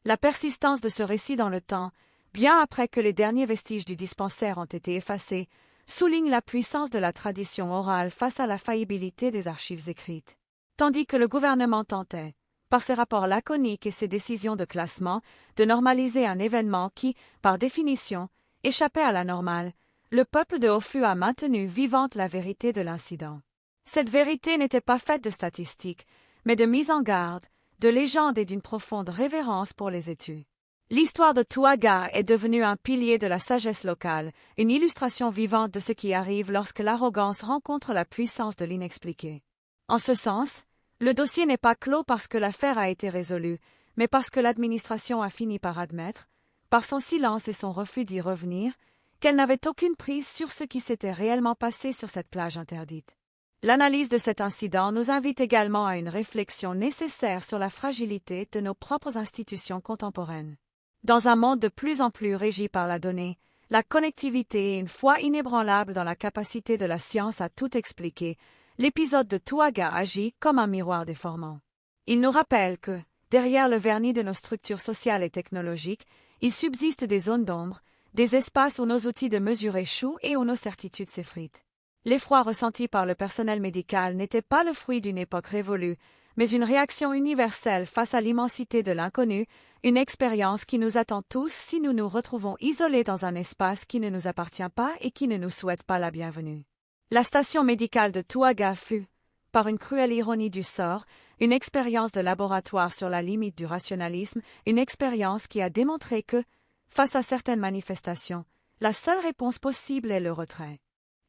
La persistance de ce récit dans le temps, bien après que les derniers vestiges du dispensaire ont été effacés, souligne la puissance de la tradition orale face à la faillibilité des archives écrites. Tandis que le gouvernement tentait, par ses rapports laconiques et ses décisions de classement, de normaliser un événement qui, par définition, échappait à la normale, le peuple de Ofu a maintenu vivante la vérité de l'incident. Cette vérité n'était pas faite de statistiques, mais de mise en garde, de légendes et d'une profonde révérence pour les étus. L'histoire de Tauaga est devenue un pilier de la sagesse locale, une illustration vivante de ce qui arrive lorsque l'arrogance rencontre la puissance de l'inexpliqué. En ce sens, le dossier n'est pas clos parce que l'affaire a été résolue, mais parce que l'administration a fini par admettre, par son silence et son refus d'y revenir, qu'elle n'avait aucune prise sur ce qui s'était réellement passé sur cette plage interdite. L'analyse de cet incident nous invite également à une réflexion nécessaire sur la fragilité de nos propres institutions contemporaines. Dans un monde de plus en plus régi par la donnée, la connectivité et une foi inébranlable dans la capacité de la science à tout expliquer, l'épisode de Toowaga agit comme un miroir déformant. Il nous rappelle que, derrière le vernis de nos structures sociales et technologiques, il subsiste des zones d'ombre, des espaces où nos outils de mesure échouent et où nos certitudes s'effritent. L'effroi ressenti par le personnel médical n'était pas le fruit d'une époque révolue, mais une réaction universelle face à l'immensité de l'inconnu, une expérience qui nous attend tous si nous nous retrouvons isolés dans un espace qui ne nous appartient pas et qui ne nous souhaite pas la bienvenue. La station médicale de Toowaga fut, par une cruelle ironie du sort, une expérience de laboratoire sur la limite du rationalisme, une expérience qui a démontré que, face à certaines manifestations, la seule réponse possible est le retrait.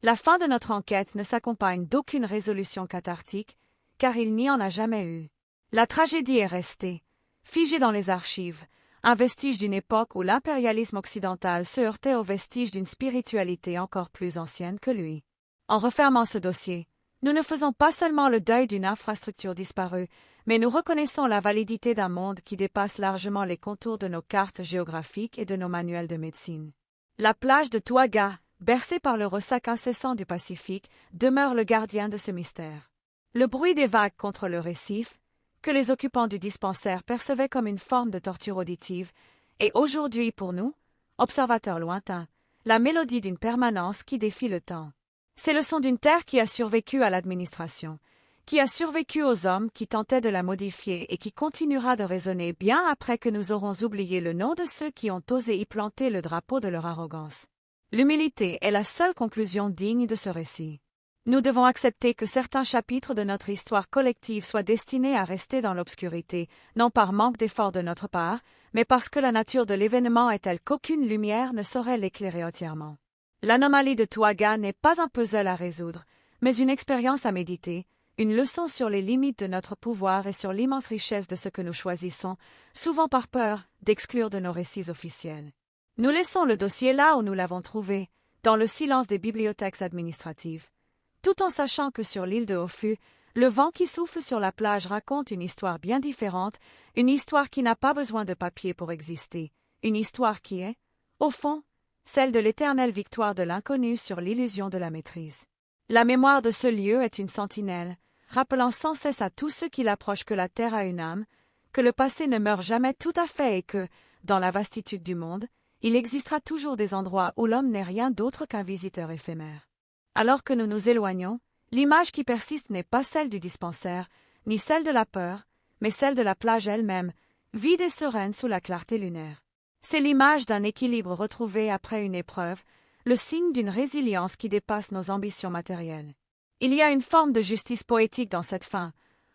La fin de notre enquête ne s'accompagne d'aucune résolution cathartique, car il n'y en a jamais eu. La tragédie est restée, figée dans les archives, un vestige d'une époque où l'impérialisme occidental se heurtait aux vestiges d'une spiritualité encore plus ancienne que lui. En refermant ce dossier, nous ne faisons pas seulement le deuil d'une infrastructure disparue, mais nous reconnaissons la validité d'un monde qui dépasse largement les contours de nos cartes géographiques et de nos manuels de médecine. La plage de Toowaga, bercée par le ressac incessant du Pacifique, demeure le gardien de ce mystère. Le bruit des vagues contre le récif, que les occupants du dispensaire percevaient comme une forme de torture auditive, est aujourd'hui pour nous, observateurs lointains, la mélodie d'une permanence qui défie le temps. C'est le son d'une terre qui a survécu à l'administration, qui a survécu aux hommes qui tentaient de la modifier et qui continuera de résonner bien après que nous aurons oublié le nom de ceux qui ont osé y planter le drapeau de leur arrogance. L'humilité est la seule conclusion digne de ce récit. Nous devons accepter que certains chapitres de notre histoire collective soient destinés à rester dans l'obscurité, non par manque d'effort de notre part, mais parce que la nature de l'événement est telle qu'aucune lumière ne saurait l'éclairer entièrement. L'anomalie de Toowaga n'est pas un puzzle à résoudre, mais une expérience à méditer, une leçon sur les limites de notre pouvoir et sur l'immense richesse de ce que nous choisissons, souvent par peur d'exclure de nos récits officiels. Nous laissons le dossier là où nous l'avons trouvé, dans le silence des bibliothèques administratives, tout en sachant que sur l'île de Ofu, le vent qui souffle sur la plage raconte une histoire bien différente, une histoire qui n'a pas besoin de papier pour exister, une histoire qui est, au fond, celle de l'éternelle victoire de l'inconnu sur l'illusion de la maîtrise. La mémoire de ce lieu est une sentinelle, rappelant sans cesse à tous ceux qui l'approchent que la terre a une âme, que le passé ne meurt jamais tout à fait et que, dans la vastitude du monde, il existera toujours des endroits où l'homme n'est rien d'autre qu'un visiteur éphémère. Alors que nous nous éloignons, l'image qui persiste n'est pas celle du dispensaire, ni celle de la peur, mais celle de la plage elle-même, vide et sereine sous la clarté lunaire. C'est l'image d'un équilibre retrouvé après une épreuve, le signe d'une résilience qui dépasse nos ambitions matérielles. Il y a une forme de justice poétique dans cette fin,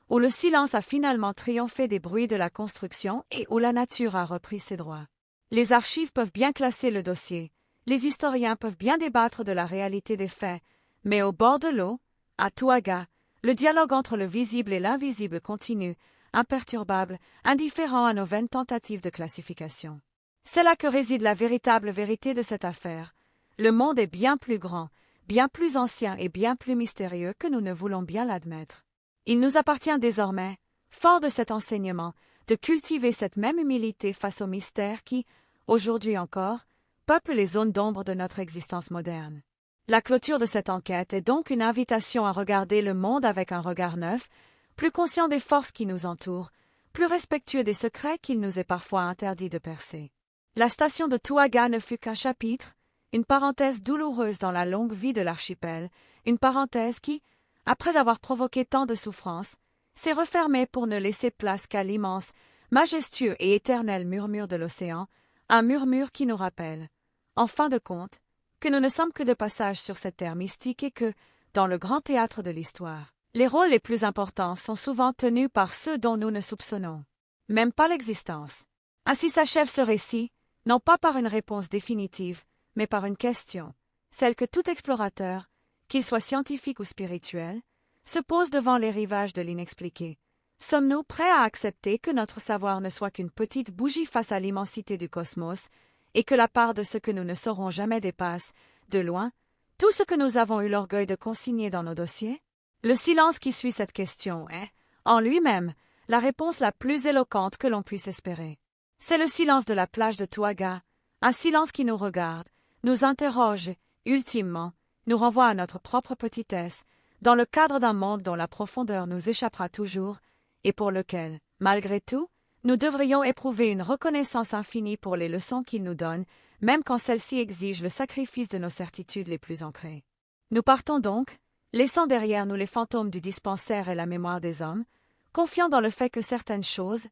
où le silence a finalement triomphé des bruits de la construction et où la nature a repris ses droits. Les archives peuvent bien classer le dossier, les historiens peuvent bien débattre de la réalité des faits, mais au bord de l'eau, à Toowaga, le dialogue entre le visible et l'invisible continue, imperturbable, indifférent à nos vaines tentatives de classification. C'est là que réside la véritable vérité de cette affaire. Le monde est bien plus grand, bien plus ancien et bien plus mystérieux que nous ne voulons bien l'admettre. Il nous appartient désormais, fort de cet enseignement, de cultiver cette même humilité face aux mystères qui, aujourd'hui encore, peuplent les zones d'ombre de notre existence moderne. La clôture de cette enquête est donc une invitation à regarder le monde avec un regard neuf, plus conscient des forces qui nous entourent, plus respectueux des secrets qu'il nous est parfois interdit de percer. La station de Toowaga ne fut qu'un chapitre, une parenthèse douloureuse dans la longue vie de l'archipel, une parenthèse qui, après avoir provoqué tant de souffrances, s'est refermée pour ne laisser place qu'à l'immense, majestueux et éternel murmure de l'océan, un murmure qui nous rappelle, en fin de compte, que nous ne sommes que de passage sur cette terre mystique et que, dans le grand théâtre de l'histoire, les rôles les plus importants sont souvent tenus par ceux dont nous ne soupçonnons même pas l'existence. Ainsi s'achève ce récit, non pas par une réponse définitive, mais par une question, celle que tout explorateur, qu'il soit scientifique ou spirituel, se pose devant les rivages de l'inexpliqué. Sommes-nous prêts à accepter que notre savoir ne soit qu'une petite bougie face à l'immensité du cosmos, et que la part de ce que nous ne saurons jamais dépasse, de loin, tout ce que nous avons eu l'orgueil de consigner dans nos dossiers? Le silence qui suit cette question est, en lui-même, la réponse la plus éloquente que l'on puisse espérer. C'est le silence de la plage de Toowaga, un silence qui nous regarde, nous interroge, ultimement, nous renvoie à notre propre petitesse, dans le cadre d'un monde dont la profondeur nous échappera toujours, et pour lequel, malgré tout, nous devrions éprouver une reconnaissance infinie pour les leçons qu'il nous donne, même quand celles-ci exigent le sacrifice de nos certitudes les plus ancrées. Nous partons donc, laissant derrière nous les fantômes du dispensaire et la mémoire des hommes, confiants dans le fait que certaines choses,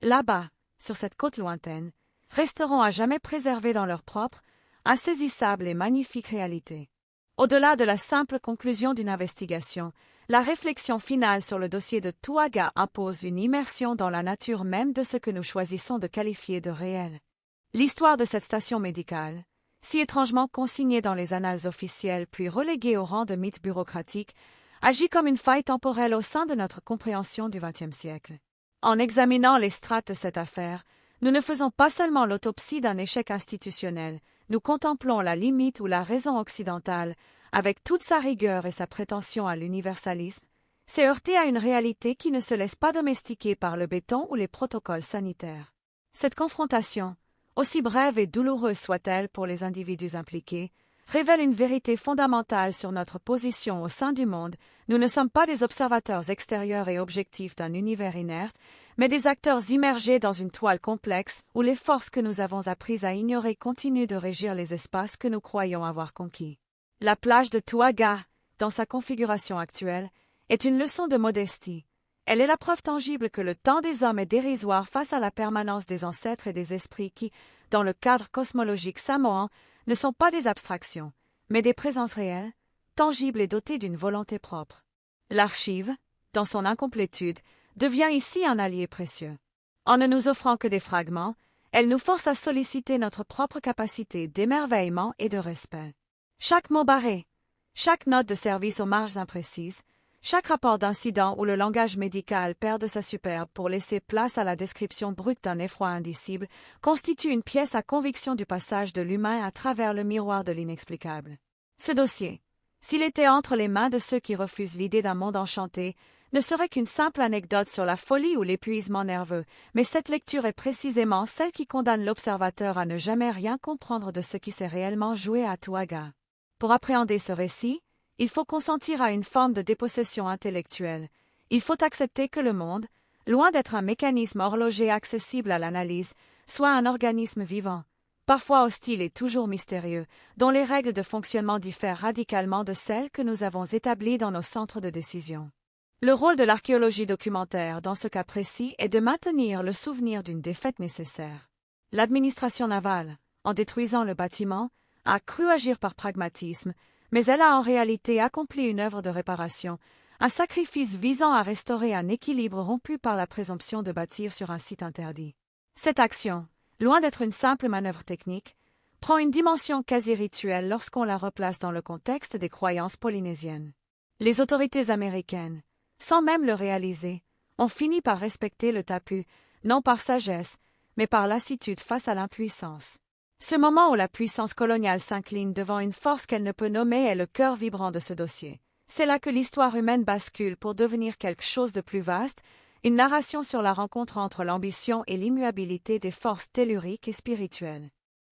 là-bas, sur cette côte lointaine, resteront à jamais préservées dans leur propre, insaisissable et magnifique réalité. Au-delà de la simple conclusion d'une investigation, la réflexion finale sur le dossier de Touaga impose une immersion dans la nature même de ce que nous choisissons de qualifier de réel. L'histoire de cette station médicale, si étrangement consignée dans les annales officielles puis reléguée au rang de mythe bureaucratique, agit comme une faille temporelle au sein de notre compréhension du XXe siècle. En examinant les strates de cette affaire, nous ne faisons pas seulement l'autopsie d'un échec institutionnel, nous contemplons la limite où la raison occidentale, avec toute sa rigueur et sa prétention à l'universalisme, s'est heurtée à une réalité qui ne se laisse pas domestiquer par le béton ou les protocoles sanitaires. Cette confrontation, aussi brève et douloureuse soit-elle pour les individus impliqués, révèle une vérité fondamentale sur notre position au sein du monde. Nous ne sommes pas des observateurs extérieurs et objectifs d'un univers inerte, mais des acteurs immergés dans une toile complexe où les forces que nous avons apprises à ignorer continuent de régir les espaces que nous croyons avoir conquis. La plage de Touaga, dans sa configuration actuelle, est une leçon de modestie. Elle est la preuve tangible que le temps des hommes est dérisoire face à la permanence des ancêtres et des esprits qui, dans le cadre cosmologique samoan, ne sont pas des abstractions, mais des présences réelles, tangibles et dotées d'une volonté propre. L'archive, dans son incomplétude, devient ici un allié précieux. En ne nous offrant que des fragments, elle nous force à solliciter notre propre capacité d'émerveillement et de respect. Chaque mot barré, chaque note de service aux marges imprécises, chaque rapport d'incident où le langage médical perd de sa superbe pour laisser place à la description brute d'un effroi indicible constitue une pièce à conviction du passage de l'humain à travers le miroir de l'inexplicable. Ce dossier, s'il était entre les mains de ceux qui refusent l'idée d'un monde enchanté, ne serait qu'une simple anecdote sur la folie ou l'épuisement nerveux, mais cette lecture est précisément celle qui condamne l'observateur à ne jamais rien comprendre de ce qui s'est réellement joué à Touaga. Pour appréhender ce récit, il faut consentir à une forme de dépossession intellectuelle. Il faut accepter que le monde, loin d'être un mécanisme horloger accessible à l'analyse, soit un organisme vivant, parfois hostile et toujours mystérieux, dont les règles de fonctionnement diffèrent radicalement de celles que nous avons établies dans nos centres de décision. Le rôle de l'archéologie documentaire dans ce cas précis est de maintenir le souvenir d'une défaite nécessaire. L'administration navale, en détruisant le bâtiment, a cru agir par pragmatisme, mais elle a en réalité accompli une œuvre de réparation, un sacrifice visant à restaurer un équilibre rompu par la présomption de bâtir sur un site interdit. Cette action, loin d'être une simple manœuvre technique, prend une dimension quasi rituelle lorsqu'on la replace dans le contexte des croyances polynésiennes. Les autorités américaines, sans même le réaliser, ont fini par respecter le tapu, non par sagesse, mais par lassitude face à l'impuissance. Ce moment où la puissance coloniale s'incline devant une force qu'elle ne peut nommer est le cœur vibrant de ce dossier. C'est là que l'histoire humaine bascule pour devenir quelque chose de plus vaste, une narration sur la rencontre entre l'ambition et l'immuabilité des forces telluriques et spirituelles.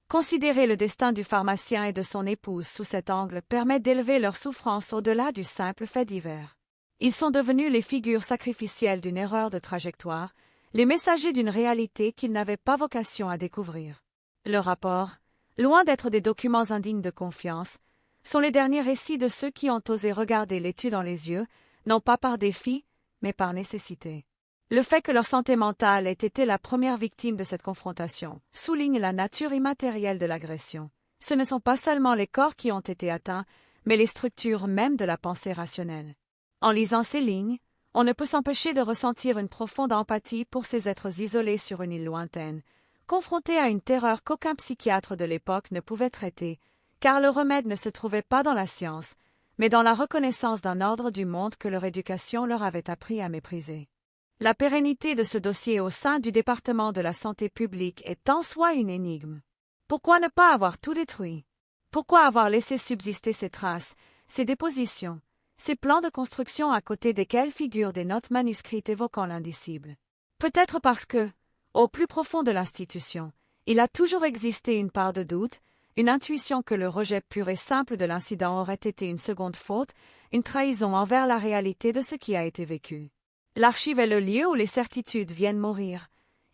Considérer le destin du pharmacien et de son épouse sous cet angle permet d'élever leur souffrance au-delà du simple fait divers. Ils sont devenus les figures sacrificielles d'une erreur de trajectoire, les messagers d'une réalité qu'ils n'avaient pas vocation à découvrir. Leurs rapports, loin d'être des documents indignes de confiance, sont les derniers récits de ceux qui ont osé regarder l'étude dans les yeux, non pas par défi, mais par nécessité. Le fait que leur santé mentale ait été la première victime de cette confrontation souligne la nature immatérielle de l'agression. Ce ne sont pas seulement les corps qui ont été atteints, mais les structures mêmes de la pensée rationnelle. En lisant ces lignes, on ne peut s'empêcher de ressentir une profonde empathie pour ces êtres isolés sur une île lointaine, confrontés à une terreur qu'aucun psychiatre de l'époque ne pouvait traiter, car le remède ne se trouvait pas dans la science, mais dans la reconnaissance d'un ordre du monde que leur éducation leur avait appris à mépriser. La pérennité de ce dossier au sein du département de la santé publique est en soi une énigme. Pourquoi ne pas avoir tout détruit? Pourquoi avoir laissé subsister ces traces, ces dépositions, ces plans de construction à côté desquels figurent des notes manuscrites évoquant l'indicible? Peut-être parce que, au plus profond de l'institution, il a toujours existé une part de doute, une intuition que le rejet pur et simple de l'incident aurait été une seconde faute, une trahison envers la réalité de ce qui a été vécu. L'archive est le lieu où les certitudes viennent mourir,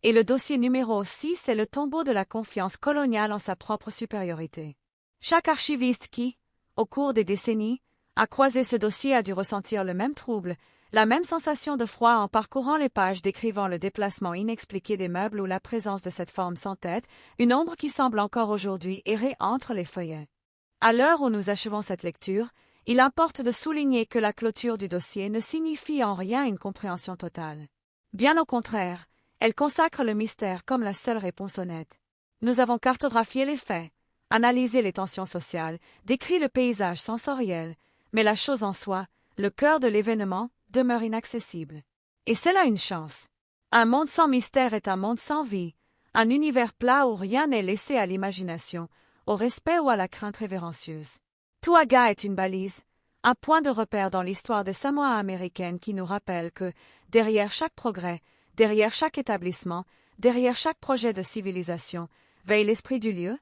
et le dossier numéro 6 est le tombeau de la confiance coloniale en sa propre supériorité. Chaque archiviste qui, au cours des décennies, a croisé ce dossier a dû ressentir le même trouble, la même sensation de froid en parcourant les pages décrivant le déplacement inexpliqué des meubles ou la présence de cette forme sans tête, une ombre qui semble encore aujourd'hui errer entre les feuillets. À l'heure où nous achevons cette lecture, il importe de souligner que la clôture du dossier ne signifie en rien une compréhension totale. Bien au contraire, elle consacre le mystère comme la seule réponse honnête. Nous avons cartographié les faits, analysé les tensions sociales, décrit le paysage sensoriel, mais la chose en soi, le cœur de l'événement, demeure inaccessible. Et c'est là une chance. Un monde sans mystère est un monde sans vie, un univers plat où rien n'est laissé à l'imagination, au respect ou à la crainte révérencieuse. Tauaga est une balise, un point de repère dans l'histoire des Samoa américaines qui nous rappelle que, derrière chaque progrès, derrière chaque établissement, derrière chaque projet de civilisation, veille l'esprit du lieu,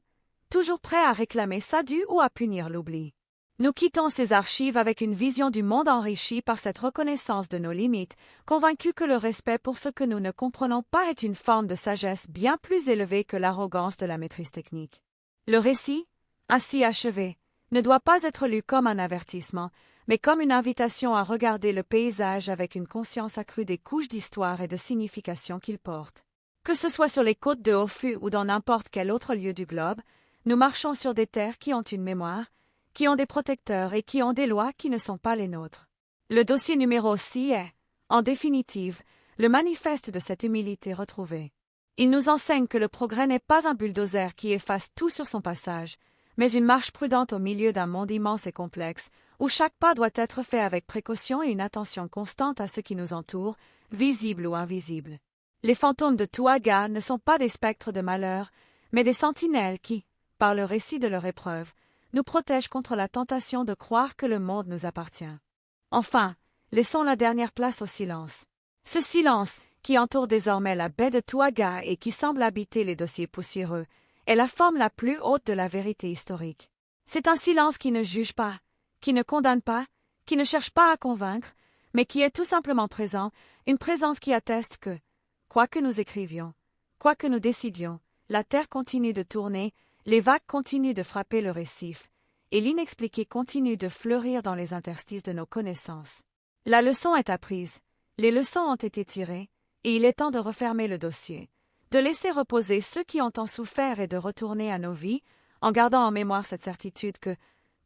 toujours prêt à réclamer sa due ou à punir l'oubli. Nous quittons ces archives avec une vision du monde enrichie par cette reconnaissance de nos limites, convaincus que le respect pour ce que nous ne comprenons pas est une forme de sagesse bien plus élevée que l'arrogance de la maîtrise technique. Le récit, ainsi achevé, ne doit pas être lu comme un avertissement, mais comme une invitation à regarder le paysage avec une conscience accrue des couches d'histoire et de signification qu'il porte. Que ce soit sur les côtes de Hofu ou dans n'importe quel autre lieu du globe, nous marchons sur des terres qui ont une mémoire, qui ont des protecteurs et qui ont des lois qui ne sont pas les nôtres. Le dossier numéro 6 est, en définitive, le manifeste de cette humilité retrouvée. Il nous enseigne que le progrès n'est pas un bulldozer qui efface tout sur son passage, mais une marche prudente au milieu d'un monde immense et complexe, où chaque pas doit être fait avec précaution et une attention constante à ce qui nous entoure, visible ou invisible. Les fantômes de Tauaga ne sont pas des spectres de malheur, mais des sentinelles qui, par le récit de leur épreuve, nous protègent contre la tentation de croire que le monde nous appartient. Enfin, laissons la dernière place au silence. Ce silence, qui entoure désormais la baie de Tauaga et qui semble habiter les dossiers poussiéreux, est la forme la plus haute de la vérité historique. C'est un silence qui ne juge pas, qui ne condamne pas, qui ne cherche pas à convaincre, mais qui est tout simplement présent, une présence qui atteste que, quoi que nous écrivions, quoi que nous décidions, la terre continue de tourner, les vagues continuent de frapper le récif, et l'inexpliqué continue de fleurir dans les interstices de nos connaissances. La leçon est apprise, les leçons ont été tirées, et il est temps de refermer le dossier, de laisser reposer ceux qui ont tant souffert et de retourner à nos vies, en gardant en mémoire cette certitude que,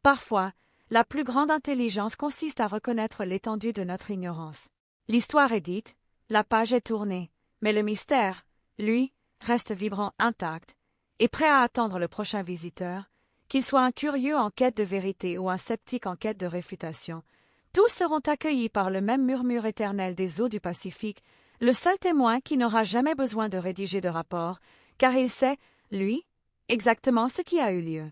parfois, la plus grande intelligence consiste à reconnaître l'étendue de notre ignorance. L'histoire est dite, la page est tournée, mais le mystère, lui, reste vibrant intact, et prêt à attendre le prochain visiteur, qu'il soit un curieux en quête de vérité ou un sceptique en quête de réfutation. Tous seront accueillis par le même murmure éternel des eaux du Pacifique, le seul témoin qui n'aura jamais besoin de rédiger de rapport, car il sait, lui, exactement ce qui a eu lieu.